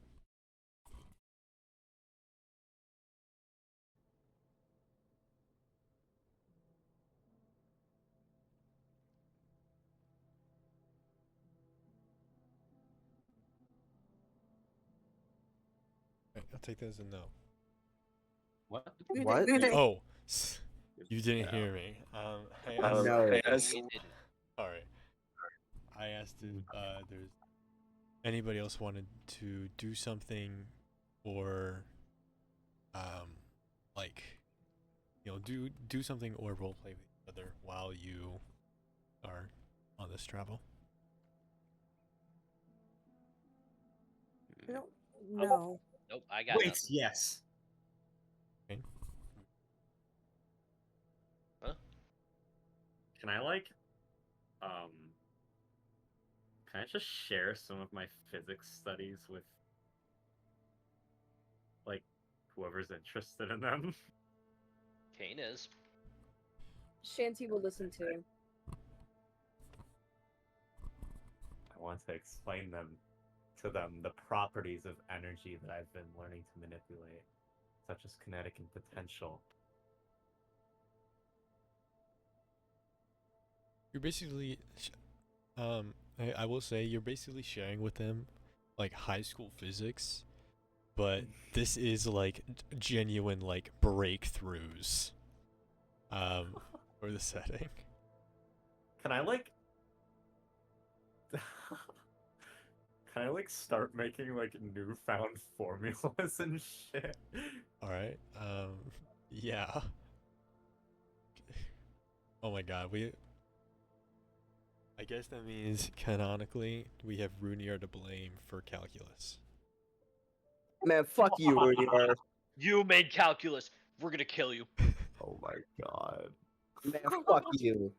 [SPEAKER 1] Right, I'll take that as a no.
[SPEAKER 11] What?
[SPEAKER 10] What?
[SPEAKER 1] Oh, you didn't hear me. I asked,
[SPEAKER 10] No.
[SPEAKER 4] You didn't.
[SPEAKER 1] all right. I asked if there's anybody else wanted to do something or like do something or roleplay with each other while you are on this travel.
[SPEAKER 6] I don't know.
[SPEAKER 4] Nope, I got
[SPEAKER 2] Wait,
[SPEAKER 4] nothing.
[SPEAKER 2] yes.
[SPEAKER 1] Okay.
[SPEAKER 4] Huh?
[SPEAKER 2] Can I can I just share some of my physics studies with like whoever's interested in them?
[SPEAKER 4] Kane is.
[SPEAKER 8] Shanty will listen to him.
[SPEAKER 11] I want to explain to them the properties of energy that I've been learning to manipulate, such as kinetic and potential.
[SPEAKER 1] You're basically, I will say you're basically sharing with them like high school physics, but this is like genuine like breakthroughs, for the setting.
[SPEAKER 11] Can I like Can I like start making like newfound formulas and shit?
[SPEAKER 1] All right. Yeah. Oh my God, I guess that means canonically we have Runier to blame for calculus.
[SPEAKER 10] Man, fuck you, Rudyard.
[SPEAKER 4] You made calculus. We're gonna kill you.
[SPEAKER 11] Oh my god.
[SPEAKER 10] Man, fuck you.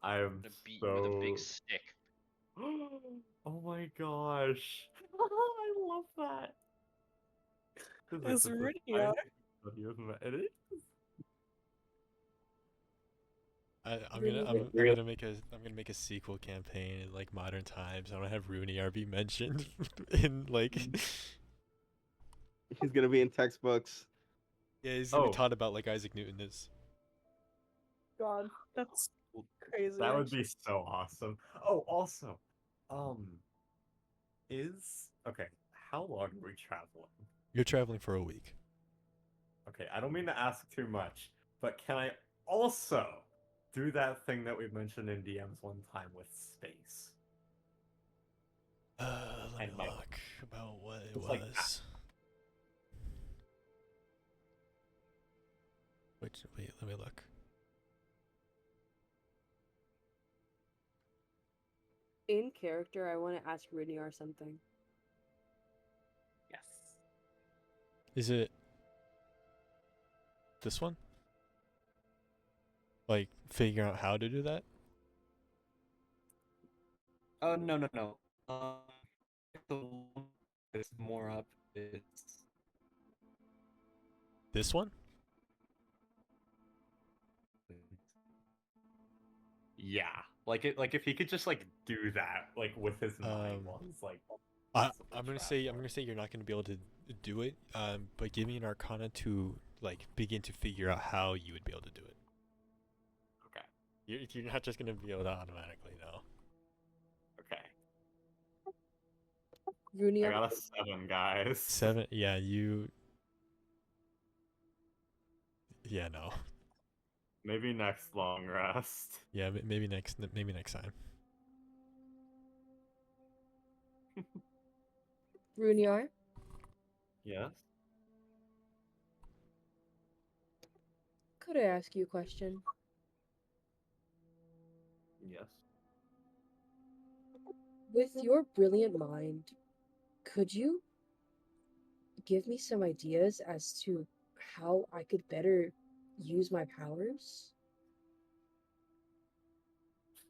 [SPEAKER 11] I am
[SPEAKER 4] I'm gonna beat you with a big
[SPEAKER 11] so.
[SPEAKER 4] stick.
[SPEAKER 11] Oh my gosh. I love that.
[SPEAKER 6] It's Rudyard.
[SPEAKER 11] It is.
[SPEAKER 1] I'm gonna make a sequel campaign in like modern times. I want to have Runier be mentioned in like
[SPEAKER 10] He's gonna be in textbooks.
[SPEAKER 1] yeah, he's gonna
[SPEAKER 11] Oh.
[SPEAKER 1] be taught about like Isaac Newton is.
[SPEAKER 6] God, that's crazy.
[SPEAKER 11] That would be so awesome. Oh, also, okay, how long are we traveling?
[SPEAKER 1] You're traveling for a week.
[SPEAKER 11] Okay, I don't mean to ask too much, but can I also do that thing that we mentioned in DMs one time with space?
[SPEAKER 1] Let me
[SPEAKER 11] And, like,
[SPEAKER 1] look about what it
[SPEAKER 11] it's like-
[SPEAKER 1] was. Wait, let me look.
[SPEAKER 8] In character, I want to ask Rudyard something.
[SPEAKER 11] Yes.
[SPEAKER 1] Is it this one? Like figure out how to do that?
[SPEAKER 11] Oh, no. The one that's more up is...
[SPEAKER 1] This one?
[SPEAKER 11] Yeah. Like if he could just like do that like with his mind while he's like
[SPEAKER 1] I'm gonna say you're not gonna be able to do it. But give me an Arcana to like begin to figure out how you would be able to do it.
[SPEAKER 11] Okay.
[SPEAKER 1] You're not just gonna be able to automatically know.
[SPEAKER 11] Okay. I
[SPEAKER 8] Runia,
[SPEAKER 11] got a 7, guys.
[SPEAKER 1] 7. Yeah, you. Yeah, no.
[SPEAKER 11] Maybe next long rest.
[SPEAKER 1] Yeah, maybe next time.
[SPEAKER 8] Runiar,
[SPEAKER 11] Yes.
[SPEAKER 9] Could I ask you a question?
[SPEAKER 11] Yes.
[SPEAKER 9] With your brilliant mind, could you give me some ideas as to how I could better use my powers?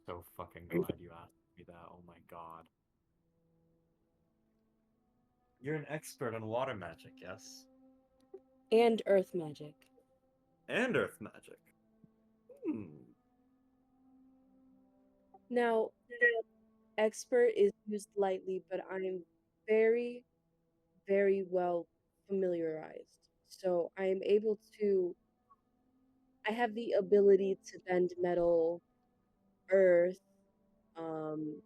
[SPEAKER 11] So fucking glad you asked me that. Oh my god. You're an expert on water magic, yes?
[SPEAKER 9] And earth magic.
[SPEAKER 11] And earth magic. Hmm.
[SPEAKER 9] Now, expert is used lightly, but I'm very, very well familiarized. So I am able to, I have the ability to bend metal, earth, um,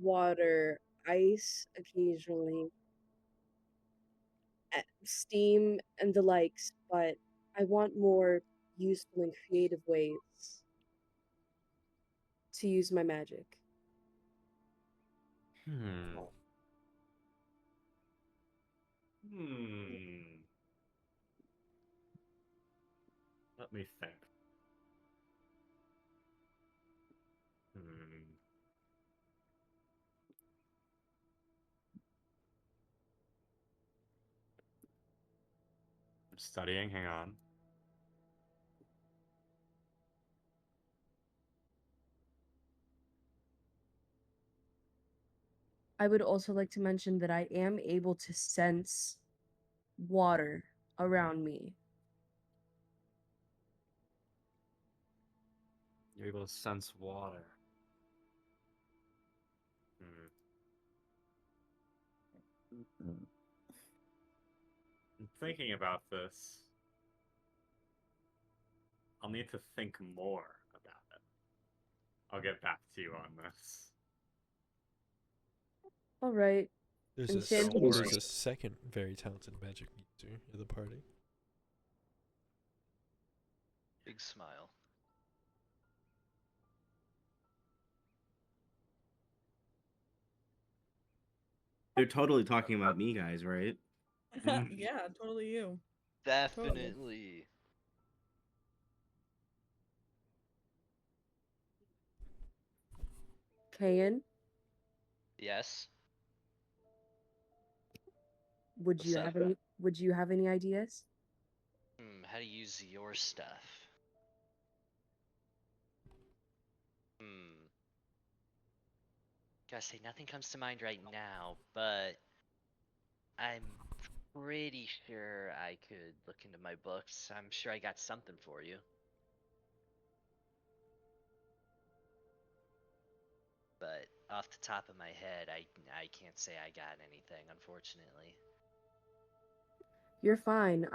[SPEAKER 9] water, ice occasionally, steam, and the likes, but I want more useful and creative ways to use my magic.
[SPEAKER 11] Hmm. Hmm. Let me think. Hmm. I'm studying, hang on.
[SPEAKER 9] I would also like to mention that I am able to sense water around me.
[SPEAKER 11] You're able to sense water. Hmm. I'm thinking about this. I'll need to think more about it. I'll get back to you on this.
[SPEAKER 9] All right.
[SPEAKER 1] There's
[SPEAKER 9] And
[SPEAKER 1] a
[SPEAKER 9] Shandy,
[SPEAKER 11] Don't worry.
[SPEAKER 1] there's a second very talented magic user in the party.
[SPEAKER 4] Big smile.
[SPEAKER 3] They're totally talking about me, guys, right?
[SPEAKER 6] Yeah, totally you.
[SPEAKER 4] Definitely.
[SPEAKER 8] Kayan,
[SPEAKER 4] Yes.
[SPEAKER 8] would
[SPEAKER 4] What's
[SPEAKER 8] you
[SPEAKER 4] up?
[SPEAKER 8] have any? Would you have any ideas?
[SPEAKER 4] How to use your stuff? Gotta say, nothing comes to mind right now, but I'm pretty sure I could look into my books. I'm sure I got something for you. But off the top of my head, I can't say I got anything, unfortunately.
[SPEAKER 8] You're fine.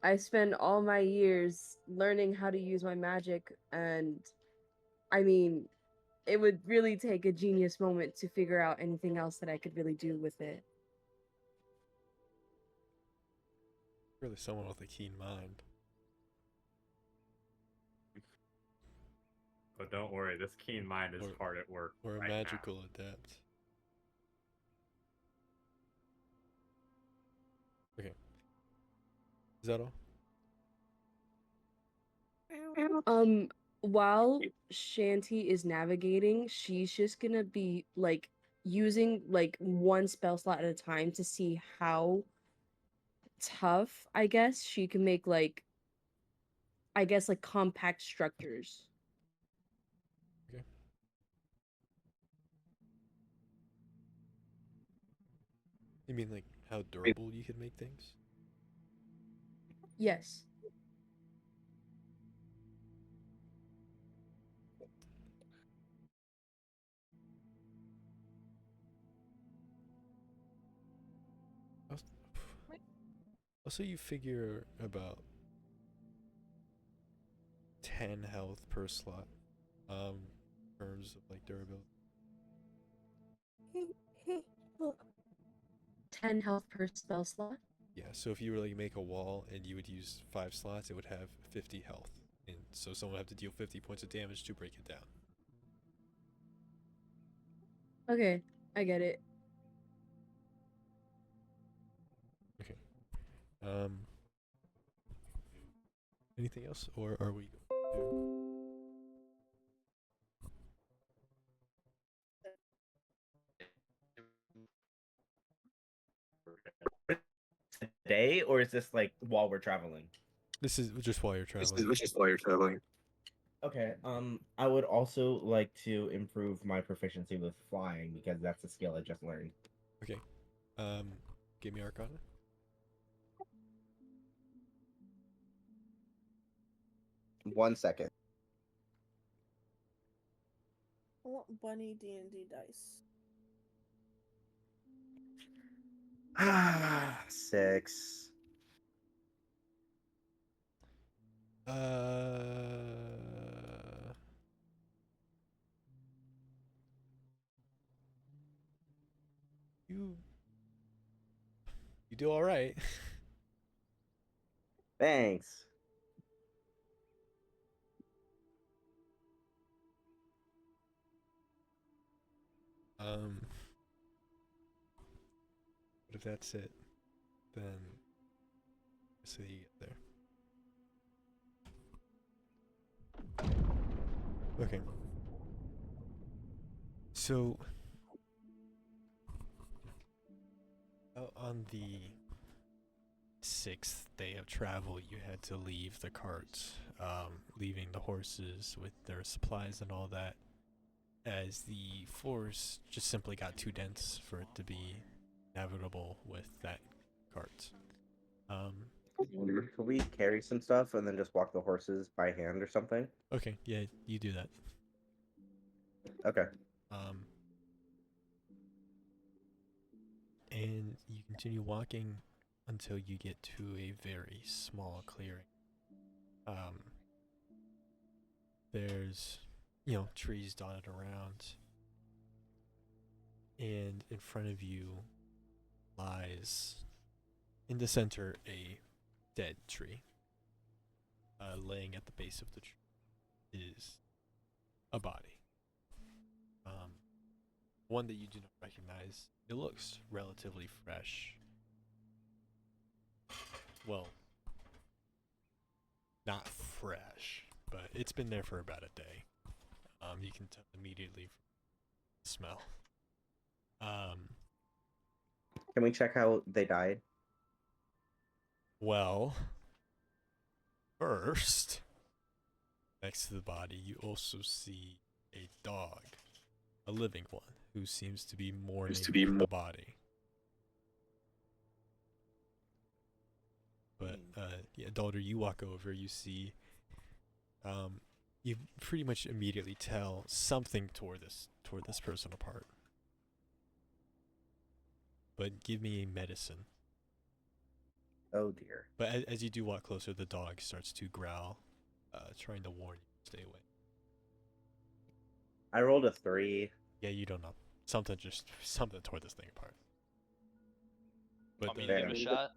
[SPEAKER 8] I spent all my years learning how to use my magic, and I mean, it would really take a genius moment to figure out anything else that I could really do with it.
[SPEAKER 1] Really, someone with a keen mind.
[SPEAKER 11] But don't worry, this keen mind is
[SPEAKER 1] Or-
[SPEAKER 11] hard at work
[SPEAKER 1] Or a
[SPEAKER 11] right
[SPEAKER 1] magical adept. Okay. Is that all?
[SPEAKER 8] While Shanty is navigating, she's just gonna be like using like one spell slot at a time to see how tough, I guess, she can make like I guess like compact structures.
[SPEAKER 1] Okay. You mean like how durable you can make things?
[SPEAKER 8] Yes.
[SPEAKER 1] Also, you figure about 10 health per slot. In terms of like durability.
[SPEAKER 8] 10 health per spell slot.
[SPEAKER 1] Yeah, so if you were like make a wall and you would use 5 slots, it would have 50 health. And so someone would have to deal 50 points of damage to break it down.
[SPEAKER 8] Okay, I get it.
[SPEAKER 1] Okay. Anything else, or are we going
[SPEAKER 3] Today, or is this like while we're traveling?
[SPEAKER 1] This is just while you're traveling.
[SPEAKER 10] just while you're traveling. Okay. I would also like to improve my proficiency with flying because that's a skill I just learned.
[SPEAKER 1] Okay. Give me Arcana.
[SPEAKER 10] One second.
[SPEAKER 6] I want bunny D&D dice.
[SPEAKER 10] 6.
[SPEAKER 1] You do all right.
[SPEAKER 10] Thanks.
[SPEAKER 1] What if that's it? Then so you get there. Okay. So on the 6th day of travel, you had to leave the cart, leaving the horses with their supplies and all that, as the forest just simply got too dense for it to be navigable with that cart.
[SPEAKER 10] Can we carry some stuff and then just walk the horses by hand or something?
[SPEAKER 1] Okay, yeah, you do that.
[SPEAKER 10] Okay.
[SPEAKER 1] And you continue walking until you get to a very small clearing. There's, trees dotted around, and in front of you lies, in the center, a dead tree. Laying at the base of the tree is a body. One that you do not recognize. It looks relatively fresh. Well, not fresh, but it's been there for about a day. You can tell immediately from the smell.
[SPEAKER 10] Can we check how they died?
[SPEAKER 1] Well, first, next to the body, you also see a dog, a living one, who seems to be mourning the body. But yeah, Dalder, you walk over, you see, you pretty much immediately tell something tore this person apart. But give me a medicine.
[SPEAKER 10] Oh dear.
[SPEAKER 1] But as you do walk closer, the dog starts to growl, trying to warn you to stay away.
[SPEAKER 10] I rolled a 3.
[SPEAKER 1] Yeah, you don't know. Something tore this thing apart. But
[SPEAKER 4] Want me to give it a shot?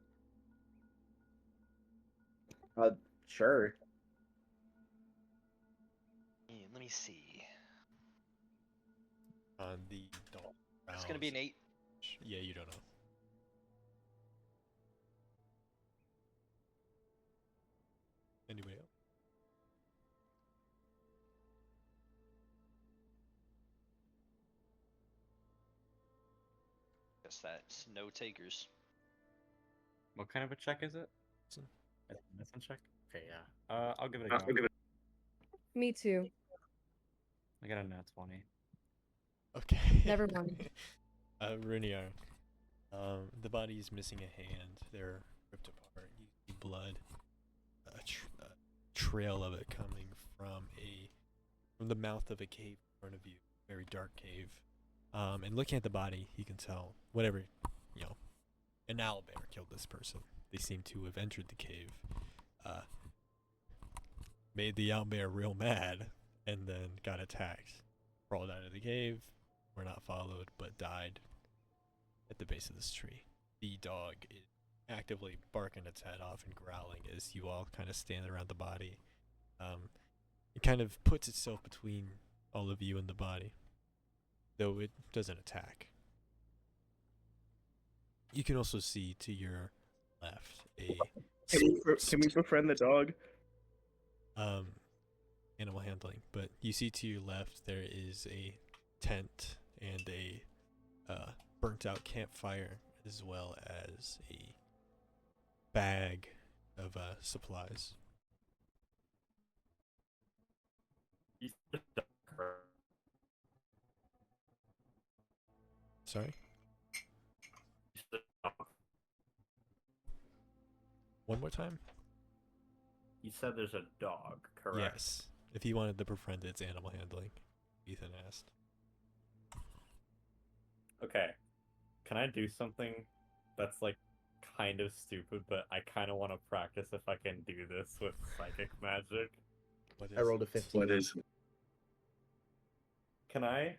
[SPEAKER 10] Sure.
[SPEAKER 4] Let me see.
[SPEAKER 1] On the dog.
[SPEAKER 4] It's gonna be an 8.
[SPEAKER 1] Yeah, you don't know. Anybody else?
[SPEAKER 4] Guess that's no takers.
[SPEAKER 2] What kind of a check is it?
[SPEAKER 1] So-
[SPEAKER 2] A medicine check? Okay, yeah. I'll give it a go.
[SPEAKER 8] Me too.
[SPEAKER 2] I got a nat 20.
[SPEAKER 1] Okay.
[SPEAKER 8] Never mind.
[SPEAKER 1] Runiar. The body is missing a hand. They're ripped apart. You see blood. A trail of it coming from the mouth of a cave in front of you. Very dark cave. And looking at the body, you can tell whatever, an owlbear killed this person. They seem to have entered the cave, made the owlbear real mad, and then got attacked. Crawled out of the cave, were not followed, but died at the base of this tree. the dog is actively barking its head off and growling as you all kind of stand around the body. It kind of puts itself between all of you and the body, though it doesn't attack. You can also see to your left a
[SPEAKER 3] Can we befriend the dog?
[SPEAKER 1] animal handling, but you see to your left there is a tent and a burnt out campfire, as well as a bag of supplies.
[SPEAKER 11] You said a dog, correct?
[SPEAKER 1] Sorry?
[SPEAKER 11] You said a dog.
[SPEAKER 1] One more time?
[SPEAKER 11] You said there's a dog, correct?
[SPEAKER 1] Yes. If you wanted to befriend its animal handling, Ethan asked.
[SPEAKER 11] Okay. Can I do something that's like kind of stupid, but I kind of want to practice if I can do this with psychic magic?
[SPEAKER 1] What is
[SPEAKER 10] I rolled a
[SPEAKER 1] it?
[SPEAKER 10] 15.
[SPEAKER 3] What is?
[SPEAKER 11] Can I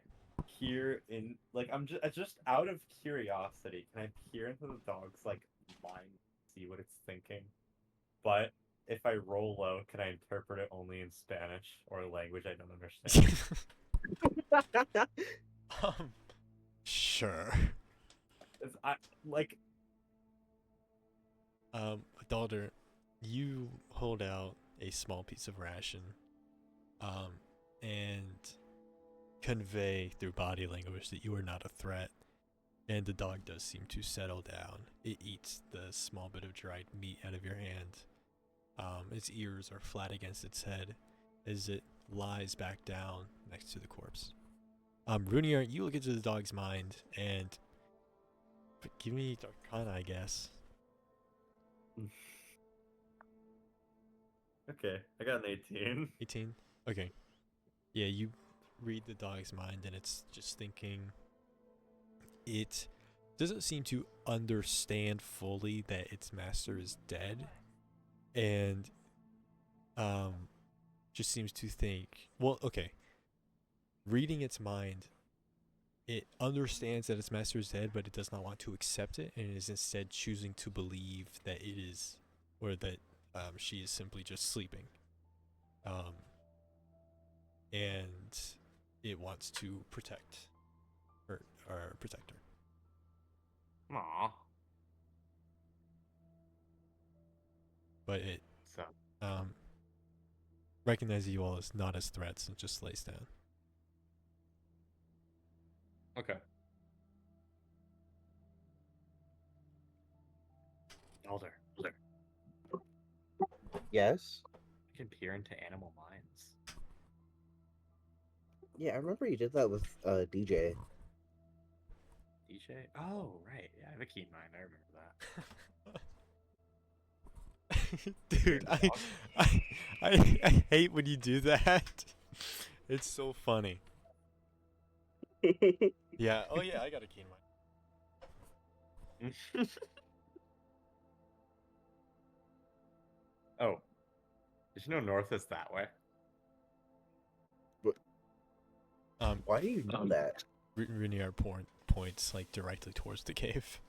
[SPEAKER 11] peer in? Like, I'm just out of curiosity. Can I peer into the dog's like mind, see what it's thinking? But if I roll low, can I interpret it only in Spanish or a language I don't understand?
[SPEAKER 1] Sure.
[SPEAKER 11] I like.
[SPEAKER 1] Daughter, you hold out a small piece of ration, and convey through body language that you are not a threat, and the dog does seem to settle down. It eats the small bit of dried meat out of your hand. Its ears are flat against its head as it lies back down next to the corpse. Runier, you look into the dog's mind and give me Arcana, I guess.
[SPEAKER 11] Okay, I got an 18.
[SPEAKER 1] 18? Okay. Yeah, you read the dog's mind and it's just thinking. It doesn't seem to understand fully that its master is dead, and just seems to think, well, okay, reading its mind, it understands that its master is dead, but it does not want to accept it, and is instead choosing to believe that it is, or that she is simply just sleeping. And it wants to protect her, or protect her.
[SPEAKER 11] Aww.
[SPEAKER 1] But it
[SPEAKER 11] So,
[SPEAKER 1] recognizes you all as not as threats and just lays down.
[SPEAKER 11] okay. Elder,
[SPEAKER 10] Yes.
[SPEAKER 11] you can peer into animal minds.
[SPEAKER 10] Yeah, I remember you did that with DJ.
[SPEAKER 11] DJ? Oh, right. Yeah, I have a keen mind. I remember that.
[SPEAKER 1] Dude, I hate when you do that. It's so funny. Yeah. Oh yeah, I got a keen mind.
[SPEAKER 11] Oh. Did you know north is that way?
[SPEAKER 10] Why do you know that?
[SPEAKER 1] Runier points like directly towards the cave.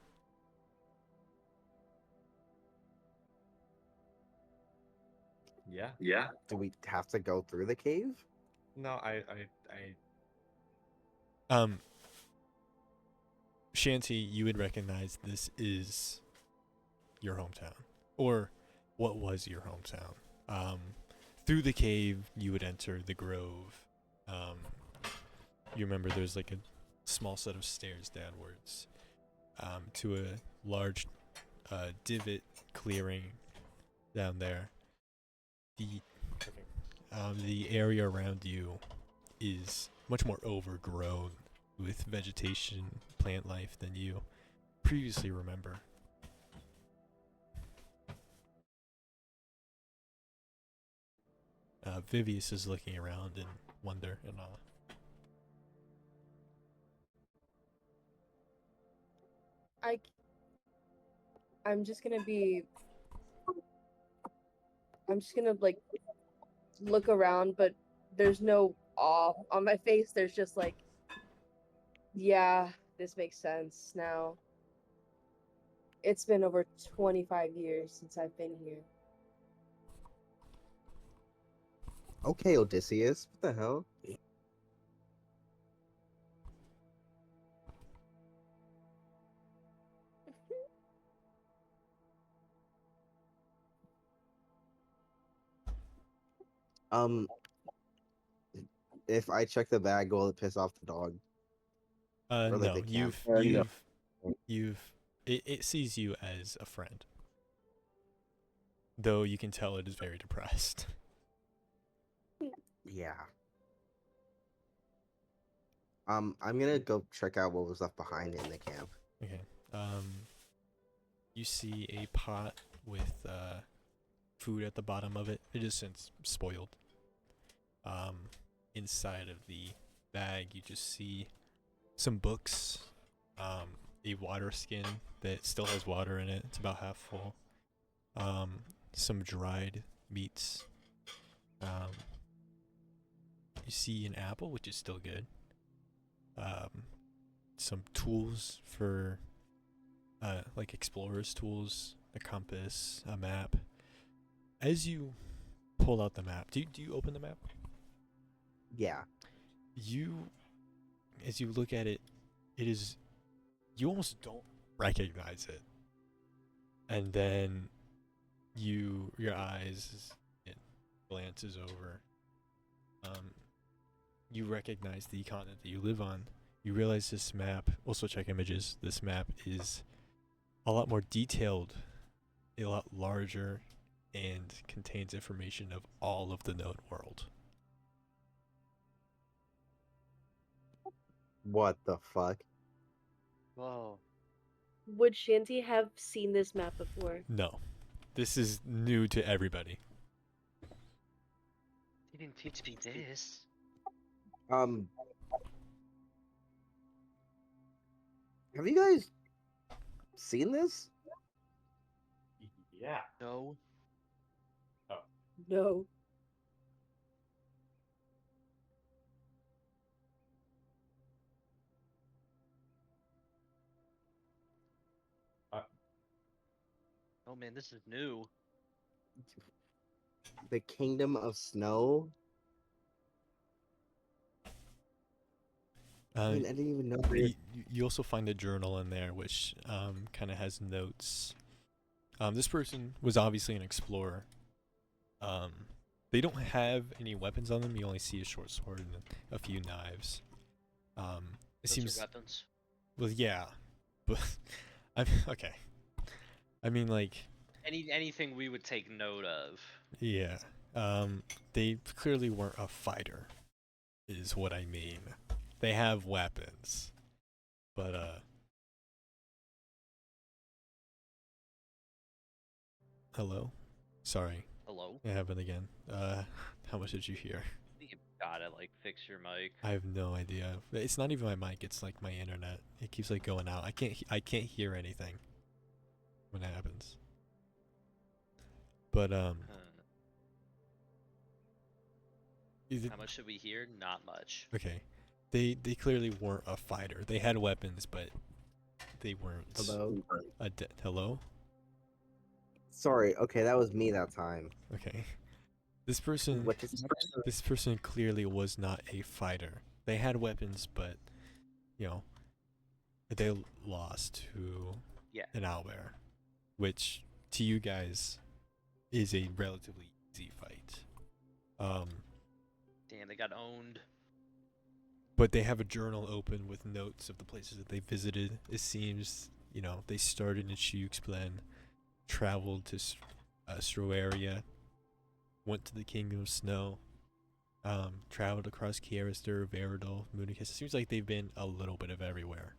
[SPEAKER 11] Yeah.
[SPEAKER 3] Yeah.
[SPEAKER 10] Do we have to go through the cave?
[SPEAKER 11] No, I
[SPEAKER 1] Shanty, you would recognize this is your hometown, or what was your hometown. Through the cave, you would enter the grove. You remember there's like a small set of stairs downwards to a large divot clearing down there. The area around you is much more overgrown with vegetation, plant life than you previously remember. Vivius is looking around in wonder and awe.
[SPEAKER 8] I'm just gonna like look around, but there's no awe on my face. There's just like, yeah, this makes sense now. It's been over 25 years since I've been here.
[SPEAKER 10] Okay, Odysseus. What the hell? Um, if I check the bag, will it piss off the dog? Or like
[SPEAKER 1] No,
[SPEAKER 10] the camp?
[SPEAKER 3] No.
[SPEAKER 1] it sees you as a friend. Though you can tell it is very depressed.
[SPEAKER 10] Yeah. I'm gonna go check out what was left behind in the camp.
[SPEAKER 1] Okay. You see a pot with food at the bottom of it. It is since spoiled. Inside of the bag, you just see some books, a water skin that still has water in it. It's about half full. Some dried meats. You see an apple, which is still good. Some tools for like explorer's tools, a compass, a map. As you pull out the map, do you open the map?
[SPEAKER 10] Yeah.
[SPEAKER 1] As you look at it, you almost don't recognize it. And then your eyes, it glances over. You recognize the continent that you live on. You realize this map, also check images, this map is a lot more detailed, a lot larger, and contains information of all of the known world.
[SPEAKER 10] What the fuck?
[SPEAKER 4] Whoa.
[SPEAKER 8] Would Shanty have seen this map before?
[SPEAKER 1] No. This is new to everybody.
[SPEAKER 5] You didn't teach me this.
[SPEAKER 10] Have you guys seen this?
[SPEAKER 11] Yeah.
[SPEAKER 4] No.
[SPEAKER 8] No.
[SPEAKER 4] Oh man, this is new.
[SPEAKER 10] The Kingdom of Snow? I mean, I didn't even know.
[SPEAKER 1] You also find a journal in there which kind of has notes. This person was obviously an explorer. They don't have any weapons on them. You only see a short sword and a few knives. It
[SPEAKER 4] Those
[SPEAKER 1] seems
[SPEAKER 4] are weapons.
[SPEAKER 1] well, yeah, but okay. I mean, like,
[SPEAKER 4] Anything we would take note of.
[SPEAKER 1] yeah. They clearly weren't a fighter, is what I mean. They have weapons, but hello, sorry,
[SPEAKER 4] Hello?
[SPEAKER 1] it happened again. How much did you hear?
[SPEAKER 4] I think you gotta like fix your mic.
[SPEAKER 1] I have no idea. It's not even my mic. It's like my internet. It keeps like going out. I can't hear anything when it happens. But is it,
[SPEAKER 4] How much should we hear? Not much.
[SPEAKER 1] okay. They clearly weren't a fighter. They had weapons, but they weren't.
[SPEAKER 10] Hello?
[SPEAKER 1] Hello?
[SPEAKER 10] Sorry, okay, that was me that time.
[SPEAKER 1] Okay. This person
[SPEAKER 10] What just happened?
[SPEAKER 1] This person clearly was not a fighter. They had weapons, but you know, they lost to
[SPEAKER 4] Yeah.
[SPEAKER 1] an owlbear, which to you guys is a relatively easy fight.
[SPEAKER 4] Damn, they got owned.
[SPEAKER 1] But they have a journal open with notes of the places that they visited. It seems, they started in Shukesplen, traveled to Stroaria, went to the Kingdom of Snow, traveled across Kiarister, Veridal, Mounicus. It seems like they've been a little bit of everywhere.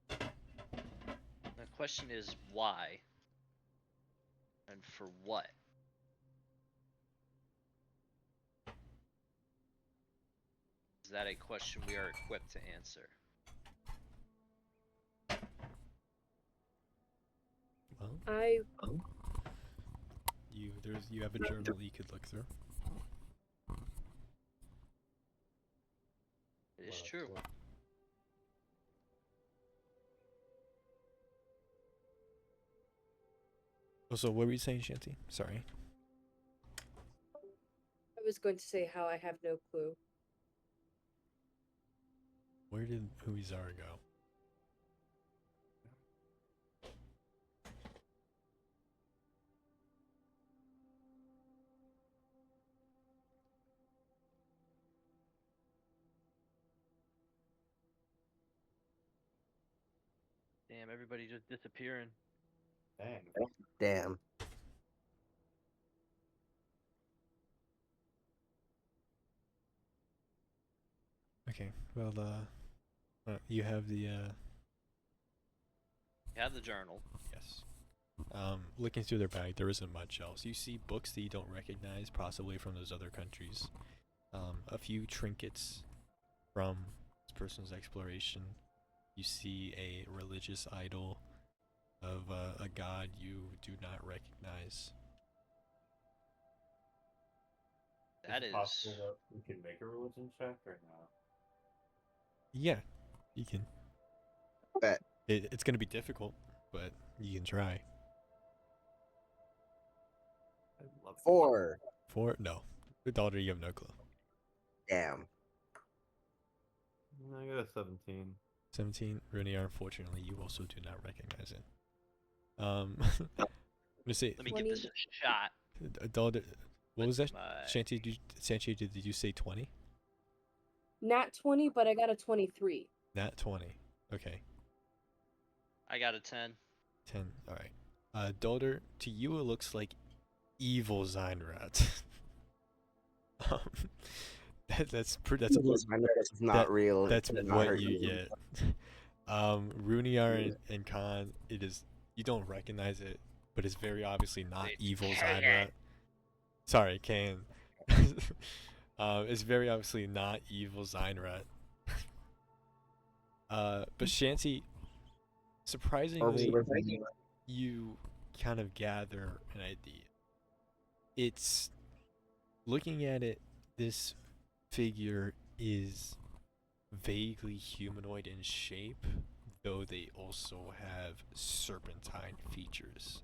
[SPEAKER 4] The question is why? And for what? Is that a question we are equipped to answer?
[SPEAKER 1] Well, you have a journal you could look through.
[SPEAKER 4] It is true.
[SPEAKER 1] Oh, so what were you saying, Shanty? Sorry.
[SPEAKER 9] I was going to say how I have no clue.
[SPEAKER 1] Where did Umizara go?
[SPEAKER 12] Damn, everybody just disappearing.
[SPEAKER 11] Dang.
[SPEAKER 10] Damn.
[SPEAKER 1] Okay. Well, you have the
[SPEAKER 4] You have the journal.
[SPEAKER 1] yes. Looking through their bag, there isn't much else. You see books that you don't recognize, possibly from those other countries. A few trinkets from this person's exploration. You see a religious idol of a god you do not recognize.
[SPEAKER 4] That
[SPEAKER 11] it
[SPEAKER 4] is.
[SPEAKER 11] possible that we can make a religion check or not?
[SPEAKER 1] Yeah, you can.
[SPEAKER 10] Bet.
[SPEAKER 1] It's going to be difficult, but you can try.
[SPEAKER 11] I'd love to.
[SPEAKER 10] 4.
[SPEAKER 1] 4? No. The daughter, you have no clue.
[SPEAKER 10] Damn.
[SPEAKER 7] I got a 17.
[SPEAKER 1] 17. Runiar, unfortunately, you also do not recognize it. I'm gonna say,
[SPEAKER 4] Let me give this a shot.
[SPEAKER 1] daughter. What was that?
[SPEAKER 4] My...
[SPEAKER 1] Shanty, did you say 20?
[SPEAKER 9] Not 20, but I got a 23.
[SPEAKER 1] Not 20. Okay.
[SPEAKER 4] I got a 10.
[SPEAKER 1] 10. All right. Daughter, to you it looks like evil Zeinrat. That's
[SPEAKER 10] not
[SPEAKER 1] that-
[SPEAKER 10] real.
[SPEAKER 1] That's
[SPEAKER 10] It cannot
[SPEAKER 1] what
[SPEAKER 10] hurt
[SPEAKER 1] you get. Runiar and Khan, it is, you don't recognize it, but it's very obviously not evil Zeinrat. Sorry, Kane. It's very obviously not evil Zeinrat. But Shanty, surprisingly, you kind of gather an idea. It's, looking at it, this figure is vaguely humanoid in shape, though they also have serpentine features.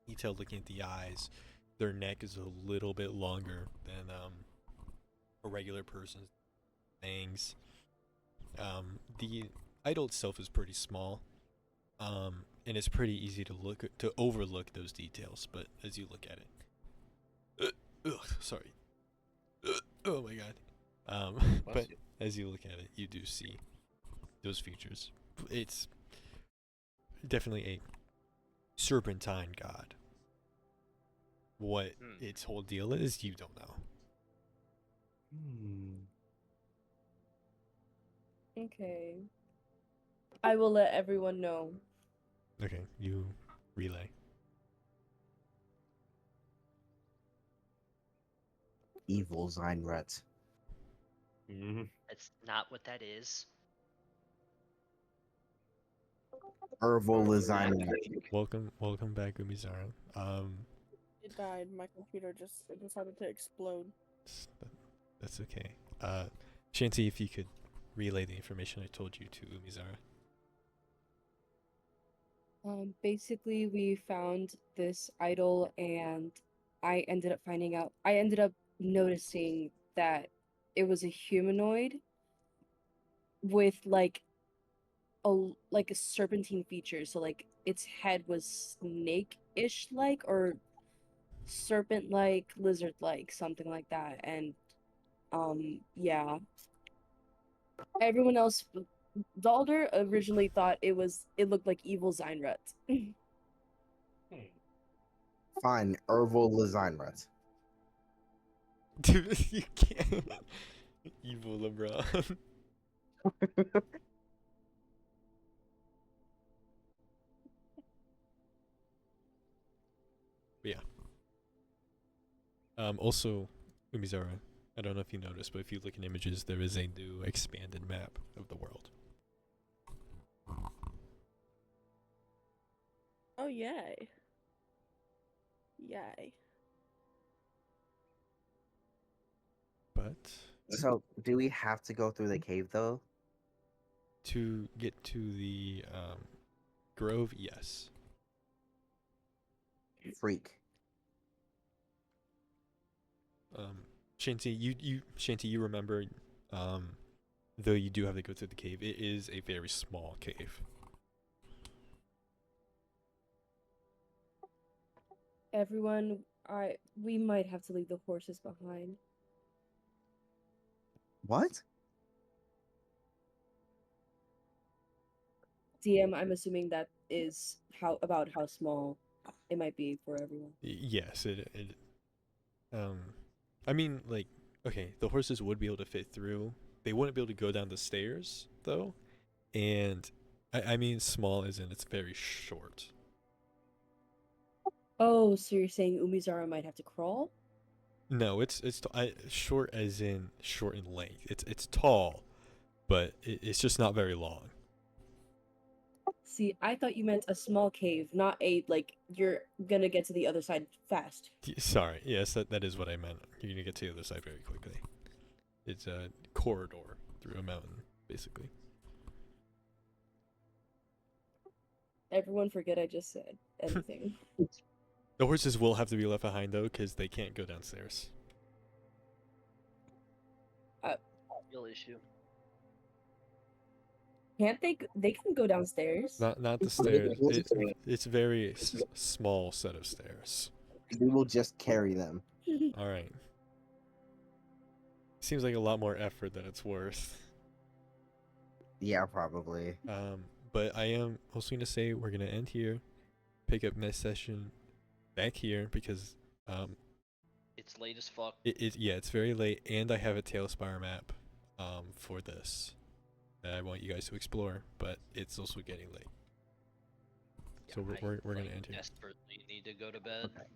[SPEAKER 1] You tell looking at the eyes, their neck is a little bit longer than a regular person's fangs. The idol itself is pretty small, and it's pretty easy to overlook those details. But as you look at it, sorry. Oh my god. But as you look at it, you do see those features. It's definitely a serpentine god. What its whole deal is, you don't know.
[SPEAKER 8] Okay. I will let everyone know.
[SPEAKER 1] Okay, you relay.
[SPEAKER 10] Evil Zeinrat.
[SPEAKER 5] That's not what that is.
[SPEAKER 10] Ervil Zeinrat.
[SPEAKER 1] Welcome back, Umizara.
[SPEAKER 6] It died. My computer just decided to explode.
[SPEAKER 1] That's okay. Shanty, if you could relay the information I told you to Umizara.
[SPEAKER 8] Basically, we found this idol, and I ended up noticing that it was a humanoid with like a serpentine feature. So like its head was snake-ish like, or serpent-like, lizard-like, something like that. And yeah. Everyone else, Dalder originally thought it looked like evil Zeinrat.
[SPEAKER 10] Fine, Ervil Zeinrat.
[SPEAKER 1] Dude, you can't. Evil LeBron. But yeah. Also, Umizara, I don't know if you noticed, but if you look in images, there is a new expanded map of the world.
[SPEAKER 6] Oh, yay. Yay.
[SPEAKER 1] But
[SPEAKER 10] So, do we have to go through the cave though?
[SPEAKER 1] to get to the grove, yes.
[SPEAKER 10] freak.
[SPEAKER 1] Shanty, you remember, though you do have to go through the cave. It is a very small cave.
[SPEAKER 8] Everyone, we might have to leave the horses behind.
[SPEAKER 10] What?
[SPEAKER 8] DM, I'm assuming that is how small it might be for everyone.
[SPEAKER 1] Yes, I mean, like, okay, the horses would be able to fit through. They wouldn't be able to go down the stairs though, and I mean small as in it's very short.
[SPEAKER 8] Oh, so you're saying Umizara might have to crawl?
[SPEAKER 1] No, it's short as in short in length. It's tall, but it's just not very long.
[SPEAKER 8] See, I thought you meant a small cave, not a like you're gonna get to the other side fast.
[SPEAKER 1] Sorry, yes, that is what I meant. You're gonna get to the other side very quickly. It's a corridor through a mountain, basically.
[SPEAKER 8] Everyone forget I just said anything.
[SPEAKER 1] The horses will have to be left behind though, because they can't go downstairs.
[SPEAKER 12] Real issue.
[SPEAKER 8] Can't they? They can go downstairs.
[SPEAKER 1] Not the stairs. It's very small set of stairs.
[SPEAKER 10] We will just carry them.
[SPEAKER 1] All right. Seems like a lot more effort than it's worth.
[SPEAKER 10] Yeah, probably.
[SPEAKER 1] But I am also gonna say we're gonna end here. Pick up next session back here because
[SPEAKER 4] It's late as fuck.
[SPEAKER 1] it's very late, and I have a Tailspire map for this that I want you guys to explore, but it's also getting late. So
[SPEAKER 4] Yeah,
[SPEAKER 1] we're gonna
[SPEAKER 4] like,
[SPEAKER 1] end here.
[SPEAKER 4] desperately need to go to bed.
[SPEAKER 3] Okay.